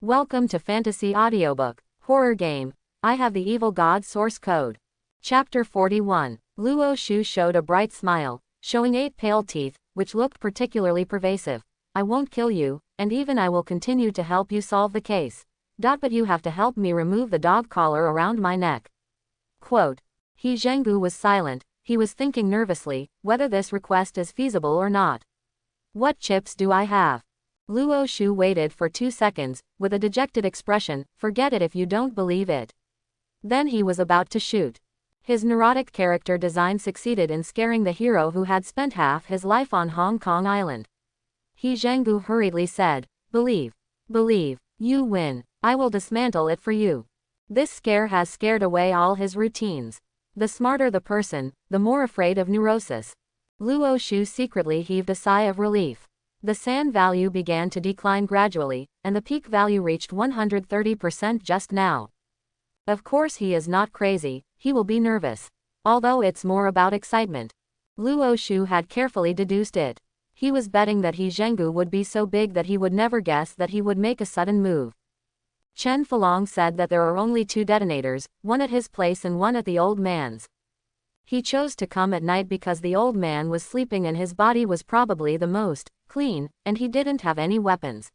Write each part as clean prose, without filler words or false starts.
Welcome to Fantasy Audiobook, Horror Game. I have the Evil God source code. Chapter 41. Luo Shu showed a bright smile, showing 8 pale teeth, which looked particularly pervasive. I won't kill you, and even I will continue to help you solve the case. But you have to help me remove the dog collar around my neck. Quote. He Zhenggu was silent. He was thinking nervously, whether this request is feasible or not. What chips do I have? Luo Shu waited for 2 seconds, with a dejected expression. Forget it if you don't believe it. Then he was about to shoot. His neurotic character design succeeded in scaring the hero who had spent half his life on Hong Kong Island. He Zhenggu hurriedly said, Believe. Believe. You win. I will dismantle it for you. This scare has scared away all his routines. The smarter the person, the more afraid of neurosis. Luo Shu secretly heaved a sigh of relief. The SAN value began to decline gradually, and the peak value reached 130% just now. Of course he is not crazy, he will be nervous. Although it's more about excitement. Luo Shu had carefully deduced it. He was betting that He Zhenggu would be so big that he would never guess that he would make a sudden move. Chen Falong said that there are only 2 detonators, one at his place and one at the old man's. He chose to come at night because the old man was sleeping and his body was probably the most clean, and he didn't have any weapons.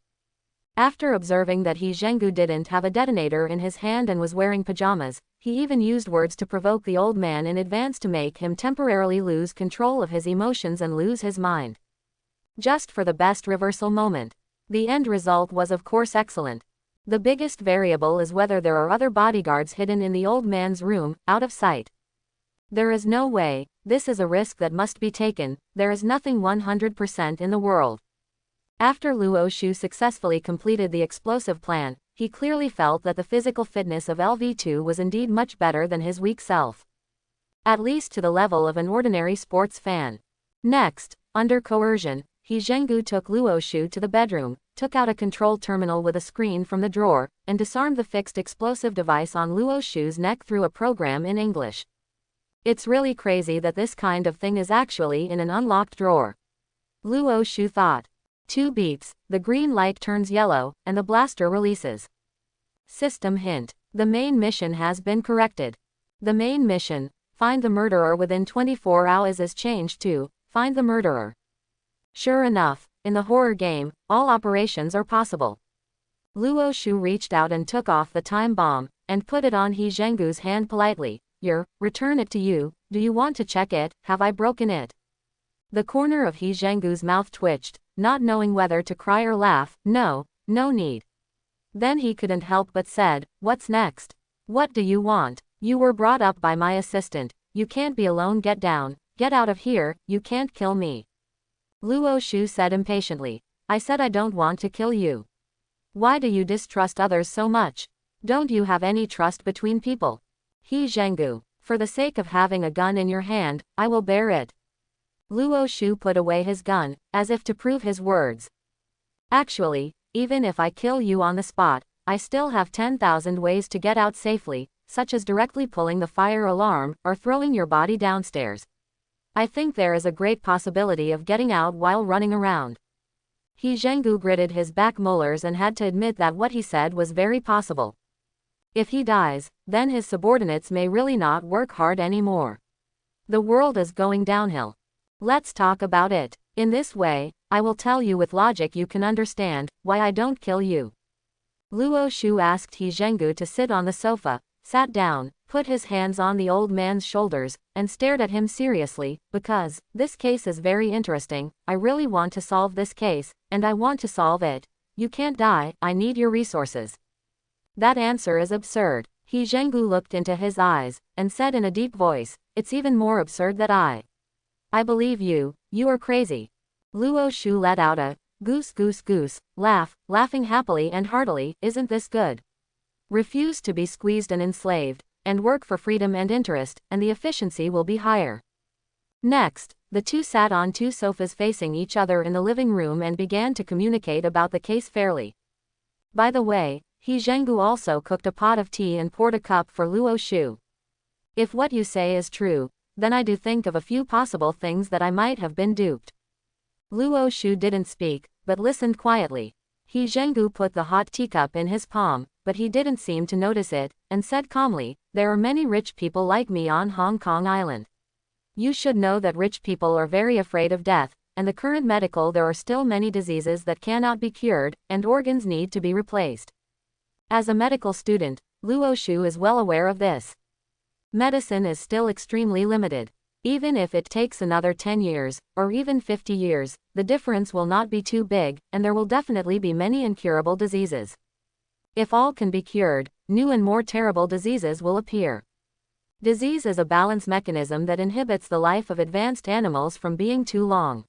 After observing that He Zhenggu didn't have a detonator in his hand and was wearing pajamas, he even used words to provoke the old man in advance to make him temporarily lose control of his emotions and lose his mind. Just for the best reversal moment. The end result was of course excellent. The biggest variable is whether there are other bodyguards hidden in the old man's room, out of sight. There is no way. This is a risk that must be taken. There is nothing 100% in the world. After Luo Shu successfully completed the explosive plan, he clearly felt that the physical fitness of LV2 was indeed much better than his weak self. At least to the level of an ordinary sports fan. Next, under coercion, He Zhenggu took Luo Shu to the bedroom, took out a control terminal with a screen from the drawer, and disarmed the fixed explosive device on Luo Shu's neck through a program in English. It's really crazy that this kind of thing is actually in an unlocked drawer. Luo Shu thought. 2 beeps, the green light turns yellow, and the blaster releases. System hint. The main mission has been corrected. The main mission, find the murderer within 24 hours is changed to, find the murderer. Sure enough, in the horror game, all operations are possible. Luo Shu reached out and took off the time bomb, and put it on He Zhenggu's hand politely. Return it to you. Do you want to check it? Have I broken it? The corner of He Zhenggu's mouth twitched, not knowing whether to cry or laugh. No need. Then he couldn't help but said, What's next? What do you want? You were brought up by my assistant. You can't be alone. Get down. Get out of here. You can't kill me. Luo Shu said impatiently. I said I don't want to kill you. Why do you distrust others so much? Don't you have any trust between people? He Zhenggu, for the sake of having a gun in your hand, I will bear it. Luo Shu put away his gun, as if to prove his words. Actually, even if I kill you on the spot, I still have 10,000 ways to get out safely, such as directly pulling the fire alarm, or throwing your body downstairs. I think there is a great possibility of getting out while running around. He Zhenggu gritted his back molars and had to admit that what he said was very possible. If he dies, then his subordinates may really not work hard anymore. The world is going downhill. Let's talk about it. In this way, I will tell you with logic you can understand why I don't kill you. Luo Shu asked He Zhenggu to sit on the sofa, sat down, put his hands on the old man's shoulders, and stared at him seriously. Because this case is very interesting, I really want to solve this case, and I want to solve it. You can't die, I need your resources. That answer is absurd. He Zhenggu looked into his eyes, and said in a deep voice, It's even more absurd that I believe you. You are crazy. Luo Shu let out a goose laugh, laughing happily and heartily. Isn't this good? Refuse to be squeezed and enslaved, and work for freedom and interest, and the efficiency will be higher. Next, the 2 sat on 2 sofas facing each other in the living room and began to communicate about the case fairly. By the way, He Zhenggu also cooked a pot of tea and poured a cup for Luo Shu. If what you say is true, then I do think of a few possible things that I might have been duped. Luo Shu didn't speak, but listened quietly. He Zhenggu put the hot teacup in his palm, but he didn't seem to notice it, and said calmly, "There are many rich people like me on Hong Kong Island. You should know that rich people are very afraid of death, and the current medical there are still many diseases that cannot be cured, and organs need to be replaced." As a medical student, Luo Shu is well aware of this. Medicine is still extremely limited. Even if it takes another 10 years, or even 50 years, the difference will not be too big, and there will definitely be many incurable diseases. If all can be cured, new and more terrible diseases will appear. Disease is a balance mechanism that inhibits the life of advanced animals from being too long.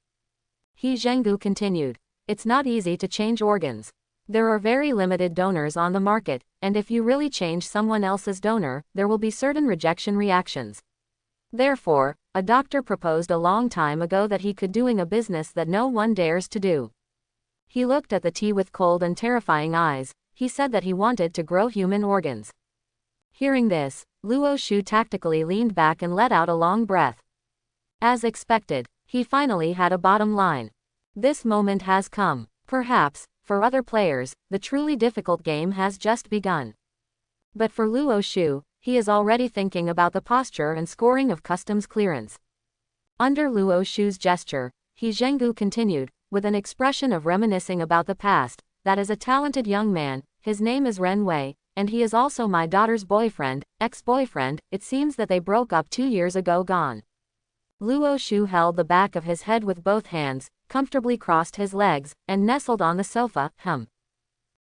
He Zhenggu continued. It's not easy to change organs. There are very limited donors on the market, and if you really change someone else's donor, there will be certain rejection reactions. Therefore, a doctor proposed a long time ago that he could doing a business that no one dares to do. He looked at the tea with cold and terrifying eyes. He said that he wanted to grow human organs. Hearing this, Luo Shu tactically leaned back and let out a long breath. As expected, he finally had a bottom line. This moment has come. Perhaps, for other players, the truly difficult game has just begun. But for Luo Shu, he is already thinking about the posture and scoring of customs clearance. Under Luo Shu's gesture, He Zhenggu continued, with an expression of reminiscing about the past, "That is a talented young man, his name is Ren Wei, and he is also my daughter's boyfriend, ex-boyfriend. It seems that they broke up 2 years ago gone." Luo Shu held the back of his head with both hands, comfortably crossed his legs, and nestled on the sofa.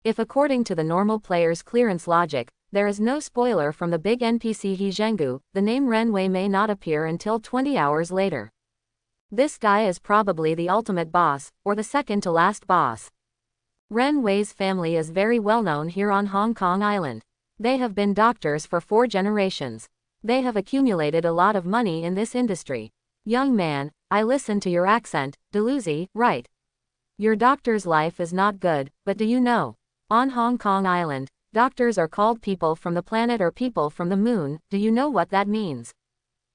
If according to the normal player's clearance logic, there is no spoiler from the big NPC He Zhenggu, the name Ren Wei may not appear until 20 hours later. This guy is probably the ultimate boss, or the second to last boss. Ren Wei's family is very well known here on Hong Kong Island. They have been doctors for 4 generations. They have accumulated a lot of money in this industry. Young man, I listen to your accent, Delusi, right? Your doctor's life is not good, but do you know? On Hong Kong Island, doctors are called people from the planet or people from the moon. Do you know what that means?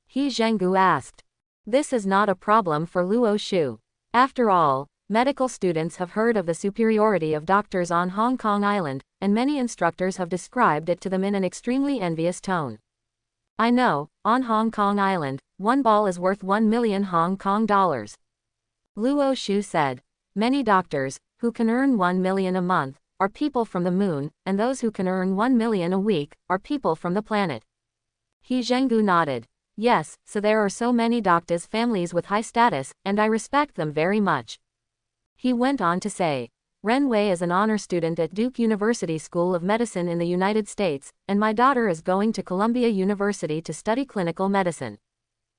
He Zhenggu asked. This is not a problem for Luo Shu. After all, medical students have heard of the superiority of doctors on Hong Kong Island, and many instructors have described it to them in an extremely envious tone. I know, on Hong Kong Island, 1 ball is worth 1 million Hong Kong dollars. Luo Shu said. Many doctors, who can earn 1 million a month, are people from the moon, and those who can earn 1 million a week, are people from the planet. He Zhenggu nodded. Yes, so there are so many doctors' families with high status, and I respect them very much. He went on to say, Ren Wei is an honor student at Duke University School of Medicine in the United States, and my daughter is going to Columbia University to study clinical medicine.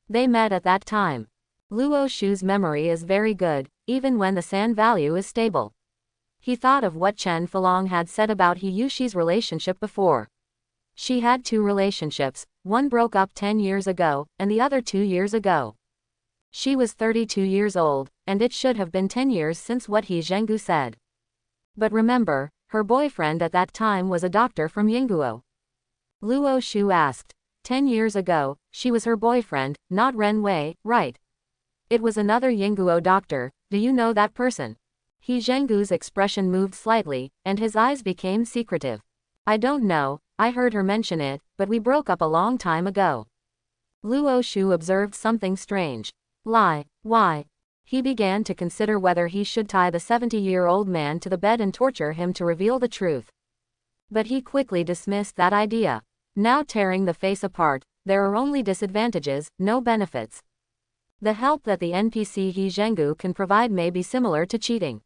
They met at that time. Luo Shu's memory is very good, even when the sand value is stable. He thought of what Chen Fulong had said about He Yushi's relationship before. She had 2 relationships, one broke up 10 years ago, and the other 2 years ago. She was 32 years old, and it should have been 10 years since what He Zhenggu said. But remember, her boyfriend at that time was a doctor from Yingguo. Luo Shu asked. 10 years ago, she was her boyfriend, not Ren Wei, right? It was another Yingguo doctor. Do you know that person? He Zhenggu's expression moved slightly, and his eyes became secretive. I don't know, I heard her mention it, but we broke up a long time ago. Luo Shu observed something strange. Lie, why? He began to consider whether he should tie the 70-year-old man to the bed and torture him to reveal the truth. But he quickly dismissed that idea. Now tearing the face apart, there are only disadvantages, no benefits. The help that the NPC He Zhenggu can provide may be similar to cheating.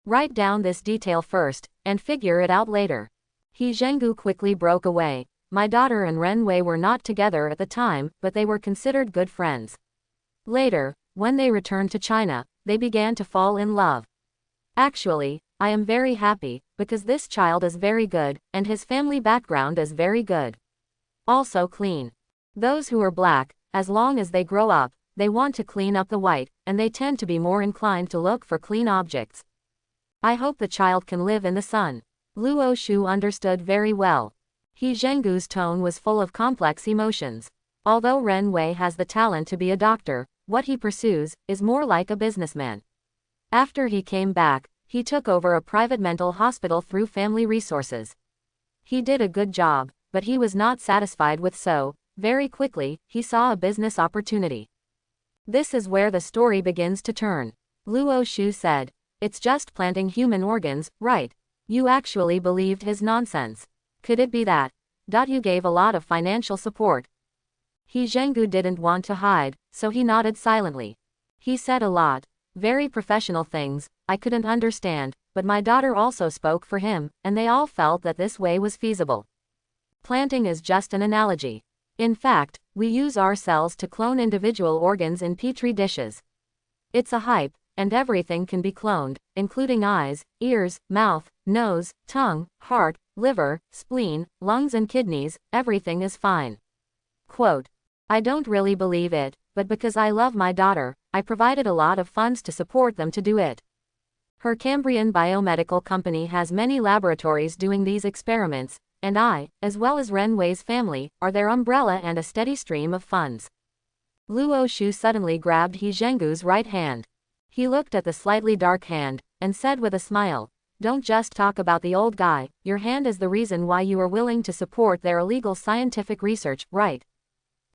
Write down this detail first, and figure it out later. He Zhenggu quickly broke away. My daughter and Ren Wei were not together at the time, but they were considered good friends. Later, when they returned to China, they began to fall in love. Actually, I am very happy, because this child is very good, and his family background is very good. Also clean. Those who are black, as long as they grow up, they want to clean up the white, and they tend to be more inclined to look for clean objects. I hope the child can live in the sun. Luo Shu understood very well. He Zhenggu's tone was full of complex emotions. Although Ren Wei has the talent to be a doctor, what he pursues is more like a businessman. After he came back, He took over a private mental hospital through family resources. He did a good job, but he was not satisfied with so, very quickly, he saw a business opportunity. This is where the story begins to turn. Luo Shu said, "It's just planting human organs, right? You actually believed his nonsense. Could it be that? You gave a lot of financial support." He Zhenggu didn't want to hide, so he nodded silently. He said a lot, very professional things, I couldn't understand, but my daughter also spoke for him, and they all felt that this way was feasible. Planting is just an analogy. In fact, we use our cells to clone individual organs in petri dishes. It's a hype, and everything can be cloned, including eyes, ears, mouth, nose, tongue, heart, liver, spleen, lungs and kidneys, everything is fine. Quote, "I don't really believe it, but because I love my daughter, I provided a lot of funds to support them to do it. Her Cambrian biomedical company has many laboratories doing these experiments, and I, as well as Ren Wei's family, are their umbrella and a steady stream of funds." Luo Shu suddenly grabbed He Zhenggu's right hand. He looked at the slightly dark hand, and said with a smile, "Don't just talk about the old guy, your hand is the reason why you are willing to support their illegal scientific research, right?"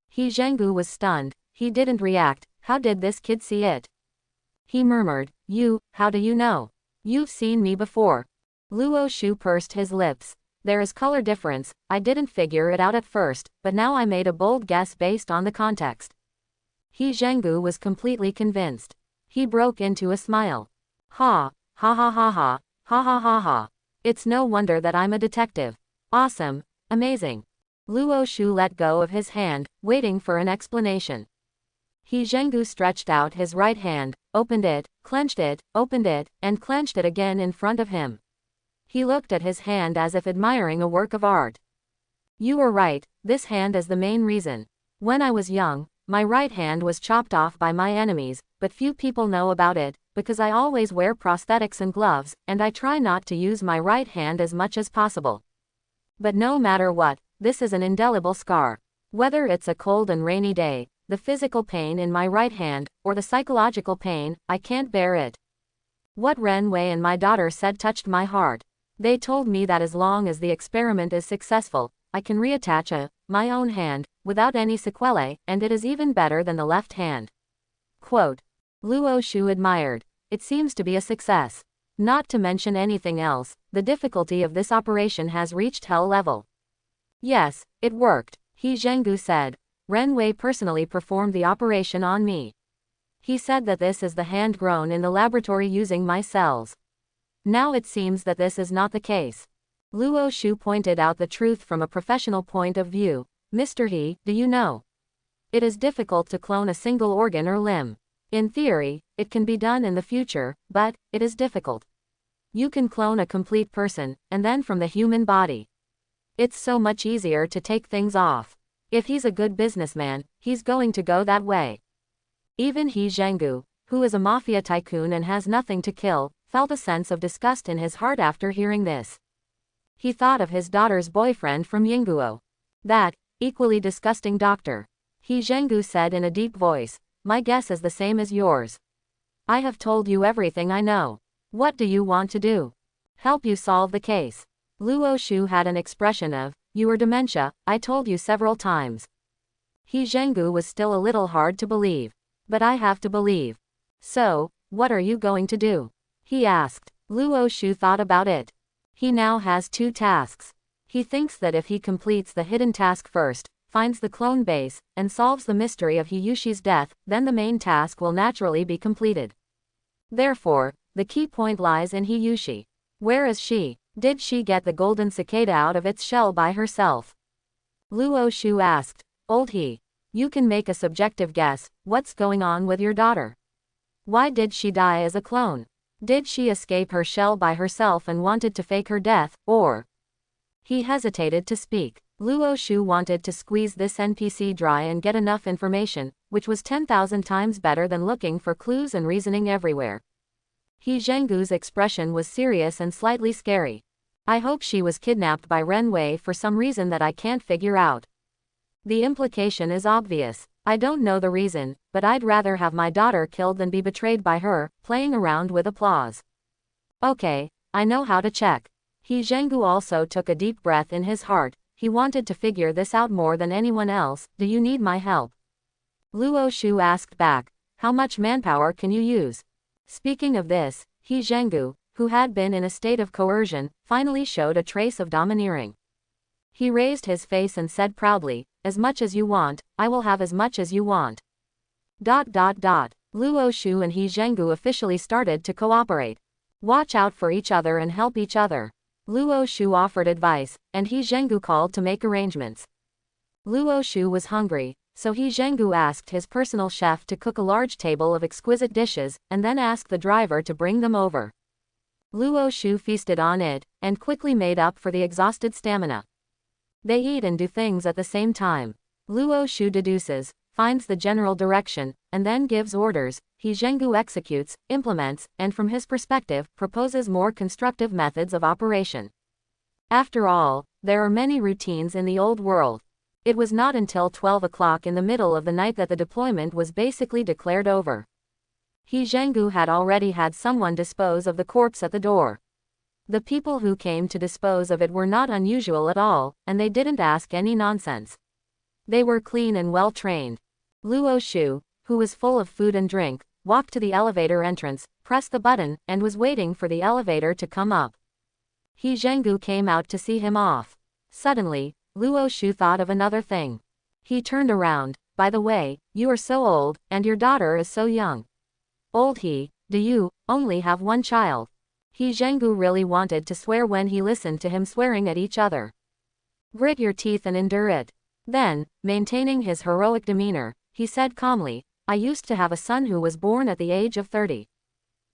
He Zhenggu was stunned, he didn't react. How did this kid see it? He murmured, how do you know? You've seen me before." Luo Shu pursed his lips. "There is color difference, I didn't figure it out at first, but now I made a bold guess based on the context." He Zhenggu was completely convinced. He broke into a smile. Ha ha ha ha ha, ha ha ha ha. It's no wonder that I'm a detective. Awesome, amazing. Luo Shu let go of his hand, waiting for an explanation. He Zhenggu stretched out his right hand, opened it, clenched it, opened it, and clenched it again in front of him. He looked at his hand as if admiring a work of art. "You were right, this hand is the main reason. When I was young, my right hand was chopped off by my enemies, but few people know about it, because I always wear prosthetics and gloves, and I try not to use my right hand as much as possible. But no matter what, this is an indelible scar. Whether it's a cold and rainy day, the physical pain in my right hand, or the psychological pain, I can't bear it. What Ren Wei and my daughter said touched my heart. They told me that as long as the experiment is successful, I can reattach my own hand, without any sequelae, and it is even better than the left hand." Quote. Luo Shu admired. "It seems to be a success. Not to mention anything else, the difficulty of this operation has reached hell level." "Yes, it worked," He Zhenggu said. "Ren Wei personally performed the operation on me. He said that this is the hand grown in the laboratory using my cells. Now it seems that this is not the case." Luo Shu pointed out the truth from a professional point of view. "Mr. He, do you know? It is difficult to clone a single organ or limb. In theory, it can be done in the future, but it is difficult. You can clone a complete person, and then from the human body. It's so much easier to take things off. If he's a good businessman, he's going to go that way." Even He Zhenggu, who is a mafia tycoon and has nothing to kill, felt a sense of disgust in his heart after hearing this. He thought of his daughter's boyfriend from Yingguo. That, equally disgusting doctor. He Zhenggu said in a deep voice, "My guess is the same as yours. I have told you everything I know. What do you want to do? Help you solve the case." Luo Shu had an expression of, "You are dementia, I told you several times." He Zhenggu was still a little hard to believe. "But I have to believe. So, what are you going to do?" he asked. Luo Shu thought about it. He now has two tasks. He thinks that if he completes the hidden task first, finds the clone base, and solves the mystery of Hiyushi's death, then the main task will naturally be completed. Therefore, the key point lies in Hiyushi. Where is she? Did she get the golden cicada out of its shell by herself? Luo Shu asked. "Old He, you can make a subjective guess, what's going on with your daughter? Why did she die as a clone? Did she escape her shell by herself and wanted to fake her death, or?" He hesitated to speak. Luo Shu wanted to squeeze this NPC dry and get enough information, which was 10,000 times better than looking for clues and reasoning everywhere. He Zhenggu's expression was serious and slightly scary. "I hope she was kidnapped by Ren Wei for some reason that I can't figure out. The implication is obvious. I don't know the reason, but I'd rather have my daughter killed than be betrayed by her," playing around with applause. Okay, I know how to check. He Zhengu also took a deep breath in his heart. He wanted to figure this out more than anyone else. Do you need my help? Luo Shu asked back. How much manpower can you use? Speaking of this, He Zhengu, who had been in a state of coercion, finally showed a trace of domineering. He raised his face and said proudly, as much as you want, I will have as much as you want. ... Luo Shu and He Zhengu officially started to cooperate. Watch out for each other and help each other. Luo Shu offered advice, and He Zhengu called to make arrangements. Luo Shu was hungry, so He Zhengu asked his personal chef to cook a large table of exquisite dishes, and then asked the driver to bring them over. Luo Shu feasted on it, and quickly made up for the exhausted stamina. They eat and do things at the same time. Luo Shu deduces, finds the general direction, and then gives orders. He Zhengu executes, implements, and from his perspective, proposes more constructive methods of operation. After all, there are many routines in the old world. It was not until 12 o'clock in the middle of the night that the deployment was basically declared over. He Zhengu had already had someone dispose of the corpse at the door. The people who came to dispose of it were not unusual at all, and they didn't ask any nonsense. They were clean and well trained. Luo Shu, who was full of food and drink, walked to the elevator entrance, pressed the button, and was waiting for the elevator to come up. He Zhengu came out to see him off. Suddenly, Luo Shu thought of another thing. He turned around. By the way, you are so old, and your daughter is so young. Old He, do you only have one child? He Zhengu really wanted to swear when he listened to him swearing at each other. Grit your teeth and endure it. Then, maintaining his heroic demeanor, he said calmly, I used to have a son who was born at the age of 30.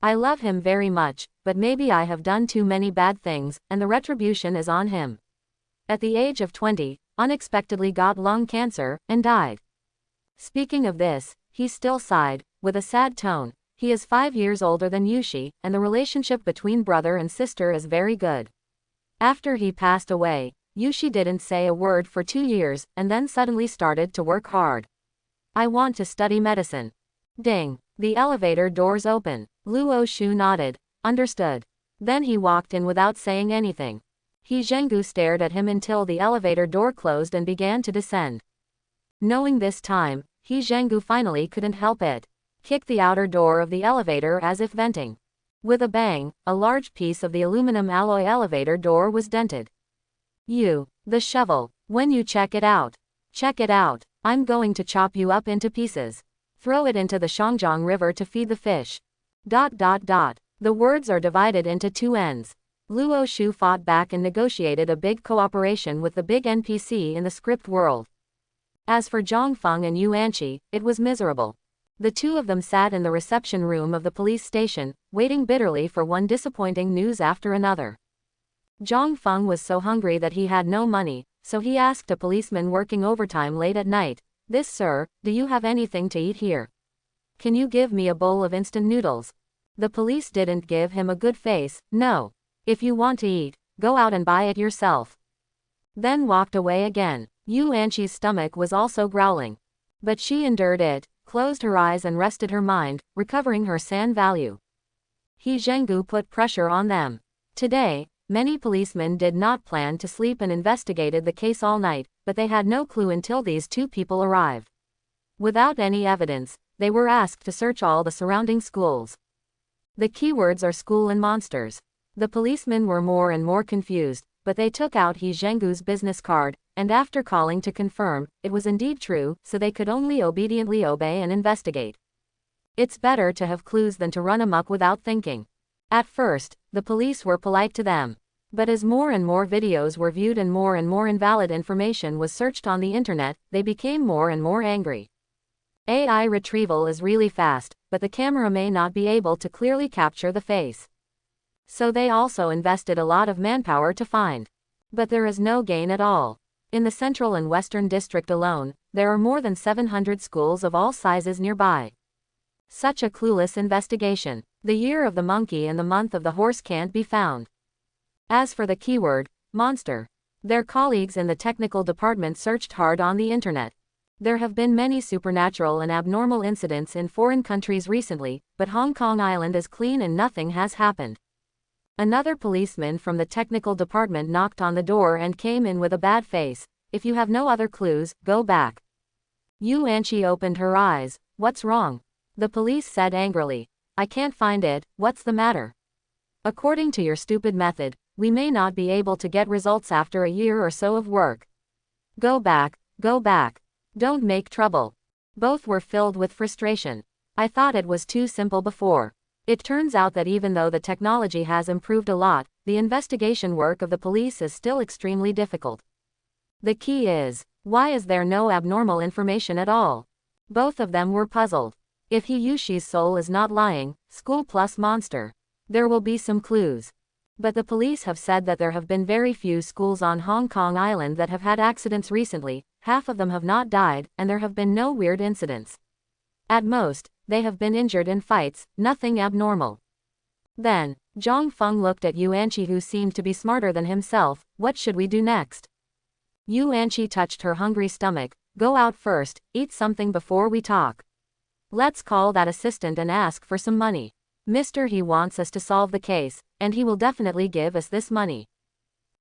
I love him very much, but maybe I have done too many bad things, and the retribution is on him. At the age of 20, unexpectedly got lung cancer, and died. Speaking of this, he still sighed, with a sad tone. He is 5 years older than Yushi, and the relationship between brother and sister is very good. After he passed away, Yushi didn't say a word for 2 years, and then suddenly started to work hard. I want to study medicine. Ding. The elevator doors open. Luo Shu nodded. Understood. Then he walked in without saying anything. He Zhengu stared at him until the elevator door closed and began to descend. Knowing this time, He Zhengu finally couldn't help it. Kicked the outer door of the elevator as if venting. With a bang, a large piece of the aluminum alloy elevator door was dented. You, the shovel, when you check it out. Check it out. I'm going to chop you up into pieces. Throw it into the Shangjiang River to feed the fish. ... The words are divided into two ends. Luo Shu fought back and negotiated a big cooperation with the big NPC in the script world. As for Zhang Feng and Yu Anqi, it was miserable. The two of them sat in the reception room of the police station, waiting bitterly for one disappointing news after another. Zhang Feng was so hungry that he had no money, so he asked a policeman working overtime late at night, "This sir, do you have anything to eat here? Can you give me a bowl of instant noodles?" The police didn't give him a good face. "No. If you want to eat, go out and buy it yourself." Then walked away again. Yu Anqi's stomach was also growling. But she endured it, closed her eyes and rested her mind, recovering her san value. He Zhengu put pressure on them. Today, many policemen did not plan to sleep and investigated the case all night, but they had no clue until these two people arrived. Without any evidence, they were asked to search all the surrounding schools. The keywords are school and monsters. The policemen were more and more confused, but they took out He Zhengu's business card, and after calling to confirm, it was indeed true, so they could only obediently obey and investigate. It's better to have clues than to run amok without thinking. At first, the police were polite to them. But as more and more videos were viewed and more invalid information was searched on the internet, they became more and more angry. AI retrieval is really fast, but the camera may not be able to clearly capture the face. So they also invested a lot of manpower to find. But there is no gain at all. In the central and western district alone, there are more than 700 schools of all sizes nearby. Such a clueless investigation. The year of the monkey and the month of the horse can't be found. As for the keyword, monster, their colleagues in the technical department searched hard on the internet. There have been many supernatural and abnormal incidents in foreign countries recently, but Hong Kong Island is clean and nothing has happened. Another policeman from the technical department knocked on the door and came in with a bad face. If you have no other clues, go back. Yu Anqi opened her eyes. What's wrong? The police said angrily. I can't find it, what's the matter? According to your stupid method, we may not be able to get results after a year or so of work. Go back, go back. Don't make trouble. Both were filled with frustration. I thought it was too simple before. It turns out that even though the technology has improved a lot, the investigation work of the police is still extremely difficult. The key is, why is there no abnormal information at all? Both of them were puzzled. If Yushi's soul is not lying, school plus monster, there will be some clues. But the police have said that there have been very few schools on Hong Kong Island that have had accidents recently, half of them have not died, and there have been no weird incidents. At most, they have been injured in fights, nothing abnormal. Then, Zhang Feng looked at Yu Anqi, who seemed to be smarter than himself. What should we do next? Yu Anqi touched her hungry stomach. Go out first, eat something before we talk. Let's call that assistant and ask for some money. Mister, he wants us to solve the case, and he will definitely give us this money.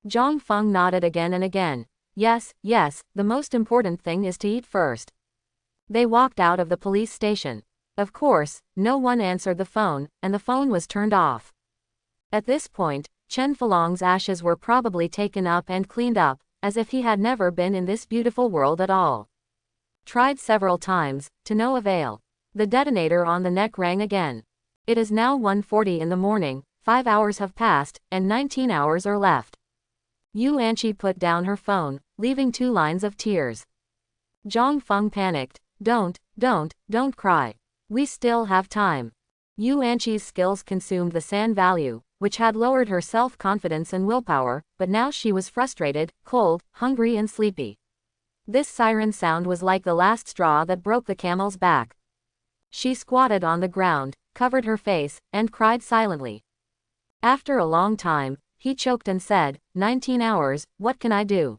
Zhang Feng nodded again and again. Yes, yes, the most important thing is to eat first. They walked out of the police station. Of course, no one answered the phone, and the phone was turned off. At this point, Chen Falong's ashes were probably taken up and cleaned up, as if he had never been in this beautiful world at all. Tried several times, to no avail. The detonator on the neck rang again. It is now 1:40 in the morning, 5 hours have passed, and 19 hours are left. Yu Anqi put down her phone, leaving 2 lines of tears. Zhang Feng panicked. Don't cry. We still have time. Yu Anqi's skills consumed the sand value, which had lowered her self-confidence and willpower, but now she was frustrated, cold, hungry and sleepy. This siren sound was like the last straw that broke the camel's back. She squatted on the ground, covered her face, and cried silently. After a long time, he choked and said, 19 hours, what can I do?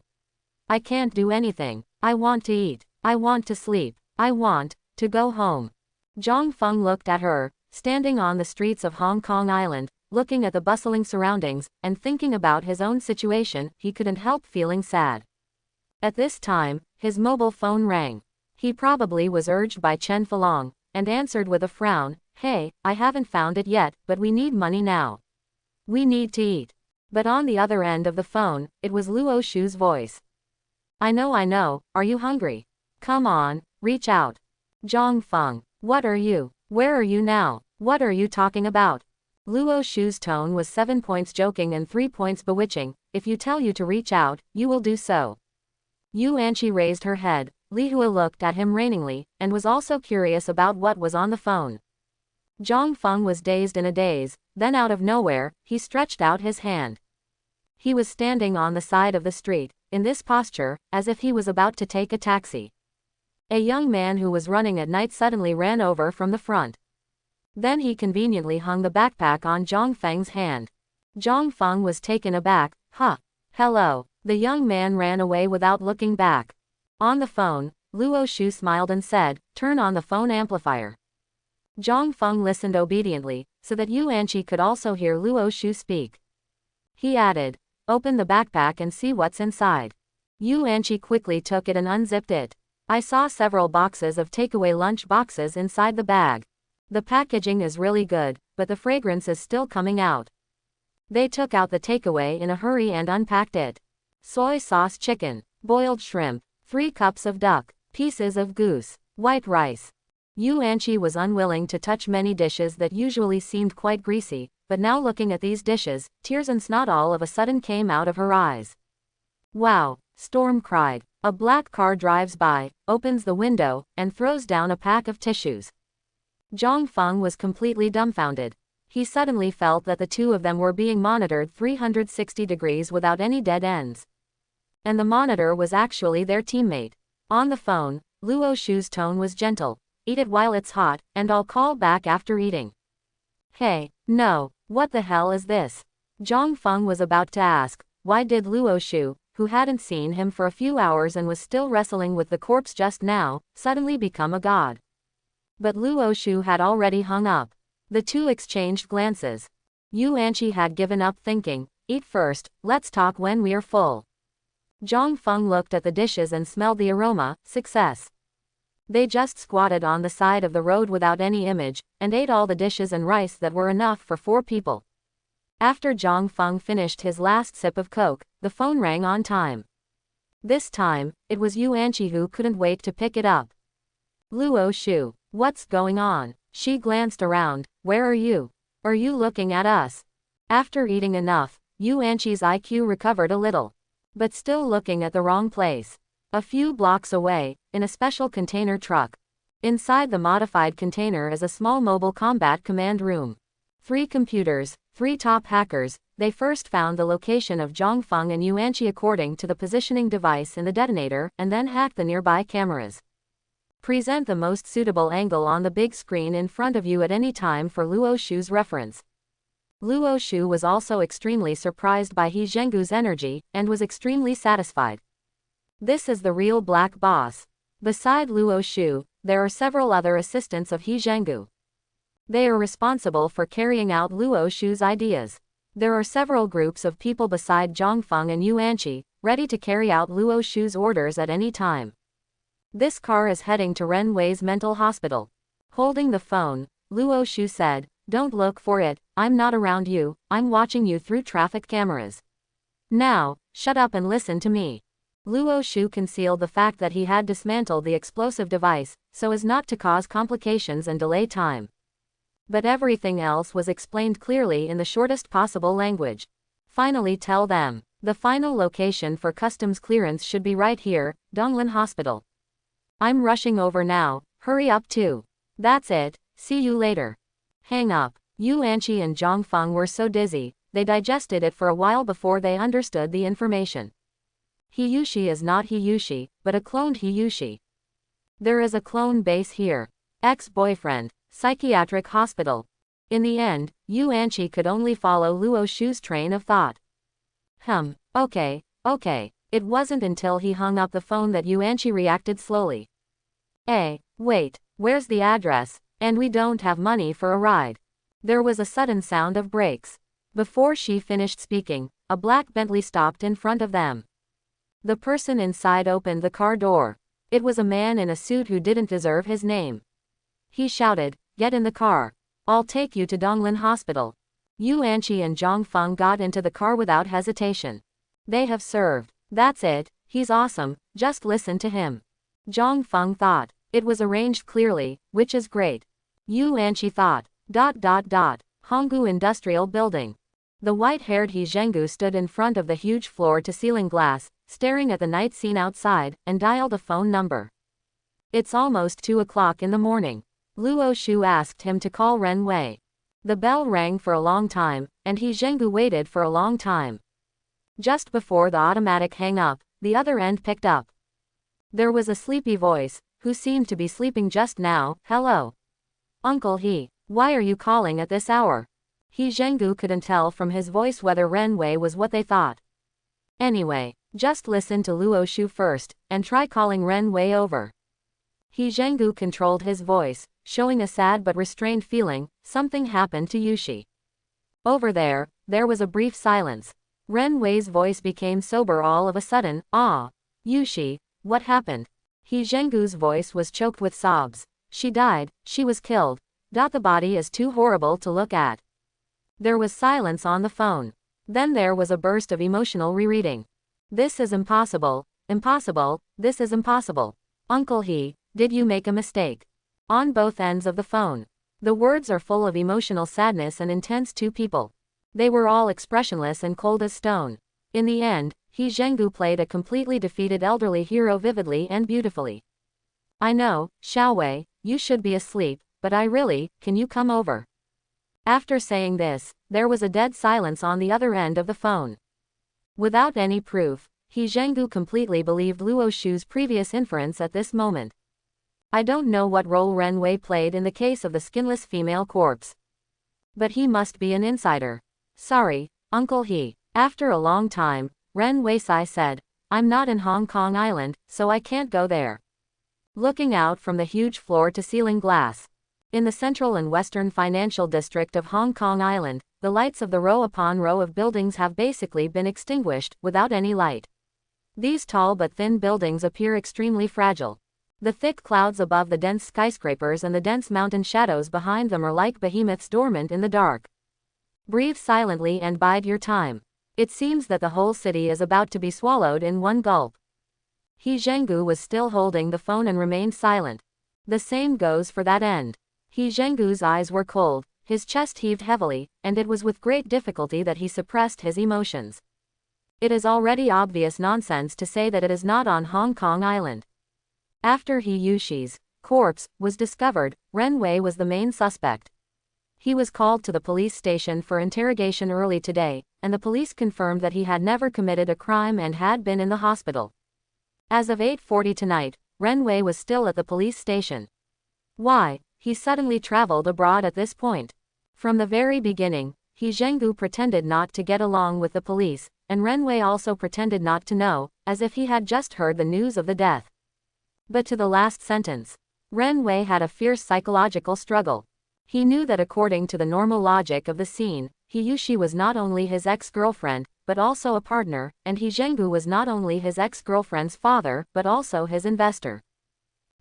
I can't do anything. I want to eat. I want to sleep. I want to go home. Zhang Feng looked at her, standing on the streets of Hong Kong Island, looking at the bustling surroundings, and thinking about his own situation. He couldn't help feeling sad. At this time, his mobile phone rang. He probably was urged by Chen Falong, and answered with a frown. Hey, I haven't found it yet, but we need money now. We need to eat. But on the other end of the phone, it was Luo Shu's voice. I know, are you hungry? Come on, reach out. Zhang Feng, what are you? Where are you now? What are you talking about? Luo Shu's tone was 7 points joking and 3 points bewitching. If you tell you to reach out, you will do so. Yu Anqi raised her head. Li Hua looked at him rainingly, and was also curious about what was on the phone. Zhang Feng was dazed in a daze, then out of nowhere, he stretched out his hand. He was standing on the side of the street, in this posture, as if he was about to take a taxi. A young man who was running at night suddenly ran over from the front. Then he conveniently hung the backpack on Zhang Feng's hand. Zhang Feng was taken aback. Huh. Hello. The young man ran away without looking back. On the phone, Luo Shu smiled and said, turn on the phone amplifier. Zhang Feng listened obediently, so that Yu Anqi could also hear Luo Shu speak. He added, open the backpack and see what's inside. Yu Anqi quickly took it and unzipped it. I saw several boxes of takeaway lunch boxes inside the bag. The packaging is really good, but the fragrance is still coming out. They took out the takeaway in a hurry and unpacked it. Soy sauce chicken, boiled shrimp, 3 cups of duck, pieces of goose, white rice. Yu Anqi was unwilling to touch many dishes that usually seemed quite greasy, but now looking at these dishes, tears and snot all of a sudden came out of her eyes. Wow, Storm cried. A black car drives by, opens the window, and throws down a pack of tissues. Zhang Feng was completely dumbfounded. He suddenly felt that the two of them were being monitored 360 degrees without any dead ends. And the monitor was actually their teammate. On the phone, Luo Shu's tone was gentle. Eat it while it's hot, and I'll call back after eating. Hey, no, what the hell is this? Zhang Feng was about to ask, why did Luo Shu, who hadn't seen him for a few hours and was still wrestling with the corpse just now, suddenly become a god? But Luo Shu had already hung up. The two exchanged glances. Yu Anqi had given up thinking. Eat first, let's talk when we're full. Zhang Feng looked at the dishes and smelled the aroma. Success. They just squatted on the side of the road without any image, and ate all the dishes and rice that were enough for 4 people. After Zhang Feng finished his last sip of coke, the phone rang on time. This time, it was Yu Anqi who couldn't wait to pick it up. Luo Shu, what's going on? She glanced around. Where are you? Are you looking at us? After eating enough, Yu Anqi's IQ recovered a little. But still looking at the wrong place. A few blocks away, in a special container truck. Inside the modified container is a small mobile combat command room. 3 computers, 3 top hackers. They first found the location of Zhang Feng and Yu Anqi according to the positioning device in the detonator, and then hacked the nearby cameras. Present the most suitable angle on the big screen in front of you at any time for Luo Shu's reference. Luo Shu was also extremely surprised by He Zhengu's energy, and was extremely satisfied. This is the real black boss. Beside Luo Shu, there are several other assistants of He Zhengu. They are responsible for carrying out Luo Shu's ideas. There are several groups of people beside Zhang Feng and Yu Anqi, ready to carry out Luo Shu's orders at any time. This car is heading to Ren Wei's mental hospital. Holding the phone, Luo Shu said, "Don't look for it, I'm not around you, I'm watching you through traffic cameras. Now, shut up and listen to me." Luo Shu concealed the fact that he had dismantled the explosive device, so as not to cause complications and delay time. But everything else was explained clearly in the shortest possible language. Finally tell them, the final location for customs clearance should be right here, Donglin Hospital. I'm rushing over now, hurry up too. That's it, see you later. Hang up. Yu Anqi and Zhang Feng were so dizzy, they digested it for a while before they understood the information. Hiyushi is not Hiyushi, but a cloned Hiyushi. There is a clone base here. Ex-boyfriend. Psychiatric hospital. In the end, Yu Anqi could only follow Luo Shu's train of thought. Okay. It wasn't until he hung up the phone that Yu Anqi reacted slowly. Wait, where's the address? And we don't have money for a ride. There was a sudden sound of brakes. Before she finished speaking, a black Bentley stopped in front of them. The person inside opened the car door. It was a man in a suit who didn't deserve his name. He shouted, "Get in the car. I'll take you to Donglin Hospital." Yu Anqi and Zhang Feng got into the car without hesitation. They have served. That's it, he's awesome, just listen to him. Zhang Feng thought. It was arranged clearly, which is great. Yu Anqi thought. Honggu Industrial Building. The white-haired He Zhengu stood in front of the huge floor-to-ceiling glass, staring at the night scene outside, and dialed a phone number. It's almost 2 o'clock in the morning. Luo Shu asked him to call Ren Wei. The bell rang for a long time, and He Zhengu waited for a long time. Just before the automatic hang-up, the other end picked up. There was a sleepy voice, who seemed to be sleeping just now. "Hello. Uncle He, why are you calling at this hour?" He Zhengu couldn't tell from his voice whether Ren Wei was what they thought. Anyway, just listen to Luo Shu first, and try calling Ren Wei over. He Zhengu controlled his voice, showing a sad but restrained feeling. Something happened to Yushi. Over there was a brief silence. Ren Wei's voice became sober all of a sudden. Yushi, what happened? He Zhengu's voice was choked with sobs. She died, she was killed. The body is too horrible to look at. There was silence on the phone. Then there was a burst of emotional rereading. This is impossible, this is impossible. Uncle He, did you make a mistake? On both ends of the phone. The words are full of emotional sadness and intense. 2 people. They were all expressionless and cold as stone. In the end, He Zhengu played a completely defeated elderly hero vividly and beautifully. I know, Xiaowei, you should be asleep, but can you come over? After saying this, there was a dead silence on the other end of the phone. Without any proof, He Zhengu completely believed Luo Shu's previous inference at this moment. I don't know what role Ren Wei played in the case of the skinless female corpse. But he must be an insider. Sorry, Uncle He. After a long time, Ren Weisai said, I'm not in Hong Kong Island, so I can't go there. Looking out from the huge floor-to-ceiling glass. In the central and western financial district of Hong Kong Island, the lights of the row upon row of buildings have basically been extinguished, without any light. These tall but thin buildings appear extremely fragile. The thick clouds above the dense skyscrapers and the dense mountain shadows behind them are like behemoths dormant in the dark. Breathe silently and bide your time. It seems that the whole city is about to be swallowed in one gulp. He Zhenggu was still holding the phone and remained silent. The same goes for that end. He Zhenggu's eyes were cold, his chest heaved heavily, and it was with great difficulty that he suppressed his emotions. It is already obvious nonsense to say that it is not on Hong Kong Island. After He Yushi's corpse was discovered, Ren Wei was the main suspect. He was called to the police station for interrogation early today, and the police confirmed that he had never committed a crime and had been in the hospital. As of 8:40 tonight, Ren Wei was still at the police station. Why? He suddenly traveled abroad at this point. From the very beginning, He Zhenggu pretended not to get along with the police, and Ren Wei also pretended not to know, as if he had just heard the news of the death. But to the last sentence, Ren Wei had a fierce psychological struggle. He knew that according to the normal logic of the scene, He Yushi was not only his ex-girlfriend, but also a partner, and He Zhenggu was not only his ex-girlfriend's father, but also his investor.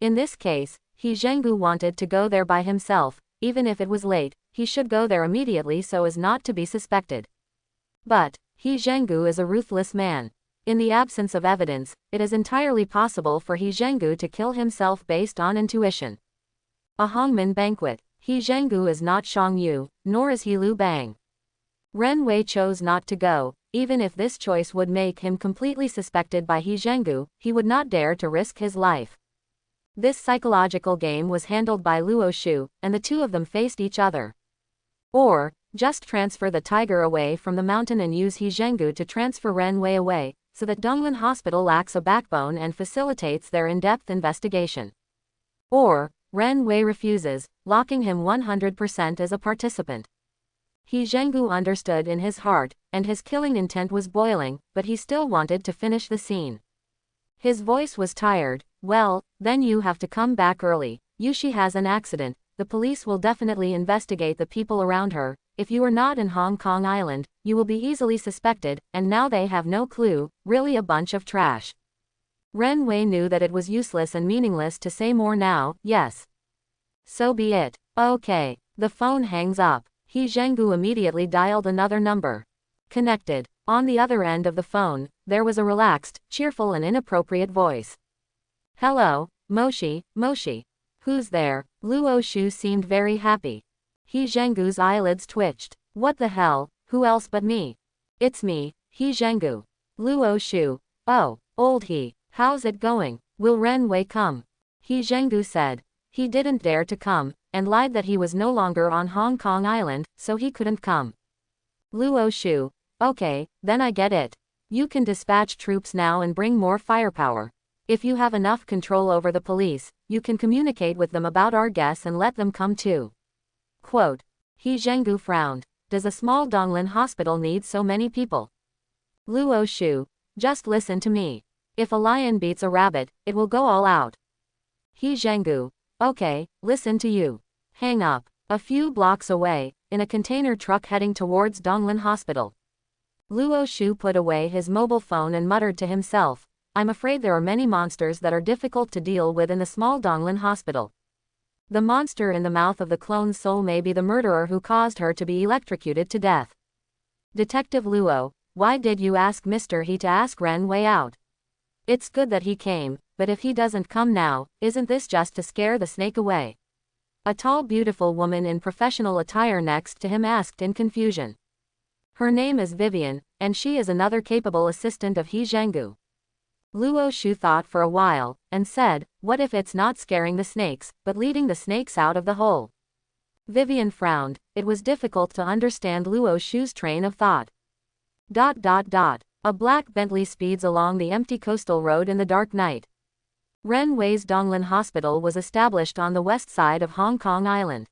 In this case, He Zhenggu wanted to go there by himself. Even if it was late, he should go there immediately so as not to be suspected. But He Zhenggu is a ruthless man. In the absence of evidence, it is entirely possible for He Zhenggu to kill himself based on intuition. A Hongmen banquet. He Zhenggu is not Shang Yu, nor is he Liu Bang. Ren Wei chose not to go. Even if this choice would make him completely suspected by He Zhenggu, he would not dare to risk his life. This psychological game was handled by Luo Shu, and the two of them faced each other. Or, just transfer the tiger away from the mountain and use He Zhenggu to transfer Ren Wei away, so that Donglin Hospital lacks a backbone and facilitates their in-depth investigation. Or, Ren Wei refuses, locking him 100% as a participant. He Zhenggu understood in his heart, and his killing intent was boiling, but he still wanted to finish the scene. His voice was tired. Well, then you have to come back early. Yushi has an accident. The police will definitely investigate the people around her. If you are not in Hong Kong Island, you will be easily suspected, and now they have no clue. Really a bunch of trash. Ren Wei knew that it was useless and meaningless to say more now. Yes. So be it. Okay. The phone hangs up. He Zhenggu immediately dialed another number. Connected. On the other end of the phone, there was a relaxed, cheerful and inappropriate voice. Hello, Moshi, Moshi. Who's there? Luo Shu seemed very happy. He Zhenggu's eyelids twitched. What the hell? Who else but me? It's me, He Zhenggu. Luo Shu. Oh, old He. How's it going? Will Ren Wei come? He Zhenggu said. He didn't dare to come, and lied that he was no longer on Hong Kong Island, so he couldn't come. Luo Shu. Okay, then I get it. You can dispatch troops now and bring more firepower. If you have enough control over the police, you can communicate with them about our guests and let them come too. Quote. He Zhenggu frowned. Does a small Donglin hospital need so many people? Luo Shu. Just listen to me. If a lion beats a rabbit, it will go all out. He Zhenggu. Okay, listen to you. Hang up. A few blocks away, in a container truck heading towards Donglin Hospital. Luo Shu put away his mobile phone and muttered to himself, I'm afraid there are many monsters that are difficult to deal with in the small Donglin Hospital. The monster in the mouth of the clone's soul may be the murderer who caused her to be electrocuted to death. Detective Luo, why did you ask Mr. He to ask Ren Wei out? It's good that he came, but if he doesn't come now, isn't this just to scare the snake away? A tall beautiful woman in professional attire next to him asked in confusion. Her name is Vivian, and she is another capable assistant of He Zhenggu. Luo Shu thought for a while, and said, what if it's not scaring the snakes, but leading the snakes out of the hole? Vivian frowned. It was difficult to understand Luo Shu's train of thought. A black Bentley speeds along the empty coastal road in the dark night. Ren Wei's Donglin Hospital was established on the west side of Hong Kong Island.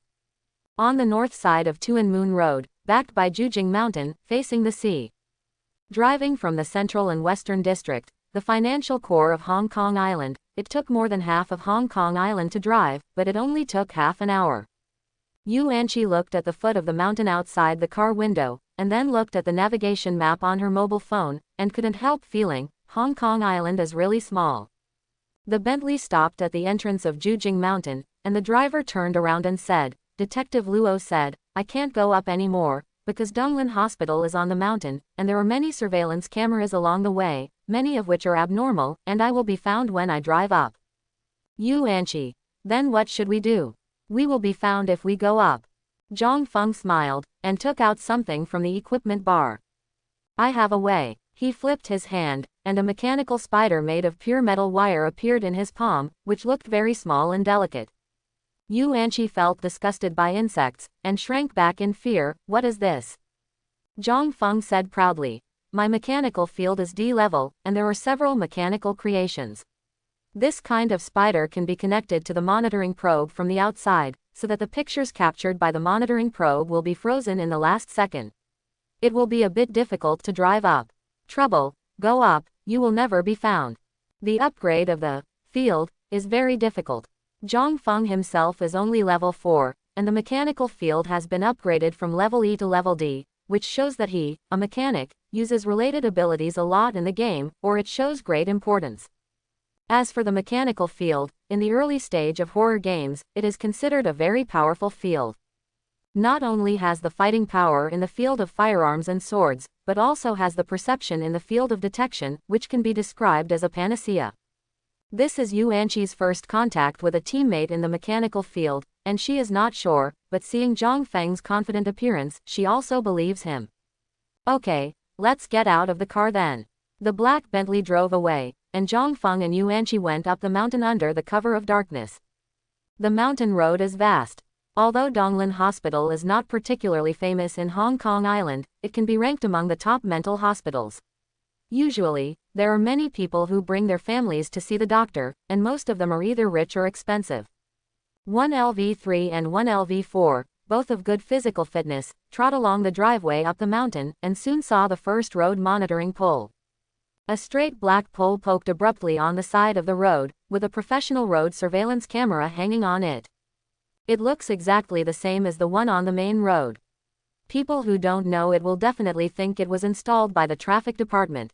On the north side of Tuan Moon Road, backed by Jujing Mountain, facing the sea. Driving from the central and western district, the financial core of Hong Kong Island, it took more than half of Hong Kong Island to drive, but it only took half an hour. Yu Anqi looked at the foot of the mountain outside the car window, and then looked at the navigation map on her mobile phone, and couldn't help feeling, Hong Kong Island is really small. The Bentley stopped at the entrance of Jujing Mountain, and the driver turned around and said, Detective Luo said, I can't go up anymore, because Donglin Hospital is on the mountain, and there are many surveillance cameras along the way, many of which are abnormal, and I will be found when I drive up. Yu Anqi. Then what should we do? We will be found if we go up. Zhang Feng smiled, and took out something from the equipment bar. I have a way. He flipped his hand, and a mechanical spider made of pure metal wire appeared in his palm, which looked very small and delicate. Yu Anqi felt disgusted by insects, and shrank back in fear. What is this? Zhang Feng said proudly. My mechanical field is D-level, and there are several mechanical creations. This kind of spider can be connected to the monitoring probe from the outside, so that the pictures captured by the monitoring probe will be frozen in the last second. It will be a bit difficult to drive up. Trouble, go up, you will never be found. The upgrade of the field is very difficult. Zhang Feng himself is only level 4, and the mechanical field has been upgraded from level E to level D, which shows that he, a mechanic, uses related abilities a lot in the game, or it shows great importance. As for the mechanical field, in the early stage of horror games, it is considered a very powerful field. Not only has the fighting power in the field of firearms and swords, but also has the perception in the field of detection, which can be described as a panacea. This is Yu Anqi's first contact with a teammate in the mechanical field, and she is not sure, but seeing Zhang Feng's confident appearance, she also believes him. Okay, let's get out of the car then. The black Bentley drove away, and Zhang Feng and Yu Anqi went up the mountain under the cover of darkness. The mountain road is vast. Although Donglin Hospital is not particularly famous in Hong Kong Island, it can be ranked among the top mental hospitals. Usually, there are many people who bring their families to see the doctor, and most of them are either rich or expensive. One LV3 and one LV4, both of good physical fitness, trot along the driveway up the mountain, and soon saw the first road monitoring pole. A straight black pole poked abruptly on the side of the road, with a professional road surveillance camera hanging on it. It looks exactly the same as the one on the main road. People who don't know it will definitely think it was installed by the traffic department.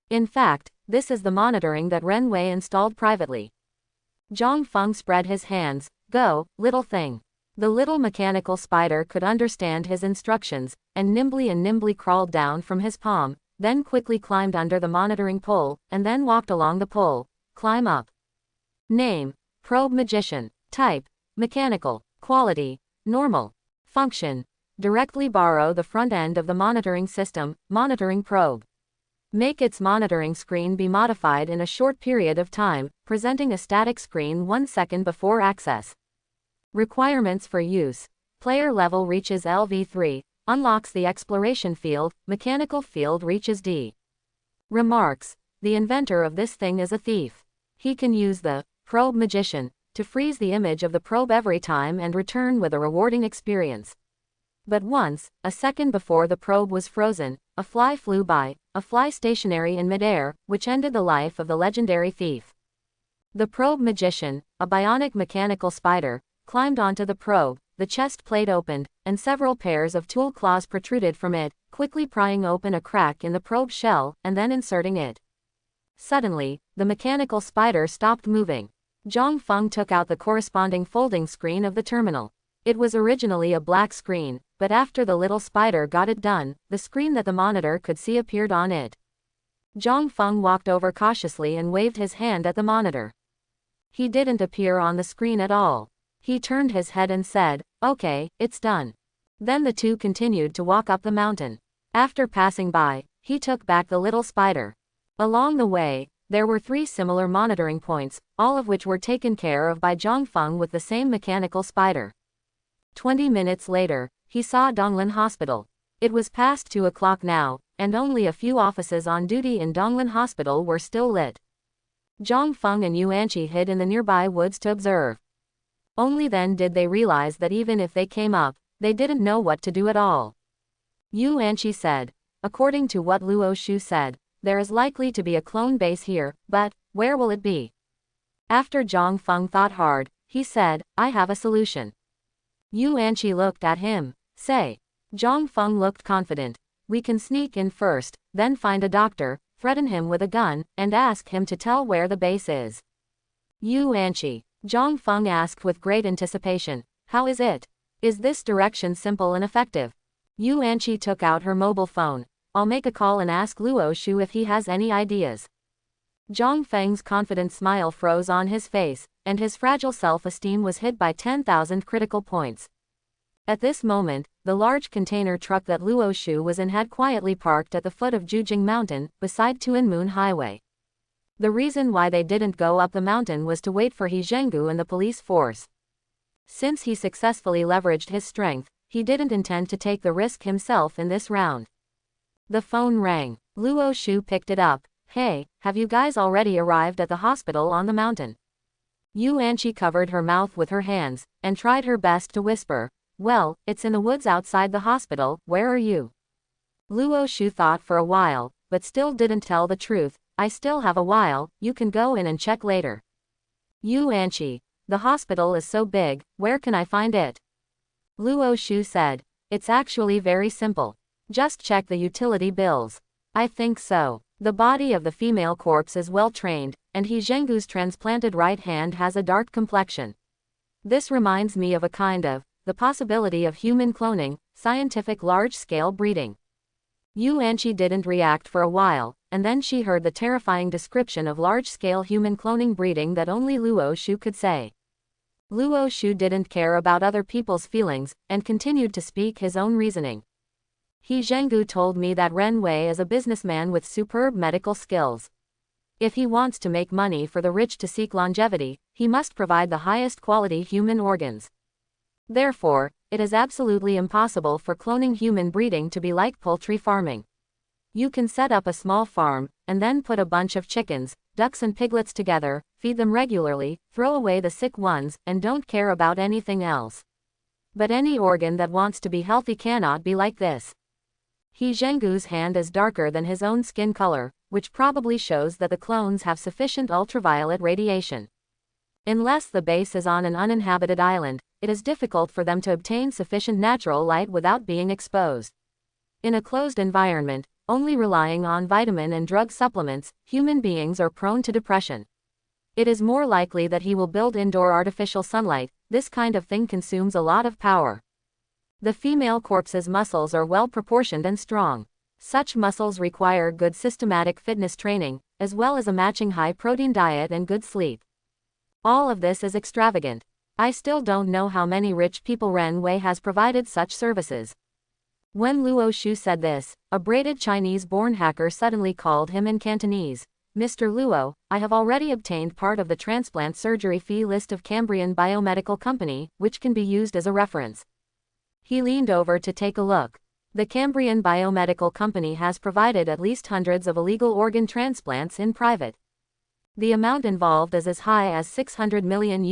In fact, this is the monitoring that Ren Wei installed privately. Zhang Feng spread his hands. Go, little thing. The little mechanical spider could understand his instructions, and nimbly crawled down from his palm, then quickly climbed under the monitoring pole, and then walked along the pole. Climb up. Name, Probe Magician. Type, Mechanical. Quality, Normal. Function, directly borrow the front end of the monitoring system, monitoring probe. Make its monitoring screen be modified in a short period of time, presenting a static screen 1 second before access. Requirements for use. Player level reaches LV3, unlocks the exploration field, mechanical field reaches D. Remarks. The inventor of this thing is a thief. He can use the Probe Magician to freeze the image of the probe every time and return with a rewarding experience. But once, a second before the probe was frozen, a fly flew by, a fly stationary in midair, which ended the life of the legendary thief. The Probe Magician, a bionic mechanical spider, climbed onto the probe, the chest plate opened, and several pairs of tool claws protruded from it, quickly prying open a crack in the probe shell, and then inserting it. Suddenly, the mechanical spider stopped moving. Zhang Feng took out the corresponding folding screen of the terminal. It was originally a black screen, but after the little spider got it done, the screen that the monitor could see appeared on it. Zhang Feng walked over cautiously and waved his hand at the monitor. He didn't appear on the screen at all. He turned his head and said, "Okay, it's done." Then the two continued to walk up the mountain. After passing by, he took back the little spider. Along the way, there were 3 similar monitoring points, all of which were taken care of by Zhang Feng with the same mechanical spider. 20 minutes later, he saw Donglin Hospital. It was past 2 o'clock now, and only a few offices on duty in Donglin Hospital were still lit. Zhang Feng and Yu Anqi hid in the nearby woods to observe. Only then did they realize that even if they came up, they didn't know what to do at all. Yu Anqi said, "According to what Luo Shu said, there is likely to be a clone base here, but where will it be?" After Zhang Feng thought hard, he said, "I have a solution." Yu Anqi looked at him. Say. Zhang Feng looked confident. We can sneak in first, then find a doctor, threaten him with a gun, and ask him to tell where the base is. Yu Anqi. Zhang Feng asked with great anticipation. How is it? Is this direction simple and effective? Yu Anqi took out her mobile phone. I'll make a call and ask Luo Shu if he has any ideas. Zhang Feng's confident smile froze on his face, and his fragile self-esteem was hit by 10,000 critical points. At this moment, the large container truck that Luo Shu was in had quietly parked at the foot of Jujing Mountain, beside Tuanmoon Highway. The reason why they didn't go up the mountain was to wait for He Zhenggu and the police force. Since he successfully leveraged his strength, he didn't intend to take the risk himself in this round. The phone rang. Luo Shu picked it up. Hey, have you guys already arrived at the hospital on the mountain? Yu Anqi covered her mouth with her hands, and tried her best to whisper, well, it's in the woods outside the hospital, where are you? Luo Shu thought for a while, but still didn't tell the truth. I still have a while, you can go in and check later. Yu Anqi, the hospital is so big, where can I find it? Luo Shu said, it's actually very simple. Just check the utility bills. I think so. The body of the female corpse is well trained, and He Zhenggu's transplanted right hand has a dark complexion. This reminds me of a kind of, the possibility of human cloning, scientific large-scale breeding. Yu Anqi didn't react for a while, and then she heard the terrifying description of large-scale human cloning breeding that only Luo Shu could say. Luo Shu didn't care about other people's feelings, and continued to speak his own reasoning. He Zhenggu told me that Ren Wei is a businessman with superb medical skills. If he wants to make money for the rich to seek longevity, he must provide the highest quality human organs. Therefore, it is absolutely impossible for cloning human breeding to be like poultry farming. You can set up a small farm, and then put a bunch of chickens, ducks and piglets together, feed them regularly, throw away the sick ones, and don't care about anything else. But any organ that wants to be healthy cannot be like this. He Zhenggu's hand is darker than his own skin color, which probably shows that the clones have sufficient ultraviolet radiation. Unless the base is on an uninhabited island, it is difficult for them to obtain sufficient natural light without being exposed. In a closed environment, only relying on vitamin and drug supplements, human beings are prone to depression. It is more likely that he will build indoor artificial sunlight. This kind of thing consumes a lot of power. The female corpse's muscles are well proportioned and strong. Such muscles require good systematic fitness training, as well as a matching high-protein diet and good sleep. All of this is extravagant. I still don't know how many rich people Ren Wei has provided such services. When Luo Shu said this, a braided Chinese-born hacker suddenly called him in Cantonese. Mr. Luo, I have already obtained part of the transplant surgery fee list of Cambrian Biomedical Company, which can be used as a reference. He leaned over to take a look. The Cambrian Biomedical Company has provided at least hundreds of illegal organ transplants in private. The amount involved is as high as $600 million.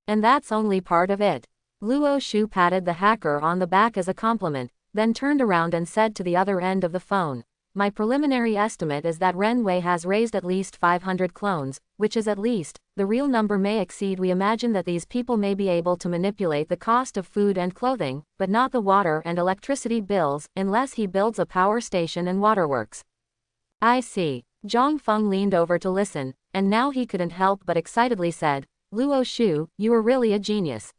And that's only part of it. Luo Shu patted the hacker on the back as a compliment, then turned around and said to the other end of the phone, my preliminary estimate is that Ren Wei has raised at least 500 clones, which is at least, the real number may exceed. We imagine that these people may be able to manipulate the cost of food and clothing, but not the water and electricity bills, unless he builds a power station and waterworks. I see. Zhang Feng leaned over to listen, and now he couldn't help but excitedly said, Luo Shu, you are really a genius.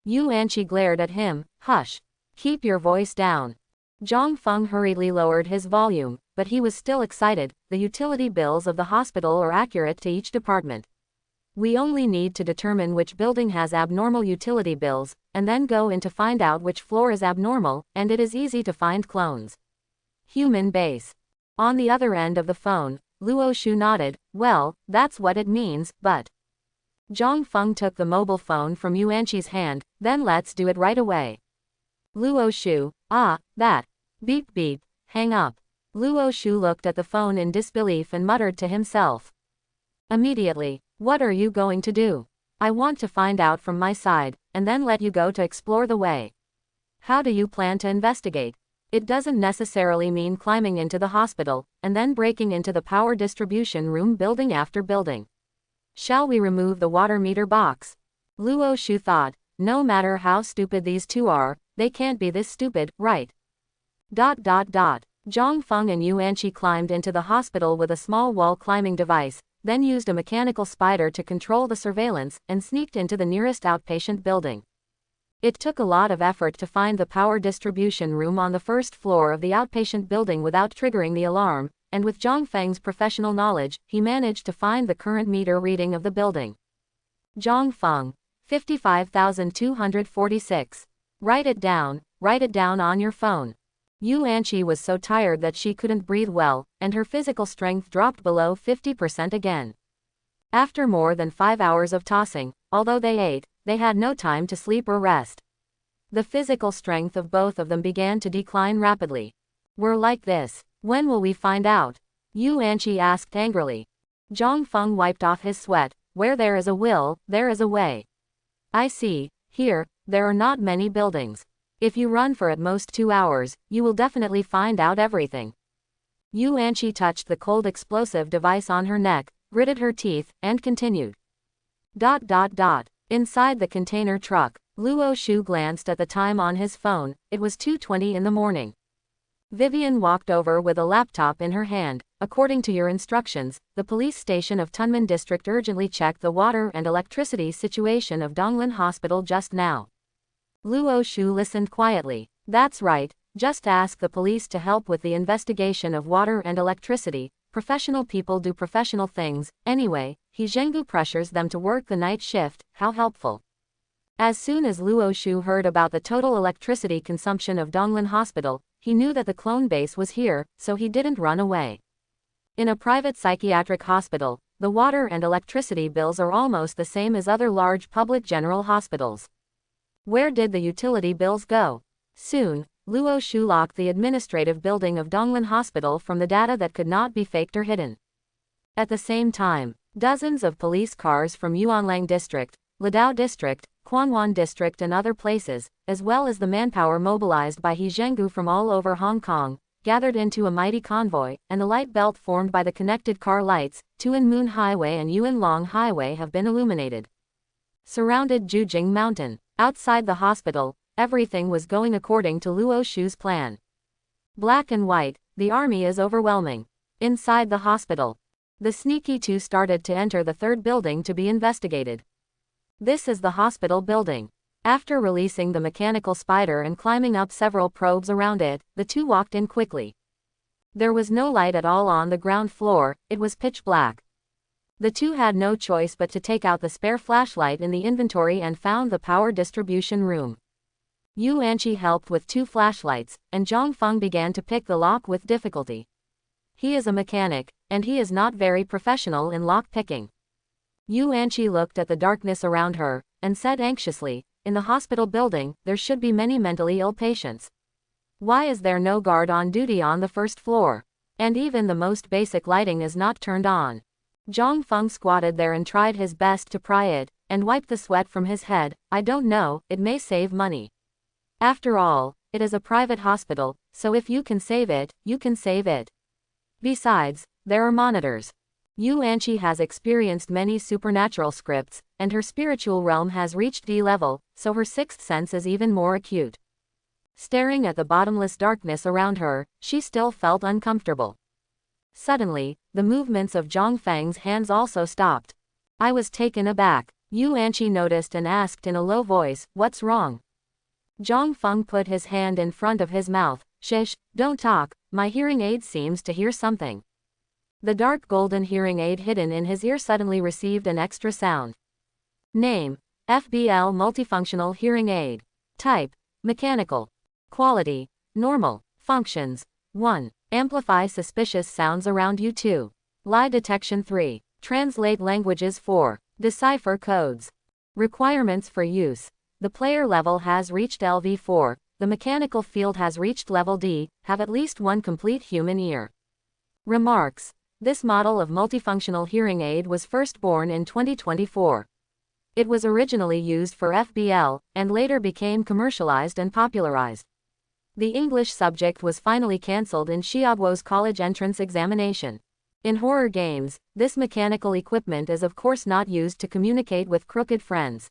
Yu Anqi glared at him, hush. Keep your voice down. Zhang Feng hurriedly lowered his volume, but he was still excited. The utility bills of the hospital are accurate to each department. We only need to determine which building has abnormal utility bills, and then go in to find out which floor is abnormal, and it is easy to find clones. Human base. On the other end of the phone, Luo Shu nodded, well, that's what it means, but... Zhang Feng took the mobile phone from Yu Anqi's hand, then let's do it right away. Luo Shu, that. Beep beep, hang up. Luo Shu looked at the phone in disbelief and muttered to himself. Immediately, what are you going to do? I want to find out from my side, and then let you go to explore the way. How do you plan to investigate? It doesn't necessarily mean climbing into the hospital, and then breaking into the power distribution room building after building. Shall we remove the water meter box? Luo Shu thought, no matter how stupid these two are, they can't be this stupid, right? Zhang Feng and Yuanqi climbed into the hospital with a small wall climbing device, then used a mechanical spider to control the surveillance, and sneaked into the nearest outpatient building. It took a lot of effort to find the power distribution room on the first floor of the outpatient building without triggering the alarm, and with Zhang Feng's professional knowledge, he managed to find the current meter reading of the building. Zhang Feng, 55,246. Write it down on your phone. Yuanqi was so tired that she couldn't breathe well, and her physical strength dropped below 50% again. After more than 5 hours of tossing, although they ate, they had no time to sleep or rest. The physical strength of both of them began to decline rapidly. We're like this. When will we find out? Yuanqi asked angrily. Zhang Feng wiped off his sweat. Where there is a will, there is a way. I see. Here, there are not many buildings. If you run for at most 2 hours, you will definitely find out everything. Yuanqi touched the cold explosive device on her neck, gritted her teeth, and continued. Inside the container truck, Luo Shu glanced at the time on his phone. It was 2:20 in the morning. Vivian walked over with a laptop in her hand. According to your instructions, the police station of Tunmen District urgently checked the water and electricity situation of Donglin Hospital just now. Luo Shu listened quietly. That's right, just ask the police to help with the investigation of water and electricity. Professional people do professional things. Anyway, He Zhenggu pressures them to work the night shift. How helpful. As soon as Luo Shu heard about the total electricity consumption of Donglin Hospital, he knew that the clone base was here, so he didn't run away. In a private psychiatric hospital, the water and electricity bills are almost the same as other large public general hospitals. Where did the utility bills go? Soon, Luo Shu locked the administrative building of Donglin Hospital from the data that could not be faked or hidden. At the same time, dozens of police cars from Yuanlang District, Ladao District, Quanwan District and other places, as well as the manpower mobilized by He Zhenggu from all over Hong Kong, gathered into a mighty convoy, and the light belt formed by the connected car lights, Tuan Moon Highway and Yuan Long Highway have been illuminated. Surrounded Jujing Mountain. Outside the hospital, everything was going according to Luo Shu's plan. Black and white, the army is overwhelming. Inside the hospital, the sneaky two started to enter the third building to be investigated. This is the hospital building. After releasing the mechanical spider and climbing up several probes around it, the two walked in quickly. There was no light at all on the ground floor, it was pitch black. The two had no choice but to take out the spare flashlight in the inventory and found the power distribution room. Yuanqi helped with 2 flashlights, and Zhang Feng began to pick the lock with difficulty. He is a mechanic, and he is not very professional in lock picking. Yuanqi looked at the darkness around her, and said anxiously, in the hospital building, there should be many mentally ill patients. Why is there no guard on duty on the first floor? And even the most basic lighting is not turned on. Zhang Feng squatted there and tried his best to pry it, and wiped the sweat from his head. I don't know, it may save money. After all, it is a private hospital, so if you can save it, you can save it. Besides, there are monitors. Yuanqi has experienced many supernatural scripts, and her spiritual realm has reached D level, so her sixth sense is even more acute. Staring at the bottomless darkness around her, she still felt uncomfortable. Suddenly, the movements of Zhang Feng's hands also stopped. I was taken aback. Yuanqi noticed and asked in a low voice, "What's wrong?" Zhang Feng put his hand in front of his mouth. "Shish, don't talk, my hearing aid seems to hear something." The dark golden hearing aid hidden in his ear suddenly received an extra sound. Name: FBL Multifunctional Hearing Aid. Type: Mechanical. Quality: Normal. Functions: 1. Amplify suspicious sounds around you. 2. Lie detection. 3. Translate languages. 4. Decipher codes. Requirements for use. The player level has reached LV4, the mechanical field has reached level D, have at least one complete human ear. Remarks. This model of multifunctional hearing aid was first born in 2024. It was originally used for FBL, and later became commercialized and popularized. The English subject was finally cancelled in Xiaoguo's college entrance examination. In horror games, this mechanical equipment is of course not used to communicate with crooked friends.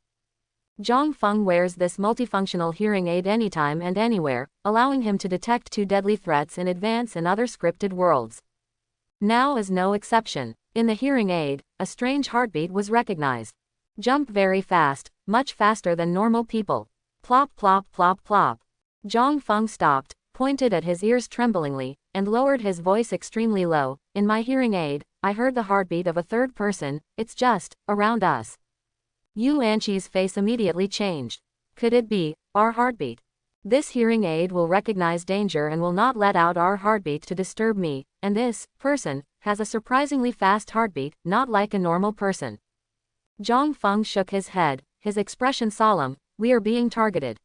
Zhang Feng wears this multifunctional hearing aid anytime and anywhere, allowing him to detect 2 deadly threats in advance in other scripted worlds. Now is no exception. In the hearing aid, a strange heartbeat was recognized. Jump very fast, much faster than normal people. Plop plop plop plop. Zhang Feng stopped, pointed at his ears tremblingly, and lowered his voice extremely low. In my hearing aid, I heard the heartbeat of a third person. It's just around us. Yu Anqi's face immediately changed. Could it be our heartbeat? This hearing aid will recognize danger and will not let out our heartbeat to disturb me, and this person has a surprisingly fast heartbeat, not like a normal person. Zhang Feng shook his head, his expression solemn. We are being targeted.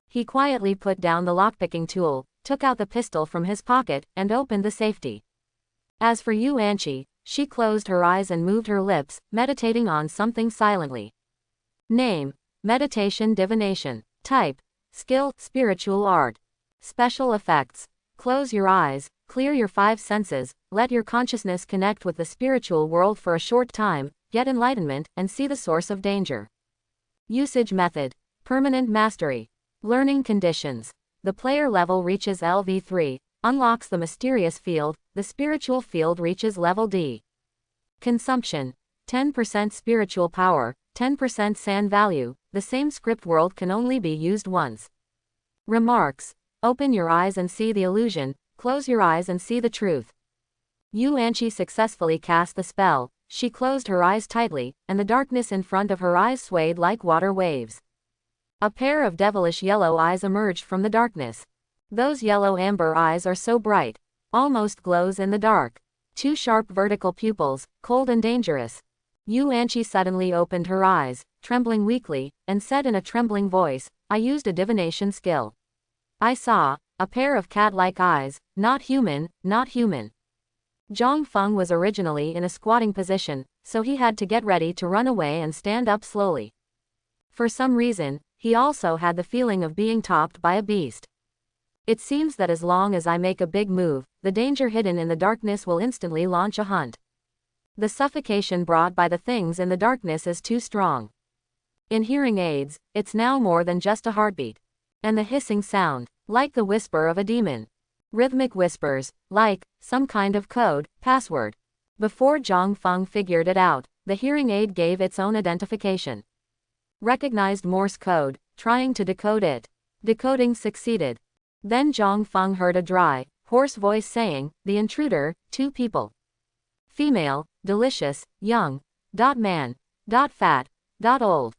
He quietly put down the lockpicking tool, took out the pistol from his pocket, and opened the safety. As for Yu Anqi, she closed her eyes and moved her lips, meditating on something silently. Name: Meditation Divination. Type: Skill: Spiritual Art. Special Effects: Close your eyes, clear your 5 senses, let your consciousness connect with the spiritual world for a short time, get enlightenment, and see the source of danger. Usage Method: Permanent Mastery. Learning Conditions: The player level reaches LV3, unlocks the mysterious field, the spiritual field reaches level D. Consumption: 10% spiritual power, 10% sand value, the same script world can only be used once. Remarks: Open your eyes and see the illusion, close your eyes and see the truth. Yu Anqi successfully cast the spell. She closed her eyes tightly, and the darkness in front of her eyes swayed like water waves. A pair of devilish yellow eyes emerged from the darkness. Those yellow amber eyes are so bright, almost glows in the dark. 2 sharp vertical pupils, cold and dangerous. Yu Anqi suddenly opened her eyes, trembling weakly, and said in a trembling voice, I used a divination skill. I saw a pair of cat-like eyes, not human, not human. Zhang Feng was originally in a squatting position, so he had to get ready to run away and stand up slowly. For some reason, he also had the feeling of being topped by a beast. It seems that as long as I make a big move, the danger hidden in the darkness will instantly launch a hunt. The suffocation brought by the things in the darkness is too strong. In hearing aids, it's now more than just a heartbeat. And the hissing sound, like the whisper of a demon. Rhythmic whispers, like some kind of code, password. Before Zhang Feng figured it out, the hearing aid gave its own identification. Recognized Morse code, trying to decode it. Decoding succeeded. Then Zhang Feng heard a dry, hoarse voice saying, the intruder, 2 people. Female, delicious, young, man, fat, old.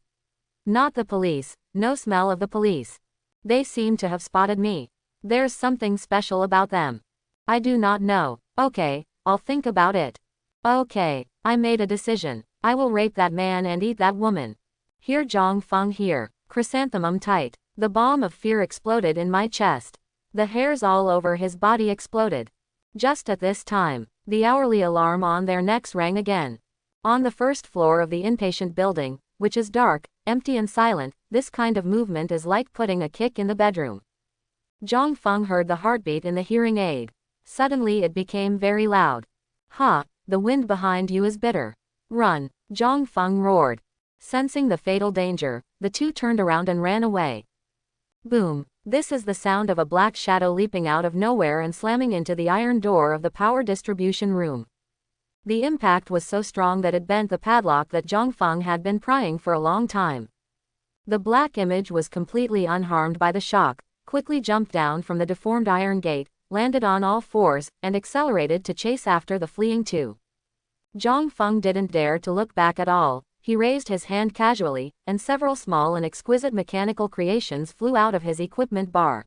Not the police, no smell of the police. They seem to have spotted me. There's something special about them. I do not know. Okay, I'll think about it. Okay, I made a decision. I will rape that man and eat that woman. Here Zhang Feng here, chrysanthemum tight. The bomb of fear exploded in my chest. The hairs all over his body exploded. Just at this time, the hourly alarm on their necks rang again. On the first floor of the inpatient building, which is dark, empty and silent, this kind of movement is like putting a kick in the bedroom. Zhang Feng heard the heartbeat in the hearing aid. Suddenly it became very loud. Ha, the wind behind you is bitter. Run, Zhang Feng roared. Sensing the fatal danger, the 2 turned around and ran away. Boom. This is the sound of a black shadow leaping out of nowhere and slamming into the iron door of the power distribution room. The impact was so strong that it bent the padlock that Zhang Feng had been prying for a long time. The black image was completely unharmed by the shock, quickly jumped down from the deformed iron gate, landed on all 4s, and accelerated to chase after the fleeing 2. Zhang Feng didn't dare to look back at all. He raised his hand casually, and several small and exquisite mechanical creations flew out of his equipment bar.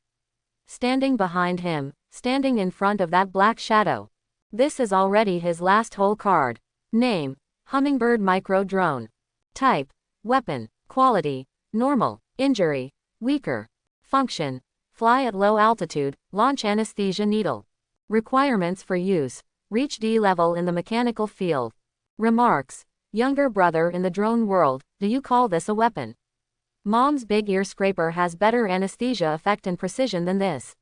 Standing behind him, standing in front of that black shadow. This is already his last whole card. Name: Hummingbird Micro Drone. Type: Weapon. Quality: Normal. Injury: Weaker. Function: Fly at low altitude, launch anesthesia needle. Requirements for use: Reach D level in the mechanical field. Remarks: Younger brother in the drone world, do you call this a weapon? Mom's big ear scraper has better anesthesia effect and precision than this.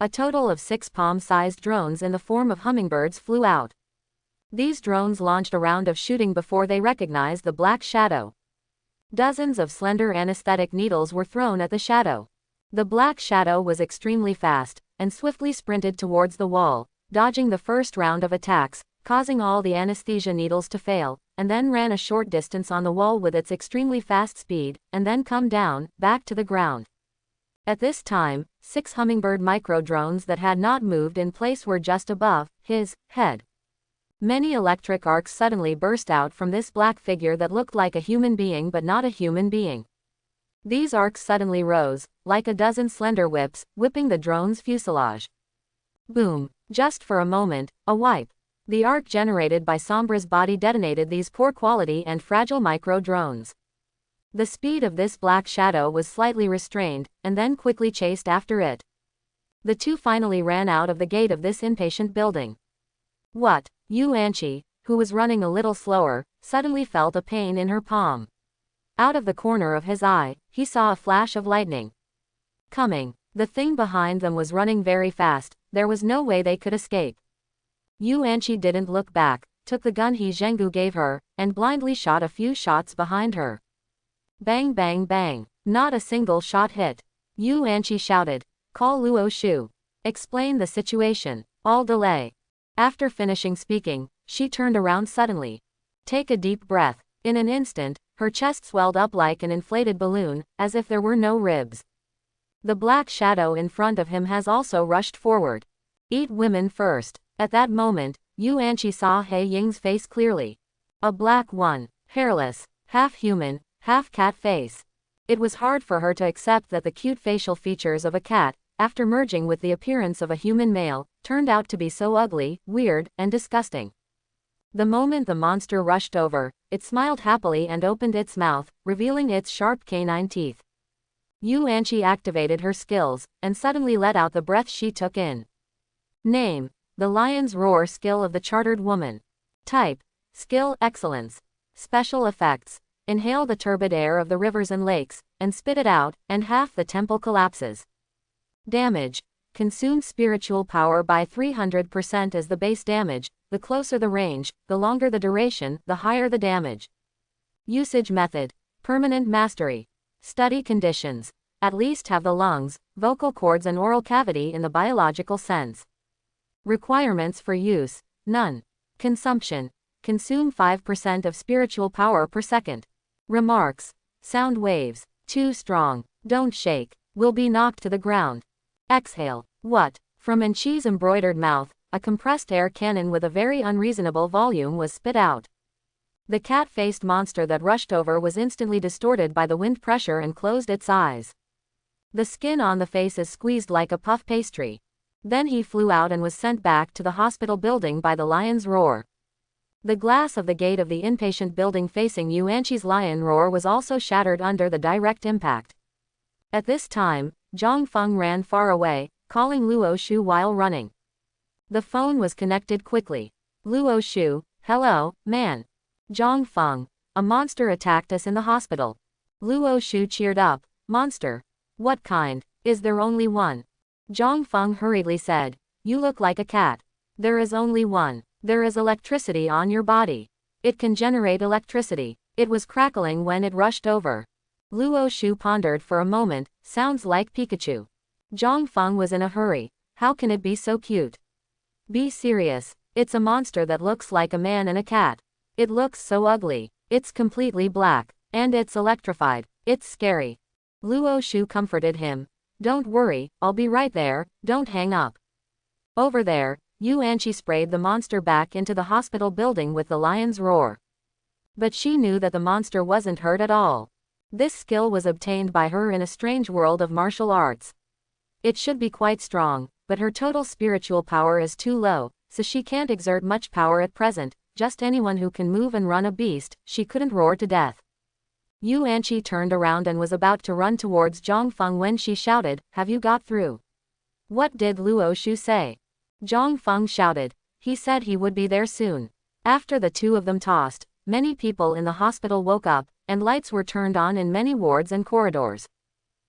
A total of 6 palm-sized drones in the form of hummingbirds flew out. These drones launched a round of shooting before they recognized the black shadow. Dozens of slender anesthetic needles were thrown at the shadow. The black shadow was extremely fast, and swiftly sprinted towards the wall, dodging the first round of attacks, causing all the anesthesia needles to fail, and then ran a short distance on the wall with its extremely fast speed, and then come down, back to the ground. At this time, 6 hummingbird micro-drones that had not moved in place were just above his head. Many electric arcs suddenly burst out from this black figure that looked like a human being but not a human being. These arcs suddenly rose, like a dozen slender whips, whipping the drone's fuselage. Boom! Just for a moment, a wipe. The arc generated by Sombra's body detonated these poor quality and fragile micro-drones. The speed of this black shadow was slightly restrained, and then quickly chased after it. The two finally ran out of the gate of this inpatient building. What? Yuanqi, who was running a little slower, suddenly felt a pain in her palm. Out of the corner of his eye, he saw a flash of lightning. Coming. The thing behind them was running very fast, there was no way they could escape. Yuanqi didn't look back, took the gun He Zhengu gave her, and blindly shot a few shots behind her. Bang bang bang. Not a single shot hit. Yuanqi shouted, "Call Luo Shu. Explain the situation. All delay." After finishing speaking, she turned around suddenly. Take a deep breath. In an instant, her chest swelled up like an inflated balloon, as if there were no ribs. The black shadow in front of him has also rushed forward. Eat women first. At that moment, Yuanqi saw He Ying's face clearly. A black one, hairless, half human, half cat face. It was hard for her to accept that the cute facial features of a cat, after merging with the appearance of a human male, turned out to be so ugly, weird, and disgusting. The moment the monster rushed over, it smiled happily and opened its mouth, revealing its sharp canine teeth. Yuanqi activated her skills, and suddenly let out the breath she took in. Name: the Lion's Roar skill of the Chartered Woman. Type: Skill Excellence. Special effects: inhale the turbid air of the rivers and lakes, and spit it out, and half the temple collapses. Damage: consume spiritual power by 300% as the base damage. The closer the range, the longer the duration, the higher the damage. Usage method: permanent mastery. Study conditions: at least have the lungs, vocal cords and oral cavity in the biological sense. Requirements for use: none. Consumption: consume 5% of spiritual power per second. Remarks: sound waves, too strong, don't shake, will be knocked to the ground. Exhale. What? From Enchi's embroidered mouth, a compressed air cannon with a very unreasonable volume was spit out. The cat-faced monster that rushed over was instantly distorted by the wind pressure and closed its eyes. The skin on the face is squeezed like a puff pastry. Then he flew out and was sent back to the hospital building by the lion's roar. The glass of the gate of the inpatient building facing Yuanqi's lion roar was also shattered under the direct impact. At this time, Zhang Feng ran far away, calling Luo Shu while running. The phone was connected quickly. Luo Shu: hello, man. Zhang Feng: a monster attacked us in the hospital. Luo Shu cheered up: monster? What kind? Is there only one? Zhang Feng hurriedly said: you look like a cat. There is only one. There is electricity on your body. It can generate electricity. It was crackling when it rushed over. Luo Shu pondered for a moment: sounds like Pikachu. Zhang Feng was in a hurry: how can it be so cute? Be serious. It's a monster that looks like a man and a cat. It looks so ugly. It's completely black. And it's electrified. It's scary. Luo Shu comforted him. Don't worry, I'll be right there, don't hang up. Over there, Yuanqi sprayed the monster back into the hospital building with the lion's roar. But she knew that the monster wasn't hurt at all. This skill was obtained by her in a strange world of martial arts. It should be quite strong, but her total spiritual power is too low, so she can't exert much power at present. Just anyone who can move and run a beast, she couldn't roar to death. Yuanqi turned around and was about to run towards Zhang Feng when she shouted, have you got through? What did Luo Shu say? Zhang Feng shouted. He said he would be there soon. After the two of them tossed, many people in the hospital woke up, and lights were turned on in many wards and corridors.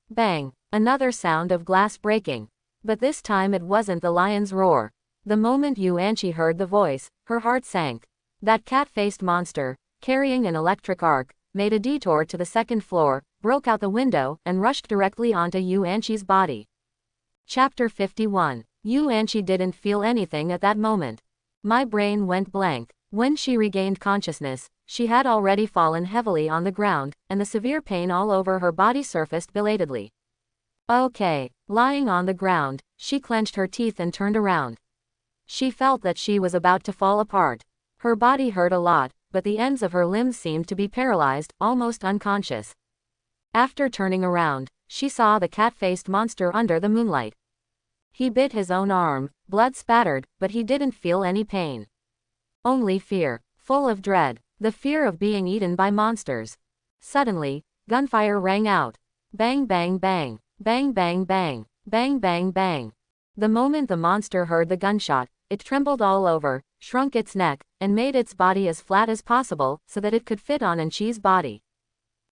Bang! Another sound of glass breaking. But this time it wasn't the lion's roar. The moment Yuanqi heard the voice, her heart sank. That cat-faced monster, carrying an electric arc, made a detour to the second floor, broke out the window, and rushed directly onto Yuanqi's body. Chapter 51. Yuanqi didn't feel anything at that moment. My brain went blank. When she regained consciousness, she had already fallen heavily on the ground, and the severe pain all over her body surfaced belatedly. Okay. Lying on the ground, she clenched her teeth and turned around. She felt that she was about to fall apart. Her body hurt a lot, but the ends of her limbs seemed to be paralyzed, almost unconscious. After turning around, she saw the cat-faced monster under the moonlight. He bit his own arm, blood spattered, but he didn't feel any pain. Only fear, full of dread, the fear of being eaten by monsters. Suddenly, gunfire rang out. Bang bang bang, bang bang bang, bang bang bang. The moment the monster heard the gunshot, it trembled all over, shrunk its neck, and made its body as flat as possible so that it could fit on Anqi's body.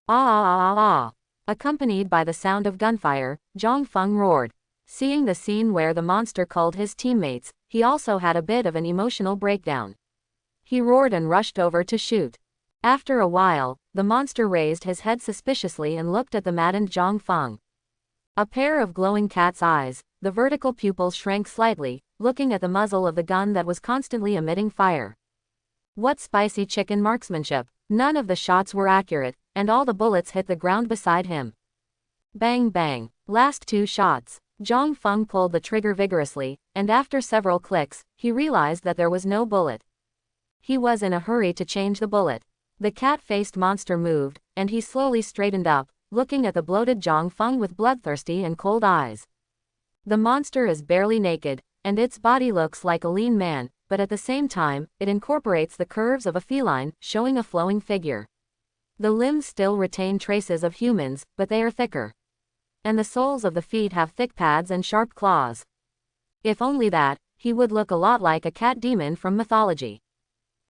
Ah ah ah ah. Accompanied by the sound of gunfire, Zhang Feng roared. Seeing the scene where the monster culled his teammates, he also had a bit of an emotional breakdown. He roared and rushed over to shoot. After a while, the monster raised his head suspiciously and looked at the maddened Zhang Feng. A pair of glowing cat's eyes, the vertical pupils shrank slightly, looking at the muzzle of the gun that was constantly emitting fire. What spicy chicken marksmanship! None of the shots were accurate, and all the bullets hit the ground beside him. Bang bang. Last two shots. Zhang Feng pulled the trigger vigorously, and after several clicks, he realized that there was no bullet. He was in a hurry to change the bullet. The cat-faced monster moved, and he slowly straightened up, looking at the bloated Zhang Feng with bloodthirsty and cold eyes. The monster is barely naked, and its body looks like a lean man, but at the same time, it incorporates the curves of a feline, showing a flowing figure. The limbs still retain traces of humans, but they are thicker. And the soles of the feet have thick pads and sharp claws. If only that, he would look a lot like a cat demon from mythology.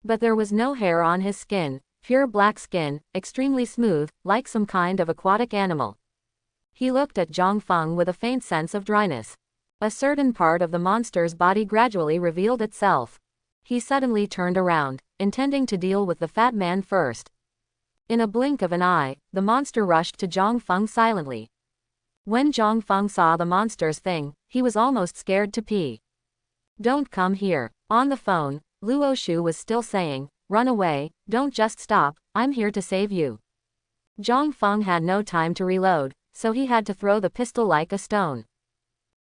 But there was no hair on his skin, pure black skin, extremely smooth, like some kind of aquatic animal. He looked at Zhang Feng with a faint sense of dryness. A certain part of the monster's body gradually revealed itself. He suddenly turned around, intending to deal with the fat man first. In a blink of an eye, the monster rushed to Zhang Feng silently. When Zhang Feng saw the monster's thing, he was almost scared to pee. Don't come here. On the phone, Luo Shu was still saying, run away, don't just stop, I'm here to save you. Zhang Feng had no time to reload, so he had to throw the pistol like a stone.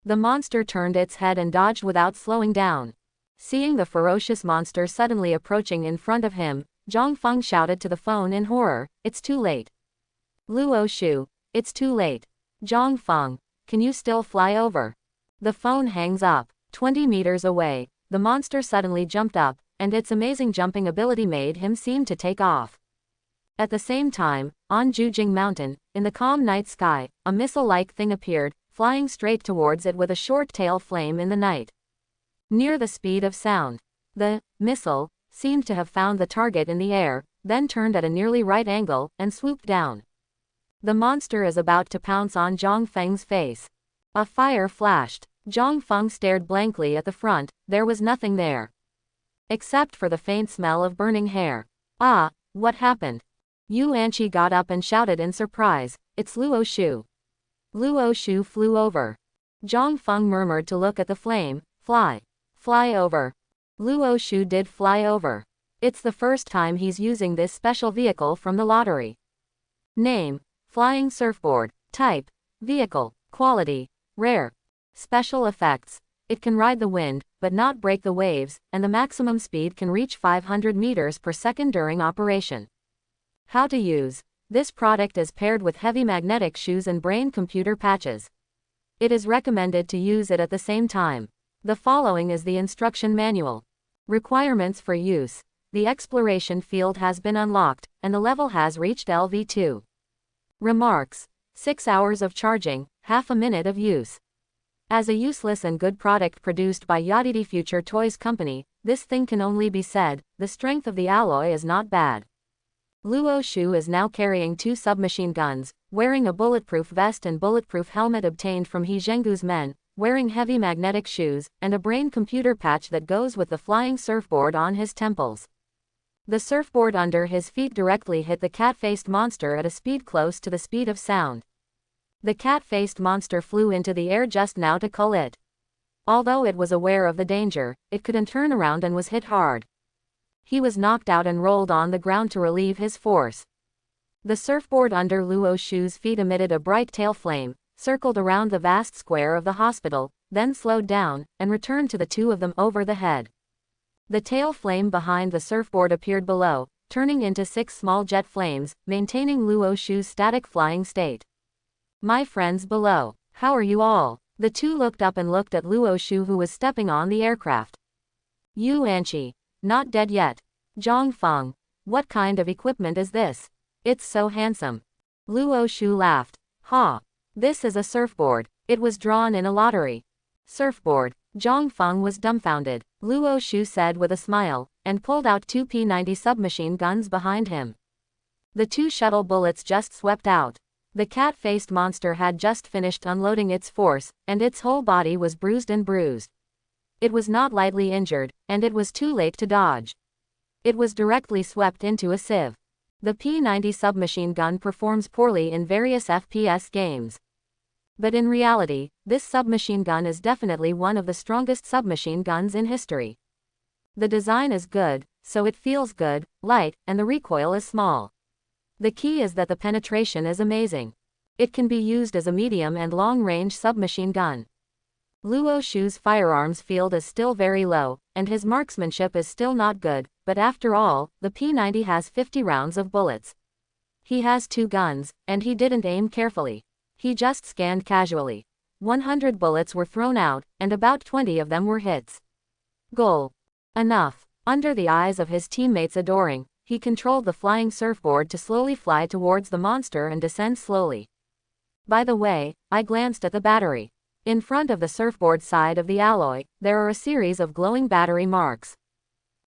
The monster turned its head and dodged without slowing down. Seeing the ferocious monster suddenly approaching in front of him, Zhang Feng shouted to the phone in horror, it's too late. Luo Shu, it's too late. Zhang Feng, can you still fly over? The phone hangs up. 20 meters away, the monster suddenly jumped up, and its amazing jumping ability made him seem to take off. At the same time, on Jujing Mountain, in the calm night sky, a missile-like thing appeared, flying straight towards it with a short tail flame in the night. Near the speed of sound, the missile seemed to have found the target in the air, then turned at a nearly right angle, and swooped down. The monster is about to pounce on Zhang Feng's face. A fire flashed. Zhang Feng stared blankly at the front, there was nothing there. Except for the faint smell of burning hair. Ah, what happened? Yuanqi got up and shouted in surprise, it's Luo Shu. Luo Shu flew over. Zhang Feng murmured to look at the flame, fly. Fly over. Luo Shu did fly over. It's the first time he's using this special vehicle from the lottery. Name, flying surfboard. Type, vehicle. Quality, rare. Special effects. It can ride the wind, but not break the waves, and the maximum speed can reach 500 meters per second during operation. How to use. This product is paired with heavy magnetic shoes and brain computer patches. It is recommended to use it at the same time. The following is the instruction manual. Requirements for use. The exploration field has been unlocked, and the level has reached LV2. Remarks. 6 hours of charging, half a minute of use. As a useless and good product produced by Yadidi Future Toys Company, this thing can only be said, the strength of the alloy is not bad. Luo Shu is now carrying 2 submachine guns, wearing a bulletproof vest and bulletproof helmet obtained from He Zhenggu's men, wearing heavy magnetic shoes, and a brain computer patch that goes with the flying surfboard on his temples. The surfboard under his feet directly hit the cat-faced monster at a speed close to the speed of sound. The cat-faced monster flew into the air just now to cull it. Although it was aware of the danger, it couldn't turn around and was hit hard. He was knocked out and rolled on the ground to relieve his force. The surfboard under Luo Shu's feet emitted a bright tail flame, circled around the vast square of the hospital, then slowed down, and returned to the two of them over the head. The tail flame behind the surfboard appeared below, turning into 6 small jet flames, maintaining Luo Shu's static flying state. My friends below, how are you all? The two looked up and looked at Luo Shu, who was stepping on the aircraft. Yu Anqi, not dead yet. Zhang Feng, what kind of equipment is this? It's so handsome. Luo Shu laughed. Ha! This is a surfboard. It was drawn in a lottery. Surfboard. Zhang Feng was dumbfounded. Luo Shu said with a smile, and pulled out 2 P-90 submachine guns behind him. The 2 shuttle bullets just swept out. The cat-faced monster had just finished unloading its force, and its whole body was bruised and bruised. It was not lightly injured, and it was too late to dodge. It was directly swept into a sieve. The P-90 submachine gun performs poorly in various FPS games. But in reality, this submachine gun is definitely one of the strongest submachine guns in history. The design is good, so it feels good, light, and the recoil is small. The key is that the penetration is amazing. It can be used as a medium and long-range submachine gun. Luo Shu's firearms field is still very low, and his marksmanship is still not good, but after all, the P-90 has 50 rounds of bullets. He has 2 guns, and he didn't aim carefully. He just scanned casually. 100 bullets were thrown out, and about 20 of them were hits. Goal. Enough. Under the eyes of his teammates adoring, he controlled the flying surfboard to slowly fly towards the monster and descend slowly. By the way, I glanced at the battery. In front of the surfboard side of the alloy, there are a series of glowing battery marks.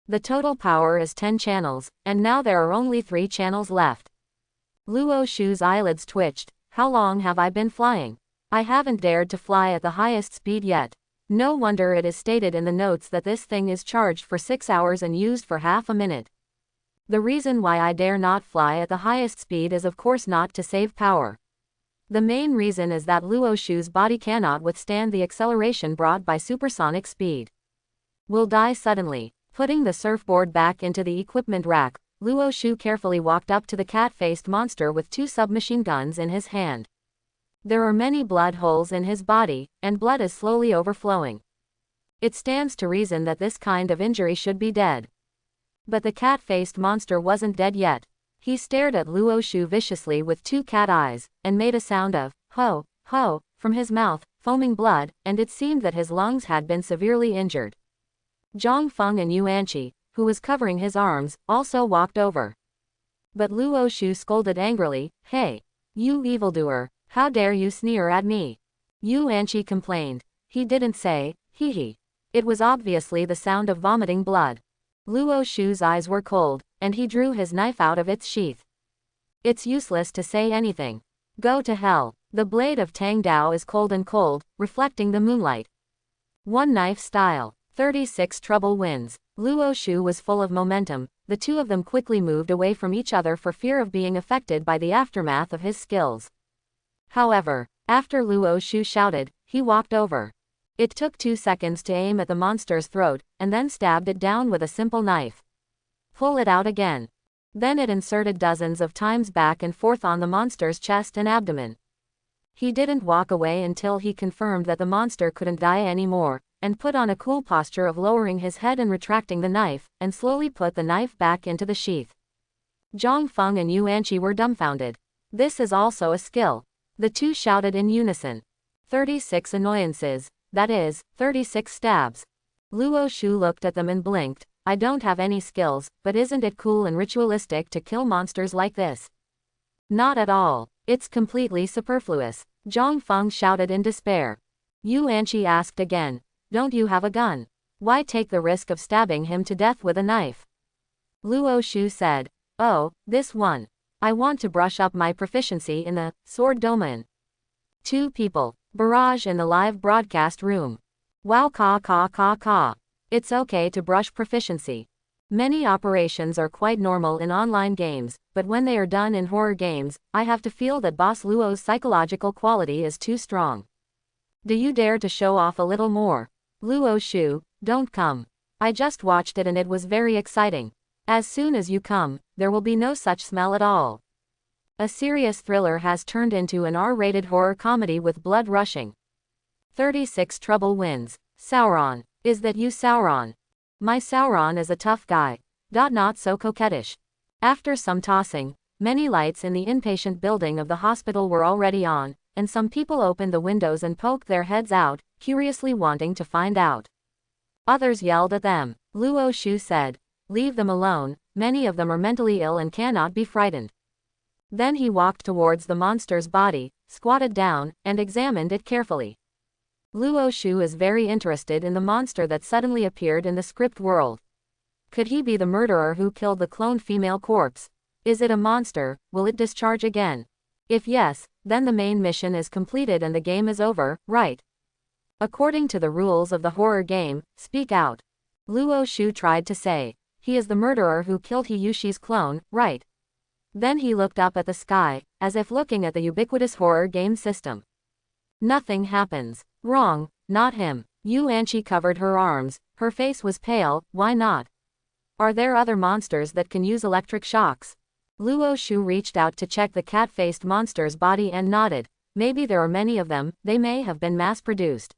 The total power is 10 channels, and now there are only 3 channels left. Luo Shu's eyelids twitched. How long have I been flying? I haven't dared to fly at the highest speed yet. No wonder it is stated in the notes that this thing is charged for 6 hours and used for half a minute. The reason why I dare not fly at the highest speed is of course not to save power. The main reason is that Luo Shu's body cannot withstand the acceleration brought by supersonic speed. Will die suddenly. Putting the surfboard back into the equipment rack, Luo Shu carefully walked up to the cat-faced monster with 2 submachine guns in his hand. There are many blood holes in his body, and blood is slowly overflowing. It stands to reason that this kind of injury should be dead. But the cat-faced monster wasn't dead yet. He stared at Luo Shu viciously with 2 cat eyes, and made a sound of, ho, ho, from his mouth, foaming blood, and it seemed that his lungs had been severely injured. Zhang Feng and Yu Anqi, who was covering his arms, also walked over. But Luo Shu scolded angrily, hey, you evildoer, how dare you sneer at me? Yu Anqi complained. He didn't say, hee hee. It was obviously the sound of vomiting blood. Luo Shu's eyes were cold, and he drew his knife out of its sheath. It's useless to say anything. Go to hell. The blade of Tang Dao is cold and cold, reflecting the moonlight. One knife style. 36 trouble wins. Luo Shu was full of momentum. The two of them quickly moved away from each other for fear of being affected by the aftermath of his skills. However, after Luo Shu shouted, he walked over. It took 2 seconds to aim at the monster's throat, and then stabbed it down with a simple knife. Pull it out again. Then it inserted dozens of times back and forth on the monster's chest and abdomen. He didn't walk away until he confirmed that the monster couldn't die anymore, and put on a cool posture of lowering his head and retracting the knife, and slowly put the knife back into the sheath. Zhang Feng and Yu Anqi were dumbfounded. This is also a skill. The two shouted in unison. 36 annoyances. That is, 36 stabs. Luo Shu looked at them and blinked. I don't have any skills, but isn't it cool and ritualistic to kill monsters like this? Not at all. It's completely superfluous. Zhang Feng shouted in despair. Yu Anqi asked again. Don't you have a gun? Why take the risk of stabbing him to death with a knife? Luo Shu said. Oh, this one. I want to brush up my proficiency in the sword domain. 2 people. Barrage in the live broadcast room. Wow, ka ka ka ka. It's okay to brush proficiency. Many operations are quite normal in online games, but when they are done in horror games, I have to feel that Boss Luo's psychological quality is too strong. Do you dare to show off a little more? Luo Shu, don't come. I just watched it and it was very exciting. As soon as you come, there will be no such smell at all. A serious thriller has turned into an R-rated horror comedy with blood rushing. 36 Trouble wins. Sauron. Is that you, Sauron? My Sauron is a tough guy. Not so coquettish. After some tossing, many lights in the inpatient building of the hospital were already on, and some people opened the windows and poked their heads out, curiously wanting to find out. Others yelled at them. Luo Shu said, "Leave them alone, many of them are mentally ill and cannot be frightened." Then he walked towards the monster's body, squatted down, and examined it carefully. Luo Shu is very interested in the monster that suddenly appeared in the script world. Could he be the murderer who killed the cloned female corpse? Is it a monster? Will it discharge again? If yes, then the main mission is completed and the game is over, right? According to the rules of the horror game, speak out. Luo Shu tried to say, he is the murderer who killed Hiyushi's clone, right? Then he looked up at the sky, as if looking at the ubiquitous horror game system. Nothing happens. Wrong, not him. Yu Anqi covered her arms, her face was pale. Why not? Are there other monsters that can use electric shocks? Luo Shu reached out to check the cat-faced monster's body and nodded. Maybe there are many of them, they may have been mass-produced.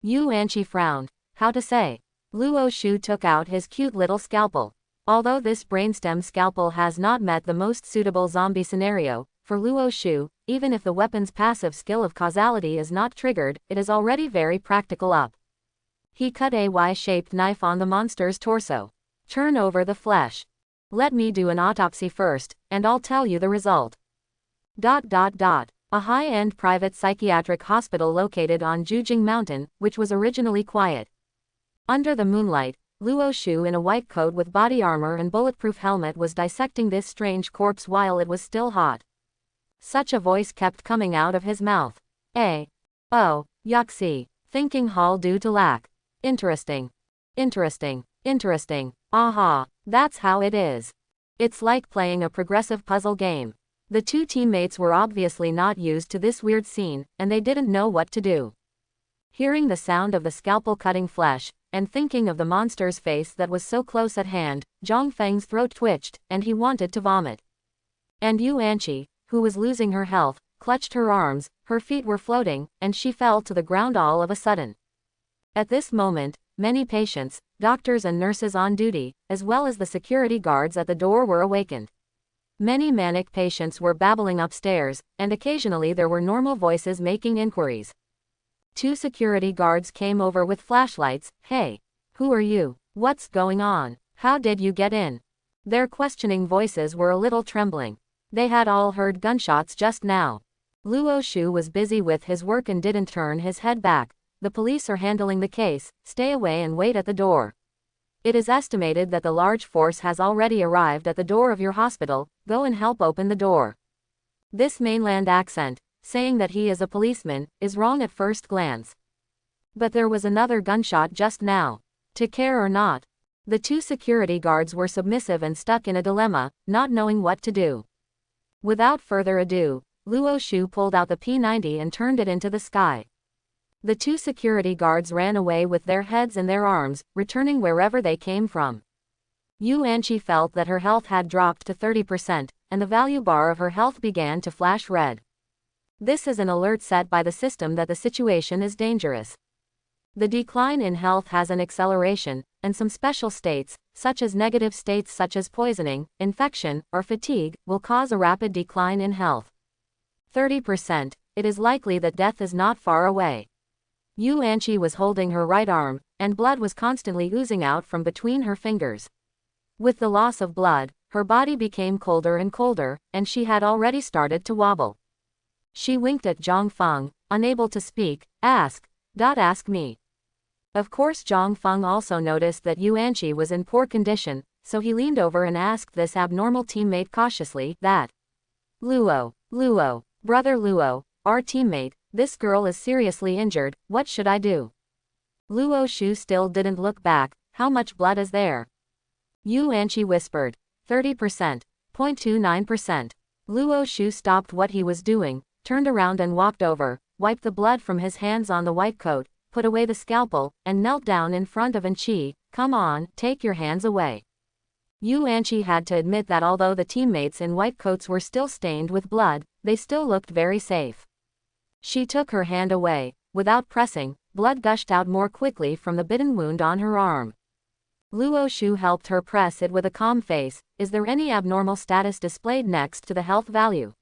Yu Anqi frowned. How to say? Luo Shu took out his cute little scalpel. Although this brainstem scalpel has not met the most suitable zombie scenario, for Luo Shu, even if the weapon's passive skill of causality is not triggered, it is already very practical up. He cut a Y-shaped knife on the monster's torso. Turn over the flesh. Let me do an autopsy first, and I'll tell you the result. A high-end private psychiatric hospital located on Jujing Mountain, which was originally quiet. Under the moonlight, Luo Shu in a white coat with body armor and bulletproof helmet was dissecting this strange corpse while it was still hot. Such a voice kept coming out of his mouth. Oh, yuxi. Thinking hall due to lack. Interesting. Aha, that's how it is. It's like playing a progressive puzzle game. The two teammates were obviously not used to this weird scene, and they didn't know what to do. Hearing the sound of the scalpel cutting flesh, and thinking of the monster's face that was so close at hand, Zhang Feng's throat twitched, and he wanted to vomit. And Yu Anqi, who was losing her health, clutched her arms, her feet were floating, and she fell to the ground all of a sudden. At this moment, many patients, doctors and nurses on duty, as well as the security guards at the door were awakened. Many manic patients were babbling upstairs, and occasionally there were normal voices making inquiries. 2 security guards came over with flashlights. Hey, who are you? What's going on? How did you get in? Their questioning voices were a little trembling. They had all heard gunshots just now. Luo Shu was busy with his work and didn't turn his head back. The police are handling the case, stay away and wait at the door. It is estimated that the large force has already arrived at the door of your hospital, go and help open the door. This mainland accent, saying that he is a policeman, is wrong at first glance. But there was another gunshot just now. To care or not. The 2 security guards were submissive and stuck in a dilemma, not knowing what to do. Without further ado, Luo Shu pulled out the P90 and turned it into the sky. The 2 security guards ran away with their heads in their arms, returning wherever they came from. Yu Anqi felt that her health had dropped to 30%, and the value bar of her health began to flash red. This is an alert set by the system that the situation is dangerous. The decline in health has an acceleration, and some special states, such as negative states such as poisoning, infection, or fatigue, will cause a rapid decline in health. 30%, it is likely that death is not far away. Yu Anqi was holding her right arm, and blood was constantly oozing out from between her fingers. With the loss of blood, her body became colder and colder, and she had already started to wobble. She winked at Zhang Feng, unable to speak. Ask me. Of course Zhang Feng also noticed that Yu Anqi was in poor condition, so he leaned over and asked this abnormal teammate cautiously, that. Luo, brother Luo, our teammate, this girl is seriously injured, what should I do? Luo Shu still didn't look back. How much blood is there? Yu Anqi whispered. 30%. 0.29%. Luo Shu stopped what he was doing, turned around and walked over, wiped the blood from his hands on the white coat, put away the scalpel, and knelt down in front of Anqi. Come on, take your hands away. Yu Anqi had to admit that although the teammates in white coats were still stained with blood, they still looked very safe. She took her hand away. Without pressing, blood gushed out more quickly from the bitten wound on her arm. Luo Shu helped her press it with a calm face. Is there any abnormal status displayed next to the health value?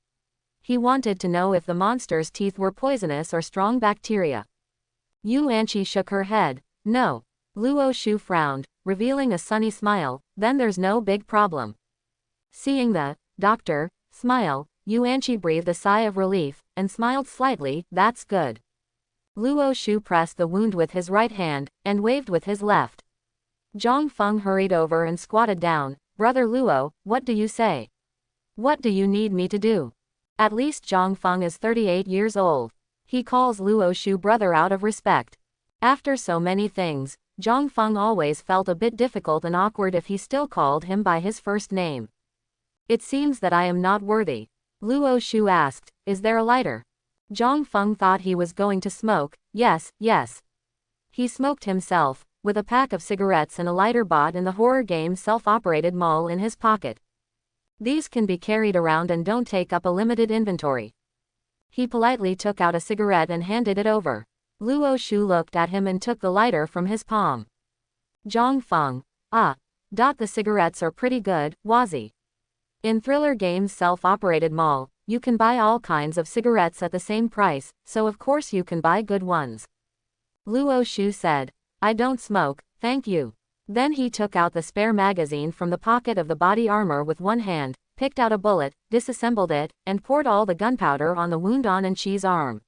He wanted to know if the monster's teeth were poisonous or strong bacteria. Yu Anqi shook her head. No. Luo Shu frowned, revealing a sunny smile. Then there's no big problem. Seeing the doctor smile, Yu Anqi breathed a sigh of relief, and smiled slightly. That's good. Luo Shu pressed the wound with his right hand, and waved with his left. Zhang Feng hurried over and squatted down. Brother Luo, what do you say? What do you need me to do? At least Zhang Feng is 38 years old. He calls Luo Shu brother out of respect. After so many things, Zhang Feng always felt a bit difficult and awkward if he still called him by his first name. It seems that I am not worthy. Luo Shu asked, is there a lighter? Zhang Feng thought he was going to smoke. Yes, yes. He smoked himself, with a pack of cigarettes and a lighter bought in the horror game self-operated mall in his pocket. These can be carried around and don't take up a limited inventory. He politely took out a cigarette and handed it over. Luo Shu looked at him and took the lighter from his palm. Zhang Feng. The cigarettes are pretty good, Wazi. In Thriller Games self-operated mall, you can buy all kinds of cigarettes at the same price, so of course you can buy good ones. Luo Shu said. I don't smoke, thank you. Then he took out the spare magazine from the pocket of the body armor with one hand, picked out a bullet, disassembled it, and poured all the gunpowder on the wound on Anqi's arm.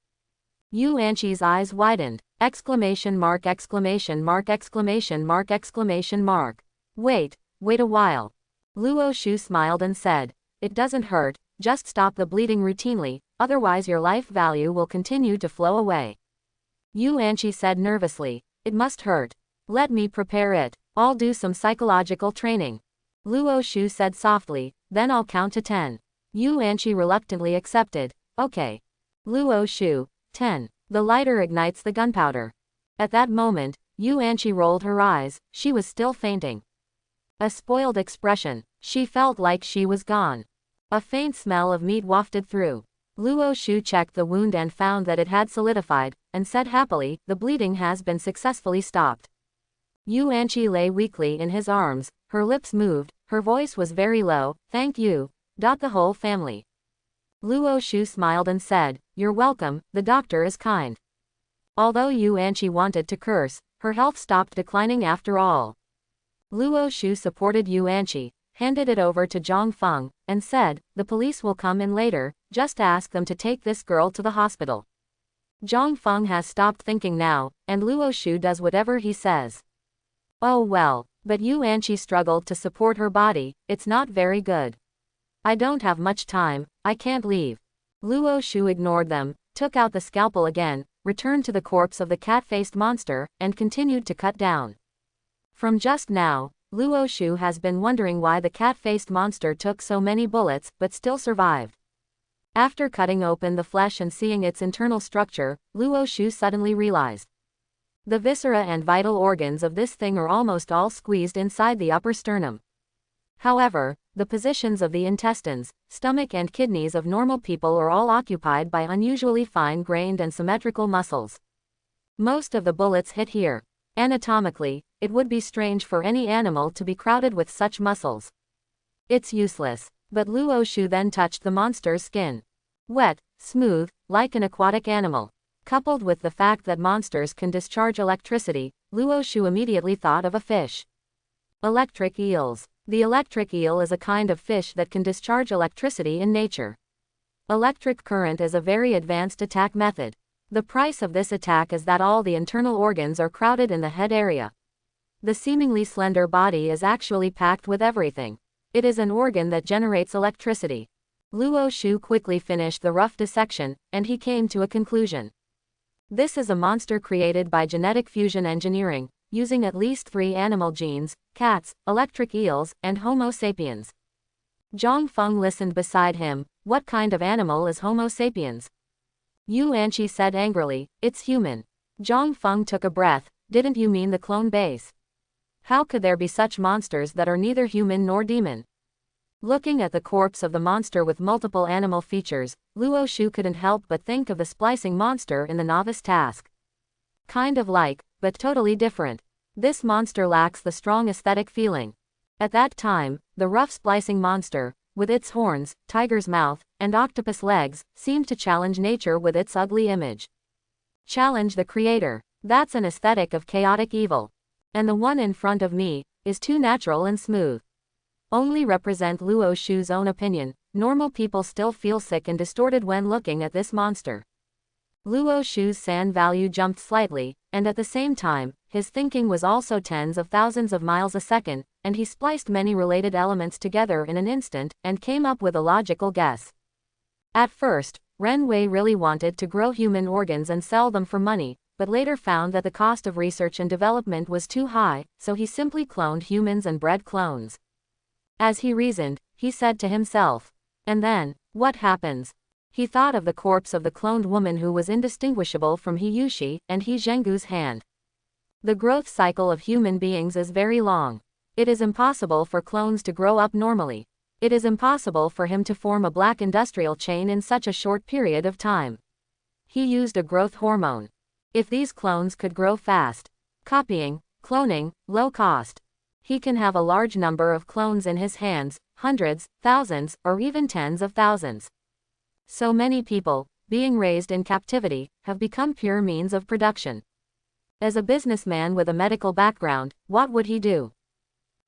Yu Anqi's eyes widened. Exclamation mark, exclamation mark, exclamation mark, exclamation mark. Wait a while. Luo Shu smiled and said, it doesn't hurt, just stop the bleeding routinely, otherwise your life value will continue to flow away. Yu Anqi said nervously, it must hurt. Let me prepare it. I'll do some psychological training. Luo Shu said softly, then I'll count to 10. Yu Anqi reluctantly accepted. Okay. Luo Shu, 10. The lighter ignites the gunpowder. At that moment, Yu Anqi rolled her eyes. She was still fainting. A spoiled expression. She felt like she was gone. A faint smell of meat wafted through. Luo Shu checked the wound and found that it had solidified, and said happily, the bleeding has been successfully stopped. Yu Anqi lay weakly in his arms, her lips moved, her voice was very low, thank you. The whole family. Luo Shu smiled and said, you're welcome, the doctor is kind. Although Yu Anqi wanted to curse, her health stopped declining after all. Luo Shu supported Yu Anqi, handed it over to Zhang Feng, and said, the police will come in later, just ask them to take this girl to the hospital. Zhang Feng has stopped thinking now, and Luo Shu does whatever he says. Oh well, but Yu Anqi struggled to support her body, it's not very good. I don't have much time, I can't leave. Luo Shu ignored them, took out the scalpel again, returned to the corpse of the cat-faced monster, and continued to cut down. From just now, Luo Shu has been wondering why the cat-faced monster took so many bullets, but still survived. After cutting open the flesh and seeing its internal structure, Luo Shu suddenly realized. The viscera and vital organs of this thing are almost all squeezed inside the upper sternum. However, the positions of the intestines, stomach and kidneys of normal people are all occupied by unusually fine-grained and symmetrical muscles. Most of the bullets hit here. Anatomically, it would be strange for any animal to be crowded with such muscles. It's useless. But Luo Shu then touched the monster's skin. Wet, smooth, like an aquatic animal. Coupled with the fact that monsters can discharge electricity, Luo Shu immediately thought of a fish. Electric eels. The electric eel is a kind of fish that can discharge electricity in nature. Electric current is a very advanced attack method. The price of this attack is that all the internal organs are crowded in the head area. The seemingly slender body is actually packed with everything. It is an organ that generates electricity. Luo Shu quickly finished the rough dissection, and he came to a conclusion. This is a monster created by genetic fusion engineering, using at least 3 animal genes: cats, electric eels, and Homo sapiens. Zhang Feng listened beside him. What kind of animal is Homo sapiens? Yu Anqi said angrily. It's human. Zhang Feng took a breath. Didn't you mean the clone base? How could there be such monsters that are neither human nor demon? Looking at the corpse of the monster with multiple animal features, Luo Shu couldn't help but think of the splicing monster in the novice task. Kind of like, but totally different. This monster lacks the strong aesthetic feeling. At that time, the rough splicing monster, with its horns, tiger's mouth, and octopus legs, seemed to challenge nature with its ugly image. Challenge the creator. That's an aesthetic of chaotic evil. And the one in front of me is too natural and smooth. Only represent Luo Shu's own opinion. Normal people still feel sick and distorted when looking at this monster. Luo Shu's sand value jumped slightly, and at the same time, his thinking was also tens of thousands of miles a second, and he spliced many related elements together in an instant, and came up with a logical guess. At first, Ren Wei really wanted to grow human organs and sell them for money, but later found that the cost of research and development was too high, so he simply cloned humans and bred clones. As he reasoned, he said to himself, and then, what happens? He thought of the corpse of the cloned woman who was indistinguishable from He Yushi and He Zhengu's hand. The growth cycle of human beings is very long. It is impossible for clones to grow up normally. It is impossible for him to form a black industrial chain in such a short period of time. He used a growth hormone. If these clones could grow fast, copying, cloning, low cost, he can have a large number of clones in his hands, hundreds, thousands, or even tens of thousands. So many people, being raised in captivity, have become pure means of production. As a businessman with a medical background, what would he do?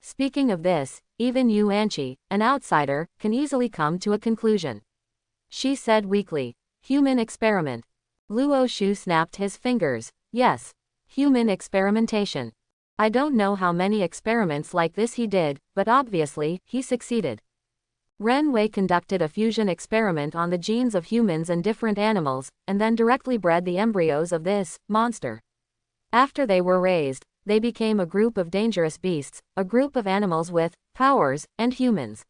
Speaking of this, even Yu Anqi, an outsider, can easily come to a conclusion. She said weakly, human experiment. Luo Shu snapped his fingers. Yes. Human experimentation. I don't know how many experiments like this he did, but obviously, he succeeded. Ren Wei conducted a fusion experiment on the genes of humans and different animals, and then directly bred the embryos of this monster. After they were raised, they became a group of dangerous beasts, a group of animals with powers, and humans.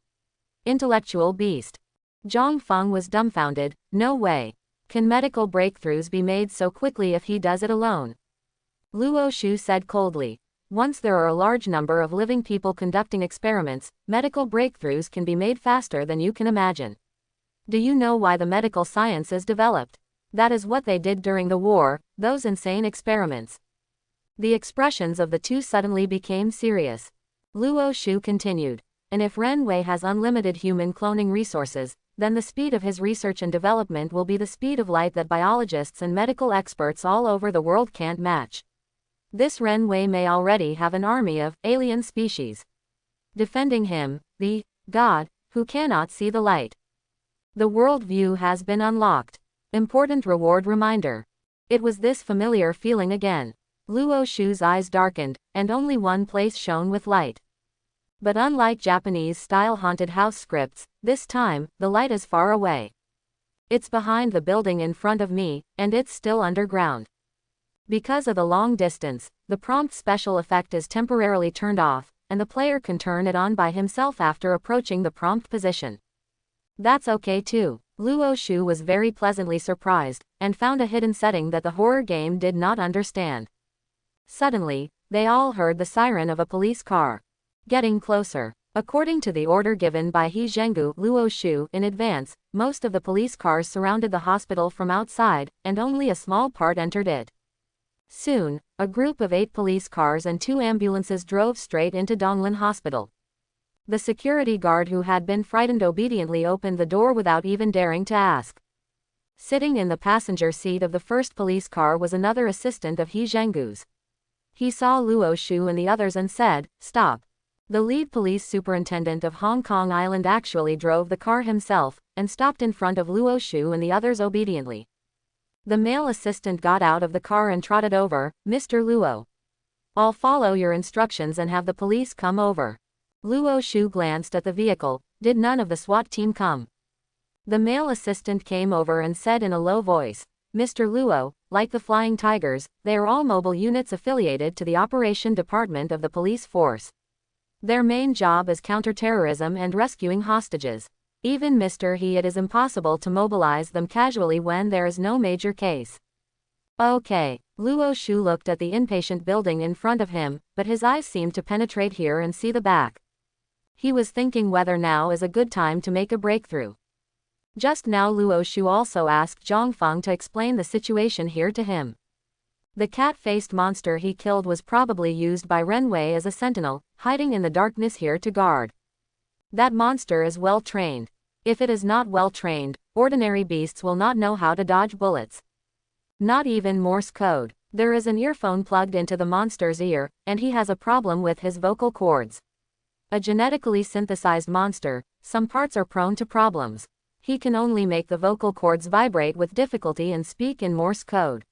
Intellectual beast. Zhang Feng was dumbfounded. No way. Can medical breakthroughs be made so quickly if he does it alone? Luo Shu said coldly. Once there are a large number of living people conducting experiments, medical breakthroughs can be made faster than you can imagine. Do you know why the medical science is developed? That is what they did during the war, those insane experiments. The expressions of the two suddenly became serious. Luo Shu continued. And if Ren Wei has unlimited human cloning resources, then the speed of his research and development will be the speed of light that biologists and medical experts all over the world can't match. This Ren Wei may already have an army of alien species defending him, the God, who cannot see the light. The world view has been unlocked. Important reward reminder. It was this familiar feeling again. Luo Shu's eyes darkened, and only one place shone with light. But unlike Japanese-style haunted house scripts, this time, the light is far away. It's behind the building in front of me, and it's still underground. Because of the long distance, the prompt special effect is temporarily turned off, and the player can turn it on by himself after approaching the prompt position. That's okay too. Luo Shu was very pleasantly surprised, and found a hidden setting that the horror game did not understand. Suddenly, they all heard the siren of a police car. Getting closer. According to the order given by He Zhengu Luo Shu in advance, most of the police cars surrounded the hospital from outside, and only a small part entered it. Soon, a group of 8 police cars and 2 ambulances drove straight into Donglin Hospital. The security guard who had been frightened obediently opened the door without even daring to ask. Sitting in the passenger seat of the first police car was another assistant of He Zhengu's. He saw Luo Shu and the others and said, "Stop." The lead police superintendent of Hong Kong Island actually drove the car himself, and stopped in front of Luo Shu and the others obediently. The male assistant got out of the car and trotted over. "Mr. Luo. I'll follow your instructions and have the police come over." Luo Shu glanced at the vehicle. Did none of the SWAT team come? The male assistant came over and said in a low voice, Mr. Luo, like the Flying Tigers, they are all mobile units affiliated to the Operation Department of the Police Force. Their main job is counterterrorism and rescuing hostages. Even Mr. He, it is impossible to mobilize them casually when there is no major case. Okay. Luo Shu looked at the inpatient building in front of him, but his eyes seemed to penetrate here and see the back. He was thinking whether now is a good time to make a breakthrough. Just now Luo Shu also asked Zhongfeng to explain the situation here to him. The cat-faced monster he killed was probably used by Renwei as a sentinel, hiding in the darkness here to guard. That monster is well trained. If it is not well trained, ordinary beasts will not know how to dodge bullets. Not even Morse code. There is an earphone plugged into the monster's ear, and he has a problem with his vocal cords. A genetically synthesized monster, some parts are prone to problems. He can only make the vocal cords vibrate with difficulty and speak in Morse code.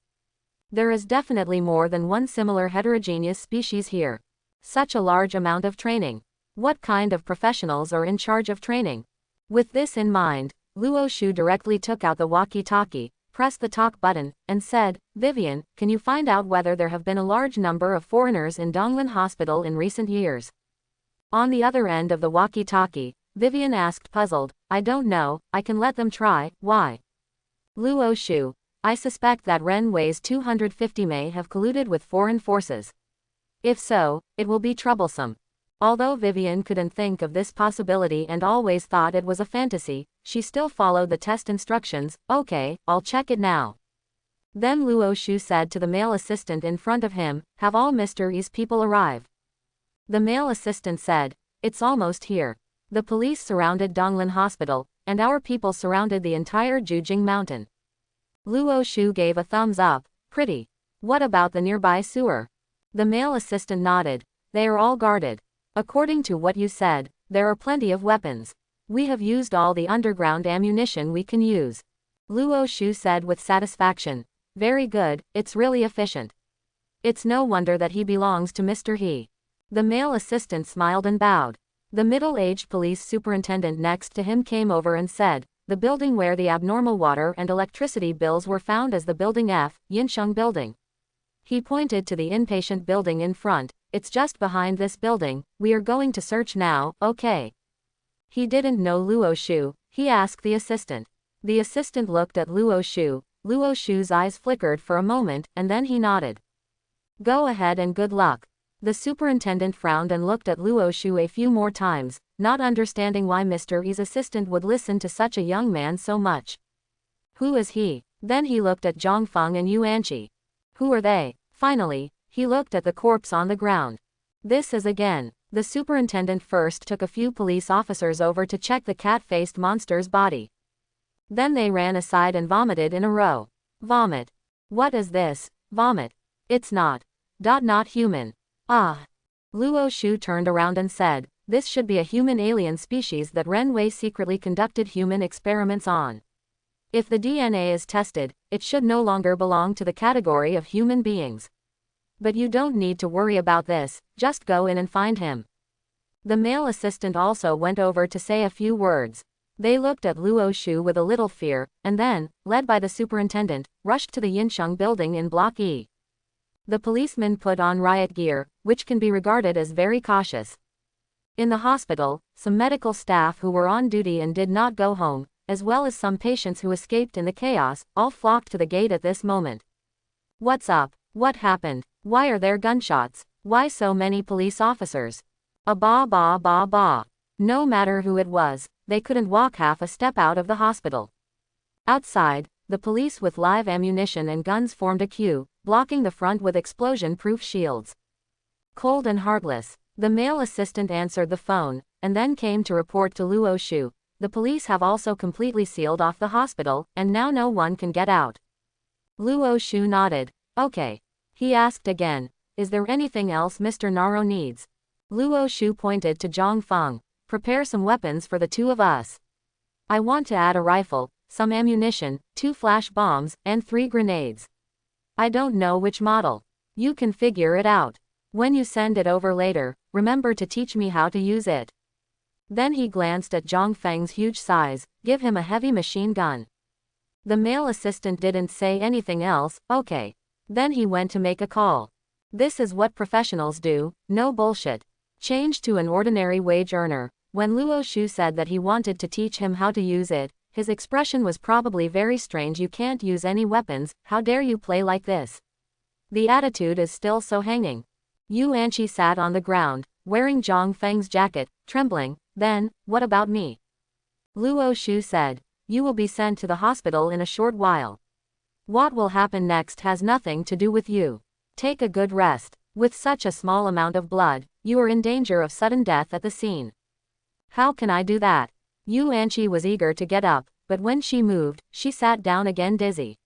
There is definitely more than one similar heterogeneous species here. Such a large amount of training. What kind of professionals are in charge of training? With this in mind, Luo Shu directly took out the walkie-talkie, pressed the talk button, and said, "Vivian, can you find out whether there have been a large number of foreigners in Donglin Hospital in recent years?" On the other end of the walkie-talkie, Vivian asked puzzled, "I don't know, I can let them try, why?" Luo Shu, "I suspect that Renwei's 250 may have colluded with foreign forces. If so, it will be troublesome." Although Vivian couldn't think of this possibility and always thought it was a fantasy, she still followed the test instructions. "Okay, I'll check it now." Then Luo Shu said to the male assistant in front of him, "Have all Mr. Yi's people arrived?" The male assistant said, "It's almost here. The police surrounded Donglin Hospital, and our people surrounded the entire Jujing Mountain." Luo Shu gave a thumbs up. "Pretty. What about the nearby sewer?" The male assistant nodded. "They are all guarded. According to what you said, there are plenty of weapons. We have used all the underground ammunition we can use." Luo Shu said with satisfaction. "Very good, it's really efficient. It's no wonder that he belongs to Mr. He." The male assistant smiled and bowed. The middle-aged police superintendent next to him came over and said, "The building where the abnormal water and electricity bills were found is the Building F, Yinsheng Building." He pointed to the inpatient building in front. "It's just behind this building, we are going to search now, okay?" He didn't know Luo Shu. He asked the assistant. The assistant looked at Luo Shu. Luo Shu's eyes flickered for a moment, and then he nodded. "Go ahead and good luck." The superintendent frowned and looked at Luo Shu a few more times, not understanding why Mr. Yi's assistant would listen to such a young man so much. "Who is he?" Then he looked at Zhongfeng and Yuanqi. "Who are they?" Finally, he looked at the corpse on the ground. "This is again." The superintendent first took a few police officers over to check the cat-faced monster's body. Then they ran aside and vomited in a row. "Vomit. What is this? Vomit. It's not human. Ah." Luo Shu turned around and said, "This should be a human alien species that Renwei secretly conducted human experiments on. If the DNA is tested, it should no longer belong to the category of human beings. But you don't need to worry about this, just go in and find him." The male assistant also went over to say a few words. They looked at Luo Shu with a little fear, and then, led by the superintendent, rushed to the Yinsheng Building in Block E. The policemen put on riot gear, which can be regarded as very cautious. In the hospital, some medical staff who were on duty and did not go home, as well as some patients who escaped in the chaos, all flocked to the gate at this moment. "What's up? What happened? Why are there gunshots? Why so many police officers? Ba ba ba ba." No matter who it was, they couldn't walk half a step out of the hospital. Outside, the police with live ammunition and guns formed a queue, blocking the front with explosion-proof shields. Cold and heartless. The male assistant answered the phone, and then came to report to Luo Shu. "The police have also completely sealed off the hospital, and now no one can get out." Luo Shu nodded. "Okay." He asked again, "Is there anything else Mr. Naro needs?" Luo Shu pointed to Zhongfeng. "Prepare some weapons for the two of us. I want to add a rifle, some ammunition, 2 flash bombs, and 3 grenades. I don't know which model. You can figure it out. When you send it over later, remember to teach me how to use it." Then he glanced at Zhongfeng's huge size. "Give him a heavy machine gun." The male assistant didn't say anything else. Okay. Then he went to make a call. This is what professionals do, no bullshit. Change to an ordinary wage earner. When Luo Shu said that he wanted to teach him how to use it, his expression was probably very strange. You can't use any weapons, how dare you play like this? The attitude is still so hanging. Yu Anqi sat on the ground, wearing Zhang Feng's jacket, trembling. Then, what about me? Luo Shu said. You will be sent to the hospital in a short while. What will happen next has nothing to do with you. Take a good rest. With such a small amount of blood, you are in danger of sudden death at the scene. How can I do that? Yu Anqi was eager to get up, but when she moved, she sat down again dizzy.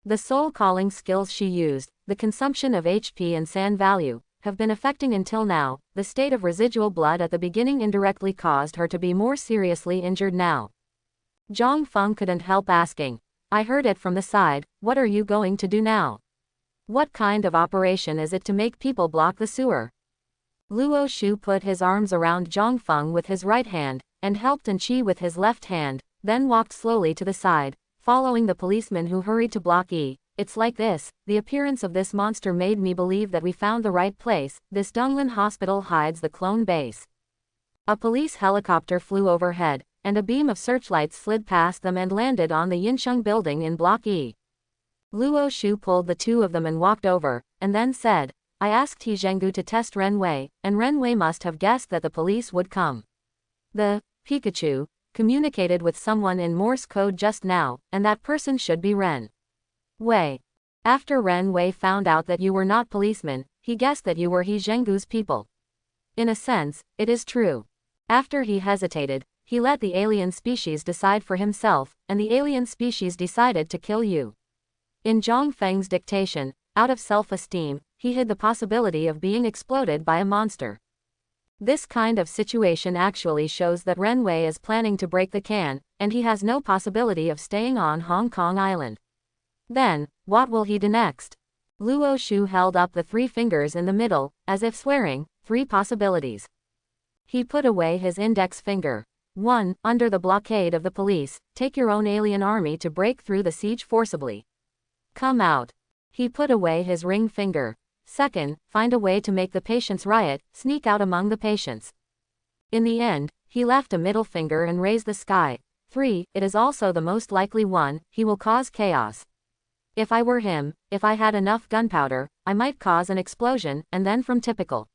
The soul calling skills she used, the consumption of HP and san value, have been affecting until now. The state of residual blood at the beginning indirectly caused her to be more seriously injured now. Zhang Feng couldn't help asking. I heard it from the side, what are you going to do now? What kind of operation is it to make people block the sewer? Luo Shu put his arms around Zhang Feng with his right hand, and helped Anqi with his left hand, then walked slowly to the side, following the policeman who hurried to block E. It's like this, the appearance of this monster made me believe that we found the right place. This Donglin hospital hides the clone base. A police helicopter flew overhead, and a beam of searchlights slid past them and landed on the Yinsheng building in Block E. Luo Shu pulled the two of them and walked over, and then said, I asked He Zhenggu to test Renwei, and Renwei must have guessed that the police would come. The Pikachu communicated with someone in Morse code just now, and that person should be Ren Wei. After Ren Wei found out that you were not policemen, he guessed that you were He Zhenggu's people. In a sense, it is true. After he hesitated, he let the alien species decide for himself, and the alien species decided to kill you. In Zhang Feng's dictation, out of self-esteem, he hid the possibility of being exploded by a monster. This kind of situation actually shows that Ren Wei is planning to break the can, and he has no possibility of staying on Hong Kong Island. Then, what will he do next? Luo Shu held up the 3 fingers in the middle, as if swearing, 3 possibilities. He put away his index finger. 1. Under the blockade of the police, take your own alien army to break through the siege forcibly. Come out. He put away his ring finger. 2nd, find a way to make the patients riot, sneak out among the patients. In the end, he left a middle finger and raised the sky. 3. It is also the most likely one, he will cause chaos. If I were him, if I had enough gunpowder, I might cause an explosion, and then from typical.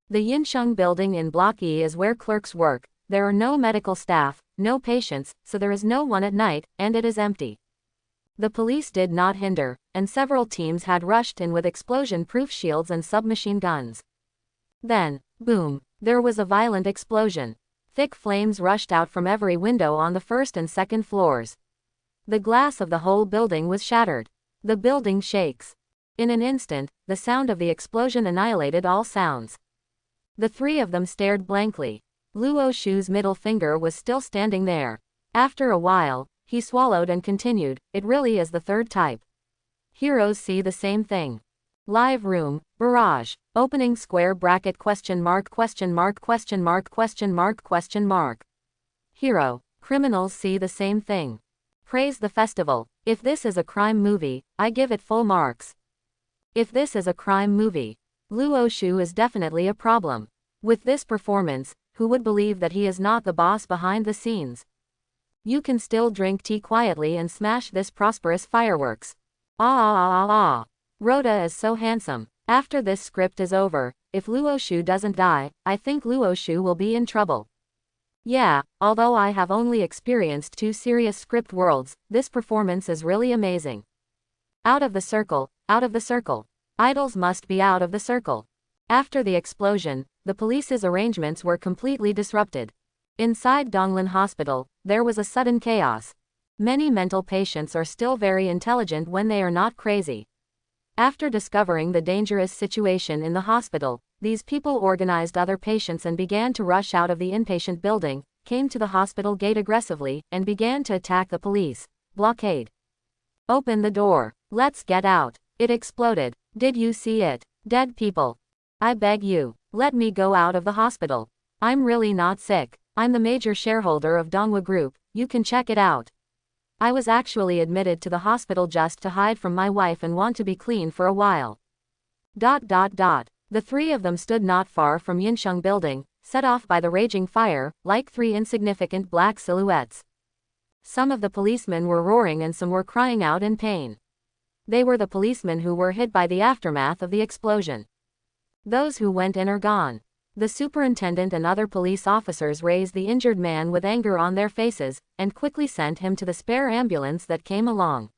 The Yinsheng building in Block E is where clerks work. There are no medical staff, no patients, so there is no one at night, and it is empty. The police did not hinder, and several teams had rushed in with explosion-proof shields and submachine guns. Then, boom, there was a violent explosion. Thick flames rushed out from every window on the 1st and 2nd floors. The glass of the whole building was shattered. The building shakes. In an instant, the sound of the explosion annihilated all sounds. The 3 of them stared blankly. Luo Shu's middle finger was still standing there. After a while, he swallowed and continued, it really is the 3rd type. Heroes see the same thing. Live room, barrage, opening square bracket question mark question mark question mark question mark question mark. Hero, criminals see the same thing. Praise the festival. If this is a crime movie, I give it full marks. If this is a crime movie, Luo Shu is definitely a problem. With this performance, who would believe that he is not the boss behind the scenes? You can still drink tea quietly and smash this prosperous fireworks. Rhoda is so handsome. After this script is over, if Luo Shu doesn't die, I think Luo Shu will be in trouble. Yeah, although I have only experienced 2 serious script worlds, this performance is really amazing. Out of the circle, out of the circle. Idols must be out of the circle. After the explosion, the police's arrangements were completely disrupted. Inside Donglin Hospital, there was a sudden chaos. Many mental patients are still very intelligent when they are not crazy. After discovering the dangerous situation in the hospital, these people organized other patients and began to rush out of the inpatient building, came to the hospital gate aggressively, and began to attack the police. Blockade. Open the door. Let's get out. It exploded. Did you see it? Dead people. I beg you, let me go out of the hospital. I'm really not sick. I'm the major shareholder of Donghua Group, you can check it out. I was actually admitted to the hospital just to hide from my wife and want to be clean for a while. The three of them stood not far from Yinsheng building, set off by the raging fire, like three insignificant black silhouettes. Some of the policemen were roaring and some were crying out in pain. They were the policemen who were hit by the aftermath of the explosion. Those who went in are gone. The superintendent and other police officers raised the injured man with anger on their faces, and quickly sent him to the spare ambulance that came along.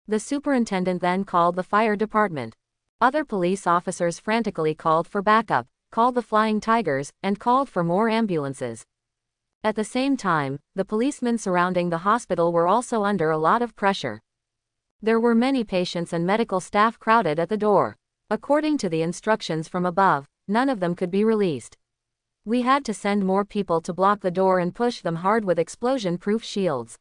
The superintendent then called the fire department. Other police officers frantically called for backup, called the Flying Tigers, and called for more ambulances. At the same time, the policemen surrounding the hospital were also under a lot of pressure. There were many patients and medical staff crowded at the door. According to the instructions from above, none of them could be released. We had to send more people to block the door and push them hard with explosion-proof shields.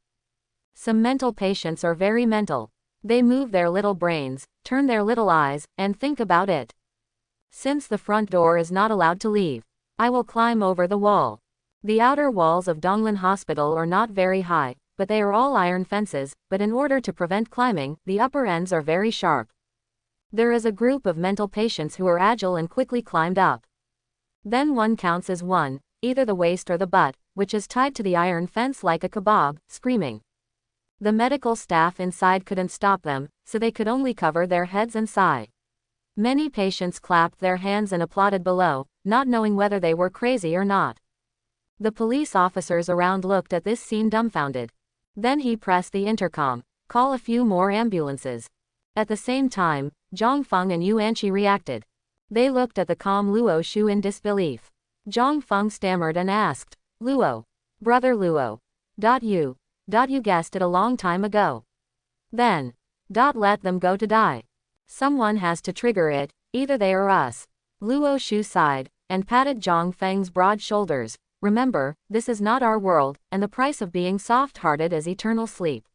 Some mental patients are very mental. They move their little brains, turn their little eyes, and think about it. Since the front door is not allowed to leave, I will climb over the wall. The outer walls of Donglan Hospital are not very high, but they are all iron fences, but in order to prevent climbing, the upper ends are very sharp. There is a group of mental patients who are agile and quickly climbed up. Then one counts as one, either the waist or the butt, which is tied to the iron fence like a kebab, screaming. The medical staff inside couldn't stop them, so they could only cover their heads and sigh. Many patients clapped their hands and applauded below, not knowing whether they were crazy or not. The police officers around looked at this scene dumbfounded. Then he pressed the intercom, "Call a few more ambulances." At the same time, Zhang Feng and Yuanqi reacted. They looked at the calm Luo Shu in disbelief. Zhang Feng stammered and asked, "Luo. Brother Luo. You guessed it a long time ago. Then. Let them go to die. Someone has to trigger it, either they or us." Luo Shu sighed, and patted Zhang Feng's broad shoulders. "Remember, this is not our world, and the price of being soft-hearted is eternal sleep."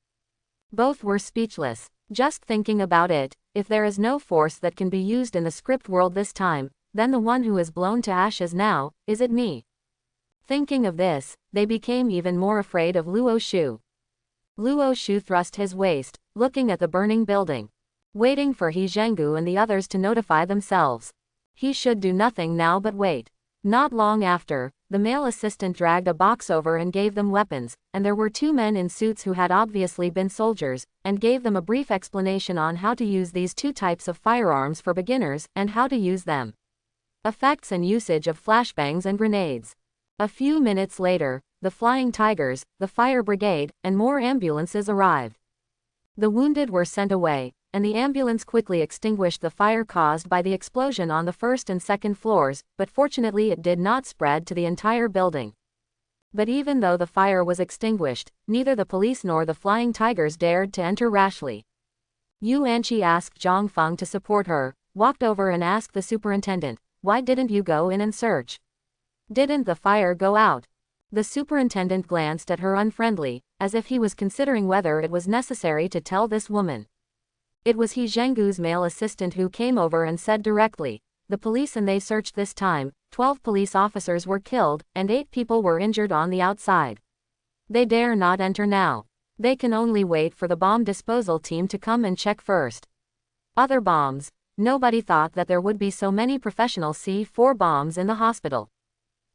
Both were speechless. Just thinking about it, if there is no force that can be used in the script world this time, then the one who is blown to ashes now, is it me? Thinking of this, they became even more afraid of Luo Shu. Luo Shu thrust his waist, looking at the burning building. Waiting for He Zhenggu and the others to notify themselves. He should do nothing now but wait. Not long after, the male assistant dragged a box over and gave them weapons, and there were two men in suits who had obviously been soldiers, and gave them a brief explanation on how to use these two types of firearms for beginners, and how to use them. Effects and usage of flashbangs and grenades. A few minutes later, the Flying Tigers, the fire brigade, and more ambulances arrived. The wounded were sent away, and the ambulance quickly extinguished the fire caused by the explosion on the first and second floors, but fortunately it did not spread to the entire building. But even though the fire was extinguished, neither the police nor the Flying Tigers dared to enter rashly. Yuanqi asked Zhang Feng to support her, walked over and asked the superintendent, "Why didn't you go in and search? Didn't the fire go out?" The superintendent glanced at her unfriendly, as if he was considering whether it was necessary to tell this woman. It was He Zhenggu's male assistant who came over and said directly, "The police and they searched this time, 12 police officers were killed, and 8 people were injured on the outside. They dare not enter now. They can only wait for the bomb disposal team to come and check first." Other bombs. Nobody thought that there would be so many professional C4 bombs in the hospital.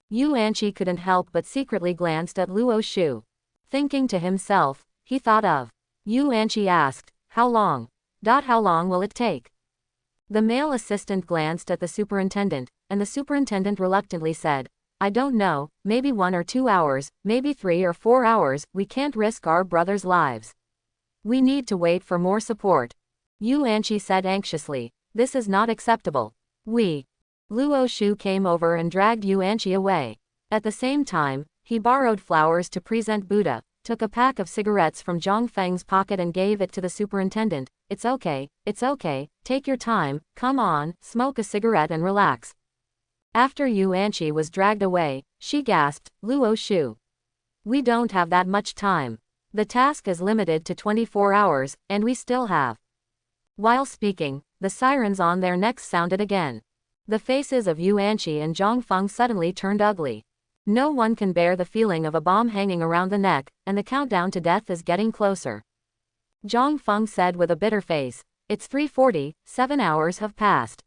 Yuanqi couldn't help but secretly glanced at Luo Shu. Thinking to himself, he thought of. Yuanqi asked, "How long? How long will it take?" The male assistant glanced at the superintendent, and the superintendent reluctantly said, "I don't know, maybe 1 or 2 hours, maybe 3 or 4 hours, we can't risk our brothers' lives. We need to wait for more support." Yuanqi said anxiously, "This is not acceptable. Luo Shu came over and dragged Yuanqi away. At the same time, he borrowed flowers to present Buddha, took a pack of cigarettes from Zhang Feng's pocket and gave it to the superintendent. It's okay, take your time, come on, smoke a cigarette and relax." After Yuanqi was dragged away, she gasped, "Luo Shu. We don't have that much time. The task is limited to 24 hours, and we still have." While speaking, the sirens on their necks sounded again. The faces of Yuanqi and Zhang Feng suddenly turned ugly. No one can bear the feeling of a bomb hanging around the neck, and the countdown to death is getting closer. Zhang Feng said with a bitter face. It's 3:40, 7 hours have passed.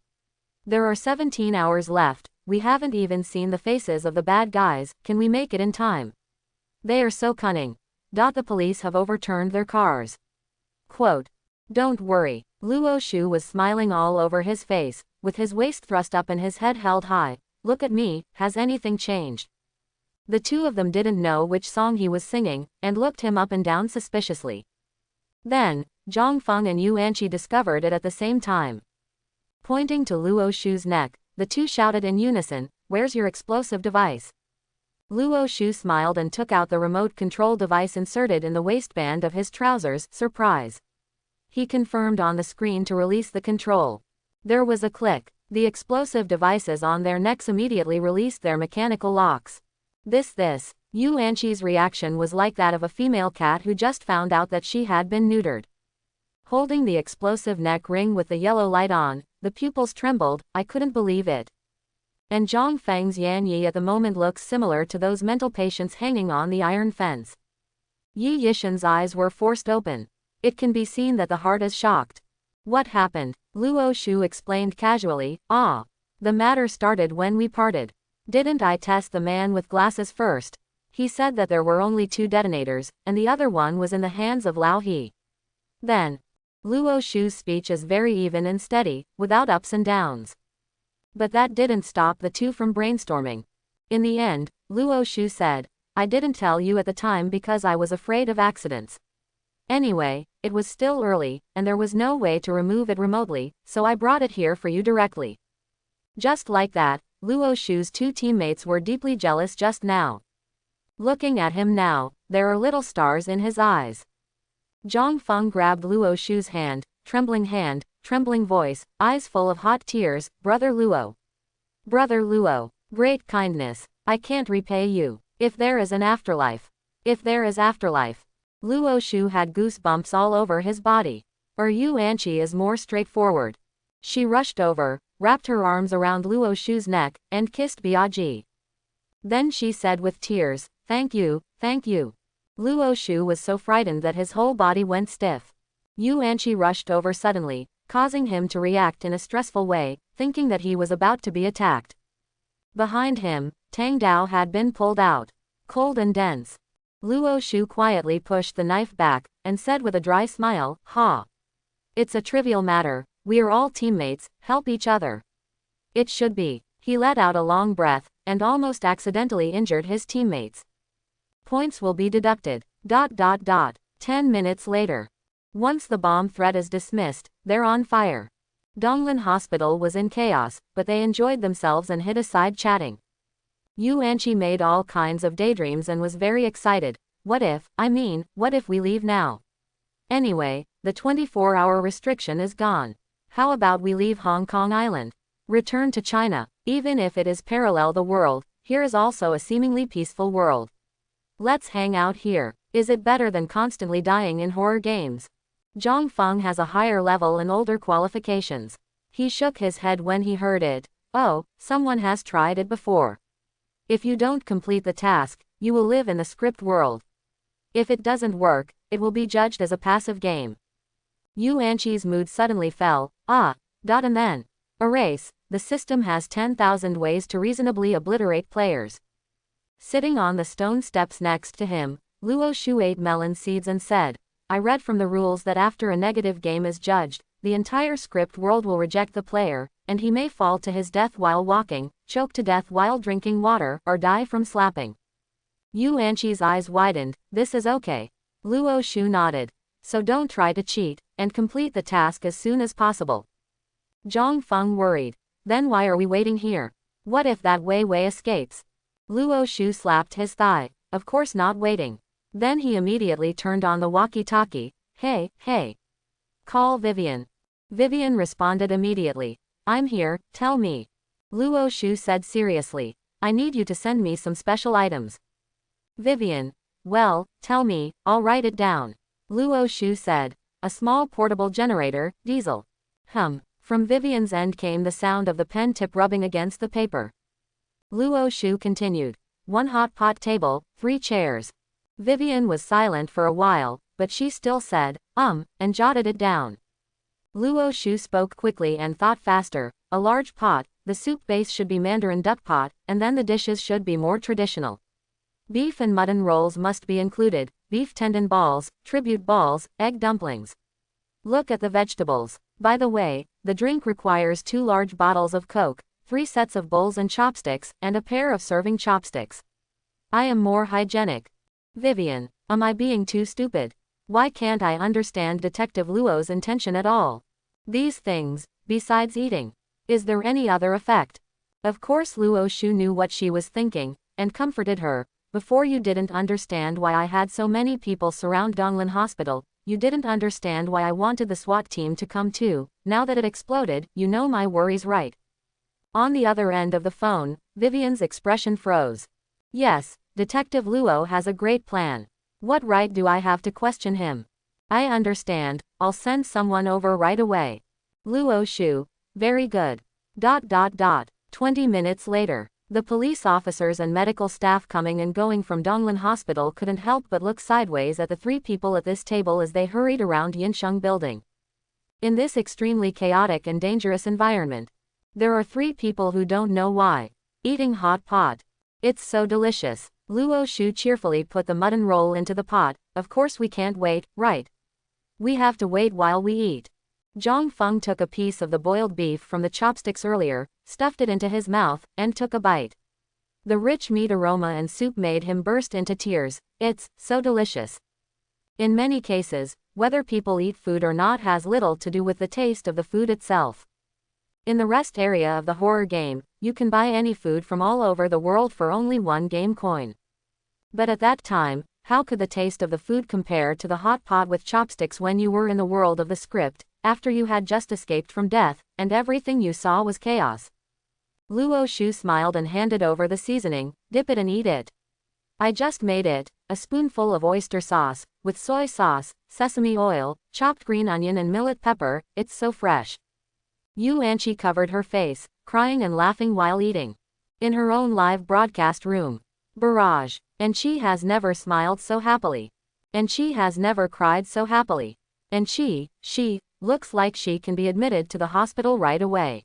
There are 17 hours left, we haven't even seen the faces of the bad guys, can we make it in time? They are so cunning. The police have overturned their cars. Quote. Don't worry. Luo Shu was smiling all over his face, with his waist thrust up and his head held high. Look at me, has anything changed? The two of them didn't know which song he was singing, and looked him up and down suspiciously. Then, Zhang Feng and Yu Anqi discovered it at the same time. Pointing to Luo Shu's neck, the two shouted in unison, "Where's your explosive device?" Luo Shu smiled and took out the remote control device inserted in the waistband of his trousers. Surprise. He confirmed on the screen to release the control. There was a click. The explosive devices on their necks immediately released their mechanical locks. This. Yu Anqi's reaction was like that of a female cat who just found out that she had been neutered. Holding the explosive neck ring with the yellow light on, the pupils trembled. I couldn't believe it. And Zhang Feng's Yan Yi at the moment looks similar to those mental patients hanging on the iron fence. Yi Yishan's eyes were forced open. It can be seen that the heart is shocked. What happened? Luo Shu explained casually. The matter started when we parted. Didn't I test the man with glasses first? He said that there were only 2 detonators, and the other one was in the hands of Lao He. Then, Luo Shu's speech is very even and steady, without ups and downs. But that didn't stop the two from brainstorming. In the end, Luo Shu said, I didn't tell you at the time because I was afraid of accidents. Anyway, it was still early, and there was no way to remove it remotely, so I brought it here for you directly. Just like that, Luo Shu's 2 teammates were deeply jealous just now. Looking at him now, there are little stars in his eyes. Zhang Feng grabbed Luo Shu's hand, trembling voice, eyes full of hot tears. Brother Luo, great kindness. I can't repay you. If there is an afterlife. Luo Shu had goosebumps all over his body. Or Yu Anqi is more straightforward. She rushed over, wrapped her arms around Luo Shu's neck, and kissed Biaji. Then she said with tears, Thank you. Luo Shu was so frightened that his whole body went stiff. Yu Anqi rushed over suddenly, causing him to react in a stressful way, thinking that he was about to be attacked. Behind him, Tang Dao had been pulled out. Cold and dense. Luo Shu quietly pushed the knife back, and said with a dry smile, It's a trivial matter, we are all teammates, help each other. It should be. He let out a long breath, and almost accidentally injured his teammates. Points will be deducted. 10 minutes later. Once the bomb threat is dismissed, they're on fire. Donglin Hospital was in chaos, but they enjoyed themselves and hid aside chatting. Yu Anqi made all kinds of daydreams and was very excited. What if we leave now? Anyway, the 24-hour restriction is gone. How about we leave Hong Kong Island? Return to China. Even if it is parallel the world, here is also a seemingly peaceful world. Let's hang out here. Is it better than constantly dying in horror games? Zhang Feng has a higher level and older qualifications. He shook his head when he heard it. Oh, someone has tried it before. If you don't complete the task, you will live in the script world. If it doesn't work, it will be judged as a passive game. Yu Anqi's mood suddenly fell. And then. Erase. The system has 10,000 ways to reasonably obliterate players. Sitting on the stone steps next to him, Luo Shu ate melon seeds and said, I read from the rules that after a negative game is judged, the entire script world will reject the player, and he may fall to his death while walking, choke to death while drinking water, or die from slapping. Yu Anqi's eyes widened. This is okay. Luo Shu nodded. So don't try to cheat, and complete the task as soon as possible. Zhang Feng worried. Then why are we waiting here? What if that Wei Wei escapes? Luo Shu slapped his thigh. Of course not waiting. Then he immediately turned on the walkie-talkie. Hey. Call Vivian. Vivian responded immediately. I'm here, tell me. Luo Shu said seriously. I need you to send me some special items. Vivian. Well, tell me, I'll write it down. Luo Shu said. A small portable generator, diesel. From Vivian's end came the sound of the pen tip rubbing against the paper. Luo Shu continued. one hot pot table, 3 chairs. Vivian was silent for a while, but she still said, and jotted it down. Luo Shu spoke quickly and thought faster. A large pot, the soup base should be Mandarin duck pot, and then the dishes should be more traditional. Beef and mutton rolls must be included, beef tendon balls, tribute balls, egg dumplings. Look at the vegetables. By the way, the drink requires 2 large bottles of Coke, 3 sets of bowls and chopsticks, and a pair of serving chopsticks. I am more hygienic. Vivian, am I being too stupid? Why can't I understand Detective Luo's intention at all? These things, besides eating. Is there any other effect? Of course Luo Shu knew what she was thinking, and comforted her. Before you didn't understand why I had so many people surround Donglan Hospital, you didn't understand why I wanted the SWAT team to come too. Now that it exploded, you know my worries, right? On the other end of the phone, Vivian's expression froze. Yes, Detective Luo has a great plan. What right do I have to question him? I understand, I'll send someone over right away. Luo Shu, very good. 20 minutes later. The police officers and medical staff coming and going from Donglan Hospital couldn't help but look sideways at the 3 people at this table as they hurried around Yinsheng building. In this extremely chaotic and dangerous environment, there are 3 people who don't know why. Eating hot pot. It's so delicious. Luo Shu cheerfully put the mutton roll into the pot. Of course we can't wait, right? We have to wait while we eat. Zhang Feng took a piece of the boiled beef from the chopsticks earlier, stuffed it into his mouth, and took a bite. The rich meat aroma and soup made him burst into tears. It's so delicious. In many cases, whether people eat food or not has little to do with the taste of the food itself. In the rest area of the horror game, you can buy any food from all over the world for only 1 game coin. But at that time, how could the taste of the food compare to the hot pot with chopsticks when you were in the world of the script, after you had just escaped from death, and everything you saw was chaos? Luo Shu smiled and handed over the seasoning. Dip it and eat it. I just made it, a spoonful of oyster sauce, with soy sauce, sesame oil, chopped green onion and millet pepper. It's so fresh. Yu Anqi covered her face, crying and laughing while eating. In her own live broadcast room. Barrage. And she has never smiled so happily. And she has never cried so happily. And she, looks like she can be admitted to the hospital right away.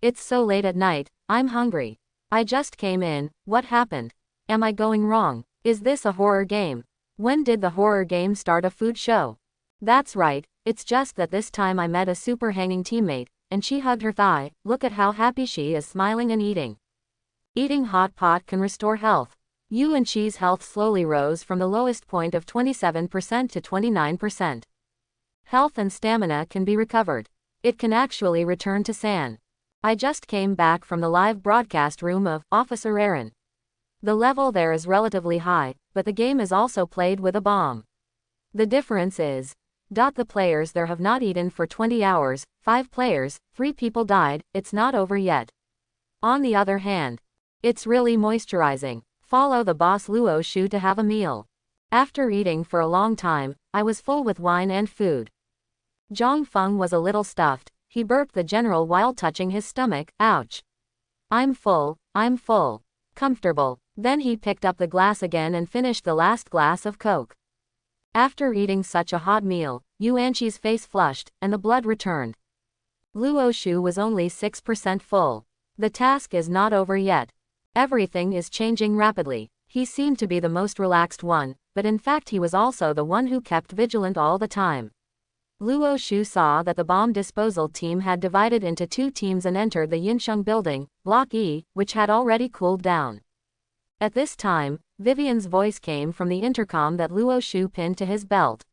It's so late at night, I'm hungry. I just came in, what happened? Am I going wrong? Is this a horror game? When did the horror game start a food show? That's right, it's just that this time I met a super hanging teammate, and she hugged her thigh. Look at how happy she is, smiling and eating. Eating hot pot can restore health. Yu Anqi's health slowly rose from the lowest point of 27% to 29%. Health and stamina can be recovered. It can actually return to San. I just came back from the live broadcast room of Officer Aaron. The level there is relatively high, but the game is also played with a bomb. The difference is, the players there have not eaten for 20 hours, 5 players, 3 people died, it's not over yet. On the other hand, it's really moisturizing. Follow the boss Luo Shu to have a meal. After eating for a long time, I was full with wine and food. Zhang Feng was a little stuffed. He burped the general while touching his stomach. Ouch. I'm full, comfortable. Then he picked up the glass again and finished the last glass of Coke. After eating such a hot meal, Yu Anqi's face flushed, and the blood returned. Luo Shu was only 6% full. The task is not over yet. Everything is changing rapidly. He seemed to be the most relaxed one, but in fact he was also the one who kept vigilant all the time. Luo Shu saw that the bomb disposal team had divided into 2 teams and entered the Yinsheng building, Block E, which had already cooled down. At this time, Vivian's voice came from the intercom that Luo Shu pinned to his belt.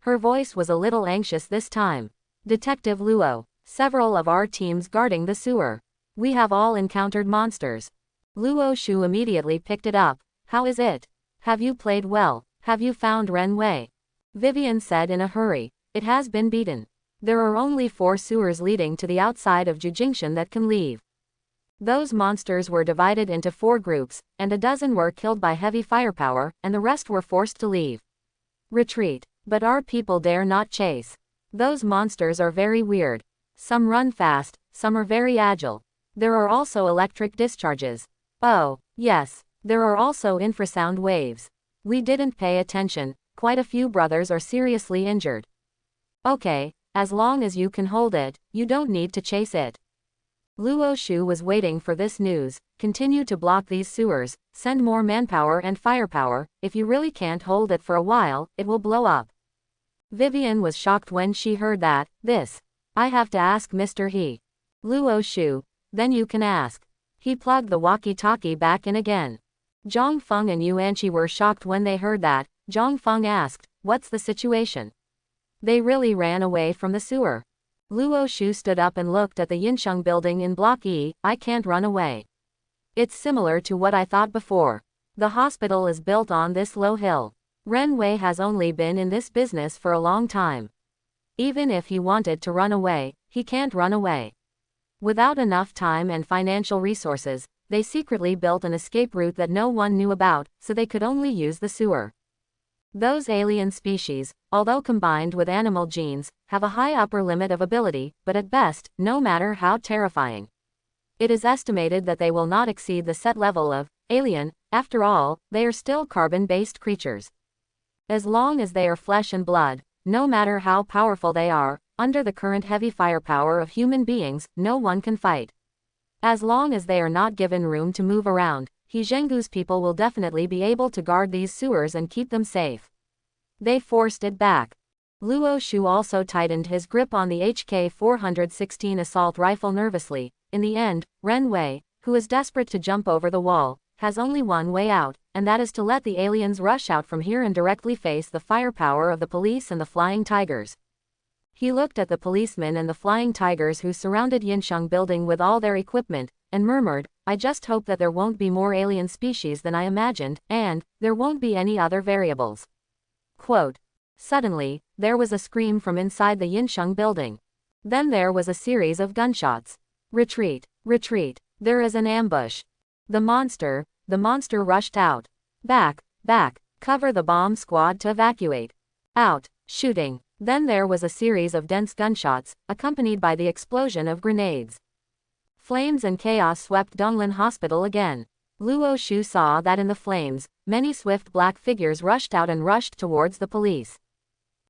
Her voice was a little anxious this time. Detective Luo, several of our teams guarding the sewer. We have all encountered monsters. Luo Shu immediately picked it up. How is it? Have you played well? Have you found Ren Wei? Vivian said in a hurry. It has been beaten. There are only 4 sewers leading to the outside of Jujingshan that can leave. Those monsters were divided into 4 groups, and a dozen were killed by heavy firepower, and the rest were forced to leave. Retreat. But our people dare not chase. Those monsters are very weird. Some run fast, some are very agile. There are also electric discharges. Oh, yes. There are also infrasound waves. We didn't pay attention. Quite a few brothers are seriously injured. Okay, as long as you can hold it, you don't need to chase it. Luo Shu was waiting for this news. Continue to block these sewers, send more manpower and firepower. If you really can't hold it for a while, it will blow up. Vivian was shocked when she heard that. I have to ask Mr. He. Luo Shu, then you can ask. He plugged the walkie-talkie back in again. Zhang Feng and Yuanqi were shocked when they heard that. Zhang Feng asked, what's the situation? They really ran away from the sewer. Luo Shu stood up and looked at the Yinsheng building in Block E. I can't run away. It's similar to what I thought before. The hospital is built on this low hill. Ren Wei has only been in this business for a long time. Even if he wanted to run away, he can't run away. Without enough time and financial resources, they secretly built an escape route that no one knew about, so they could only use the sewer. Those alien species, although combined with animal genes, have a high upper limit of ability, but at best, no matter how terrifying. It is estimated that they will not exceed the set level of alien. After all, they are still carbon-based creatures. As long as they are flesh and blood, no matter how powerful they are, under the current heavy firepower of human beings, no one can fight. As long as they are not given room to move around, He Zhengu's people will definitely be able to guard these sewers and keep them safe. They forced it back. Luo Shu also tightened his grip on the HK-416 assault rifle nervously. In the end, Ren Wei, who is desperate to jump over the wall, has only one way out, and that is to let the aliens rush out from here and directly face the firepower of the police and the flying tigers. He looked at the policemen and the flying tigers who surrounded Yinsheng building with all their equipment, and murmured, I just hope that there won't be more alien species than I imagined, and there won't be any other variables. Quote. Suddenly, there was a scream from inside the Yinsheng building. Then there was a series of gunshots. Retreat, retreat, there is an ambush. The monster rushed out. Back, cover the bomb squad to evacuate. Out, shooting. Then there was a series of dense gunshots, accompanied by the explosion of grenades. Flames and chaos swept Donglin Hospital again. Luo Shu saw that in the flames, many swift black figures rushed out and rushed towards the police.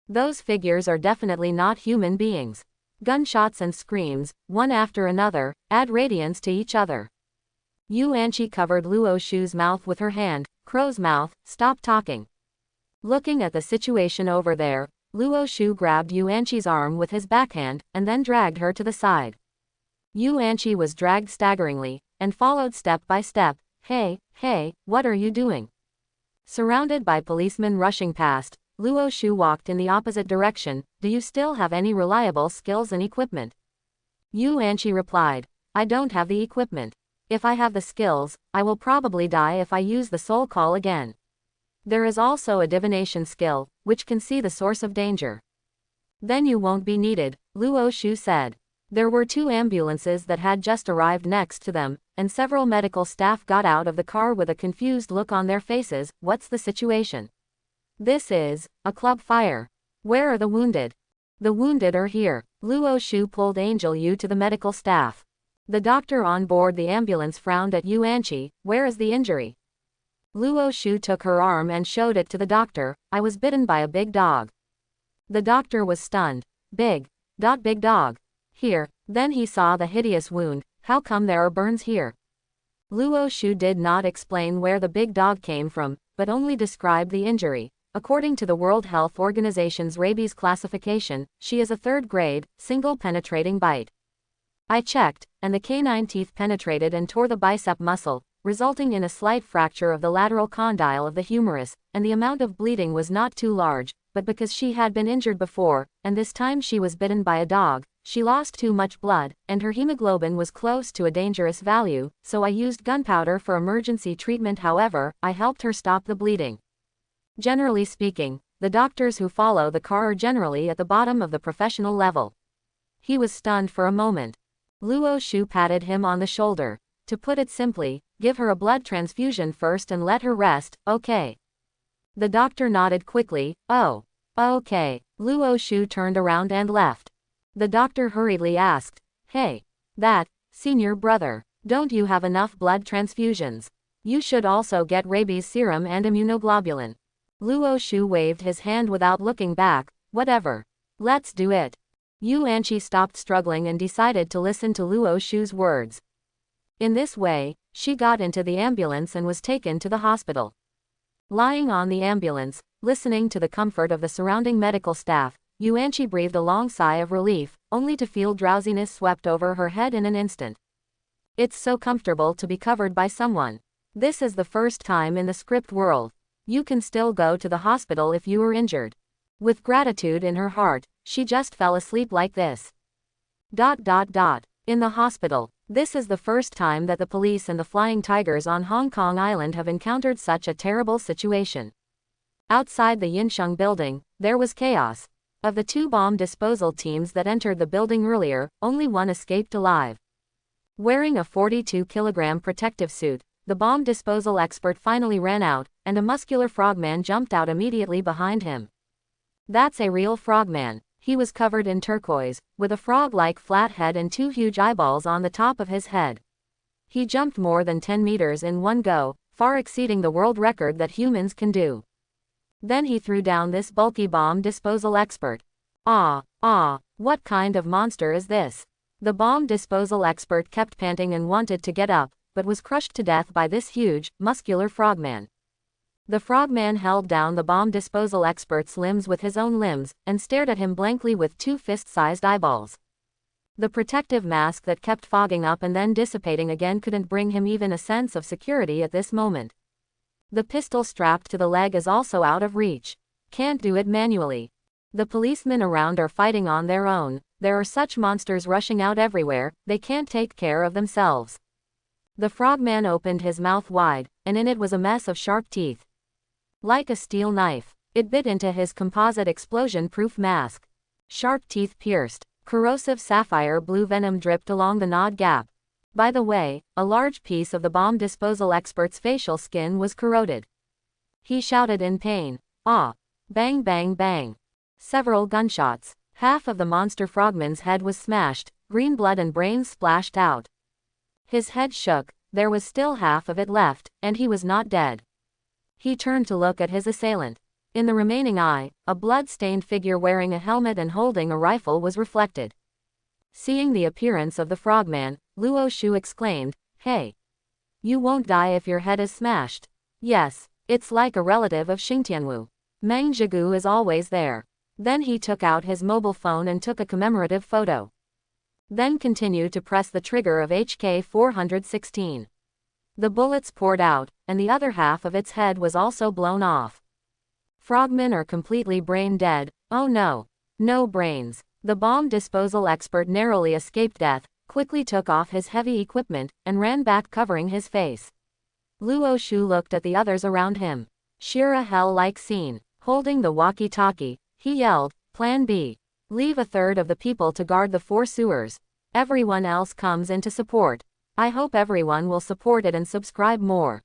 Those figures are definitely not human beings. Gunshots and screams, one after another, add radiance to each other. Yuanqi covered Luo Shu's mouth with her hand. Crow's mouth, stop talking. Looking at the situation over there, Luo Shu grabbed Yuanqi's arm with his backhand, and then dragged her to the side. Yuanqi was dragged staggeringly, and followed step by step. Hey, what are you doing? Surrounded by policemen rushing past, Luo Shu walked in the opposite direction. Do you still have any reliable skills and equipment? Yuanqi replied, I don't have the equipment. If I have the skills, I will probably die if I use the soul call again. There is also a divination skill, which can see the source of danger. Then you won't be needed, Luo Shu said. There were 2 ambulances that had just arrived next to them, and several medical staff got out of the car with a confused look on their faces. What's the situation? This is a club fire. Where are the wounded? The wounded are here. Luo Shu pulled Angel Yu to the medical staff. The doctor on board the ambulance frowned at Yuanqi. Where is the injury? Luo Shu took her arm and showed it to the doctor. I was bitten by a big dog. The doctor was stunned. Big dog. Here. Then he saw the hideous wound. How come there are burns here? Luo Shu did not explain where the big dog came from, but only described the injury. According to the World Health Organization's rabies classification, she is a 3rd grade, single penetrating bite. I checked, and the canine teeth penetrated and tore the bicep muscle, resulting in a slight fracture of the lateral condyle of the humerus, and the amount of bleeding was not too large, but because she had been injured before, and this time she was bitten by a dog, she lost too much blood, and her hemoglobin was close to a dangerous value, so I used gunpowder for emergency treatment. However, I helped her stop the bleeding. Generally speaking, the doctors who follow the car are generally at the bottom of the professional level. He was stunned for a moment. Luo Shu patted him on the shoulder. To put it simply, give her a blood transfusion first and let her rest, okay? The doctor nodded quickly. Oh, okay. Luo Shu turned around and left. The doctor hurriedly asked, hey, that, senior brother, don't you have enough blood transfusions? You should also get rabies serum and immunoglobulin. Luo Shu waved his hand without looking back. Whatever. Let's do it. Yu Anqi stopped struggling and decided to listen to Luo Shu's words. In this way, she got into the ambulance and was taken to the hospital. Lying on the ambulance, listening to the comfort of the surrounding medical staff, Yu Anqi breathed a long sigh of relief, only to feel drowsiness swept over her head in an instant. It's so comfortable to be covered by someone. This is the first time in the script world. You can still go to the hospital if you were injured. With gratitude in her heart, she just fell asleep like this. In the hospital. This is the first time that the police and the flying tigers on Hong Kong Island have encountered such a terrible situation. Outside the Yinsheng building, there was chaos. Of the 2 bomb disposal teams that entered the building earlier, only one escaped alive. Wearing a 42-kilogram protective suit, the bomb disposal expert finally ran out, and a muscular frogman jumped out immediately behind him. That's a real frogman. He was covered in turquoise, with a frog-like flat head and 2 huge eyeballs on the top of his head. He jumped more than 10 meters in one go, far exceeding the world record that humans can do. Then he threw down this bulky bomb disposal expert. What kind of monster is this? The bomb disposal expert kept panting and wanted to get up, but was crushed to death by this huge, muscular frogman. The frogman held down the bomb disposal expert's limbs with his own limbs, and stared at him blankly with 2 fist-sized eyeballs. The protective mask that kept fogging up and then dissipating again couldn't bring him even a sense of security at this moment. The pistol strapped to the leg is also out of reach. Can't do it manually. The policemen around are fighting on their own. There are such monsters rushing out everywhere, they can't take care of themselves. The frogman opened his mouth wide, and in it was a mess of sharp teeth. Like a steel knife, it bit into his composite explosion-proof mask. Sharp teeth pierced. Corrosive sapphire blue venom dripped along the nod gap. By the way, a large piece of the bomb disposal expert's facial skin was corroded. He shouted in pain. Bang bang bang. Several gunshots. Half of the monster frogman's head was smashed, green blood and brains splashed out. His head shook, there was still half of it left, and he was not dead. He turned to look at his assailant. In the remaining eye, a blood-stained figure wearing a helmet and holding a rifle was reflected. Seeing the appearance of the frogman, Luo Shu exclaimed, "Hey! You won't die if your head is smashed." "Yes, it's like a relative of Xingtianwu. Meng Zhigu is always there." Then he took out his mobile phone and took a commemorative photo. Then continued to press the trigger of HK-416. The bullets poured out, and the other half of its head was also blown off. Frogmen are completely brain dead. Oh no. No brains. The bomb disposal expert narrowly escaped death, quickly took off his heavy equipment, and ran back covering his face. Luo Shu looked at the others around him. Sheer a hell-like scene. Holding the walkie-talkie, he yelled, "Plan B. Leave a third of the people to guard the 4 sewers. Everyone else comes in to support. I hope everyone will support it and subscribe more."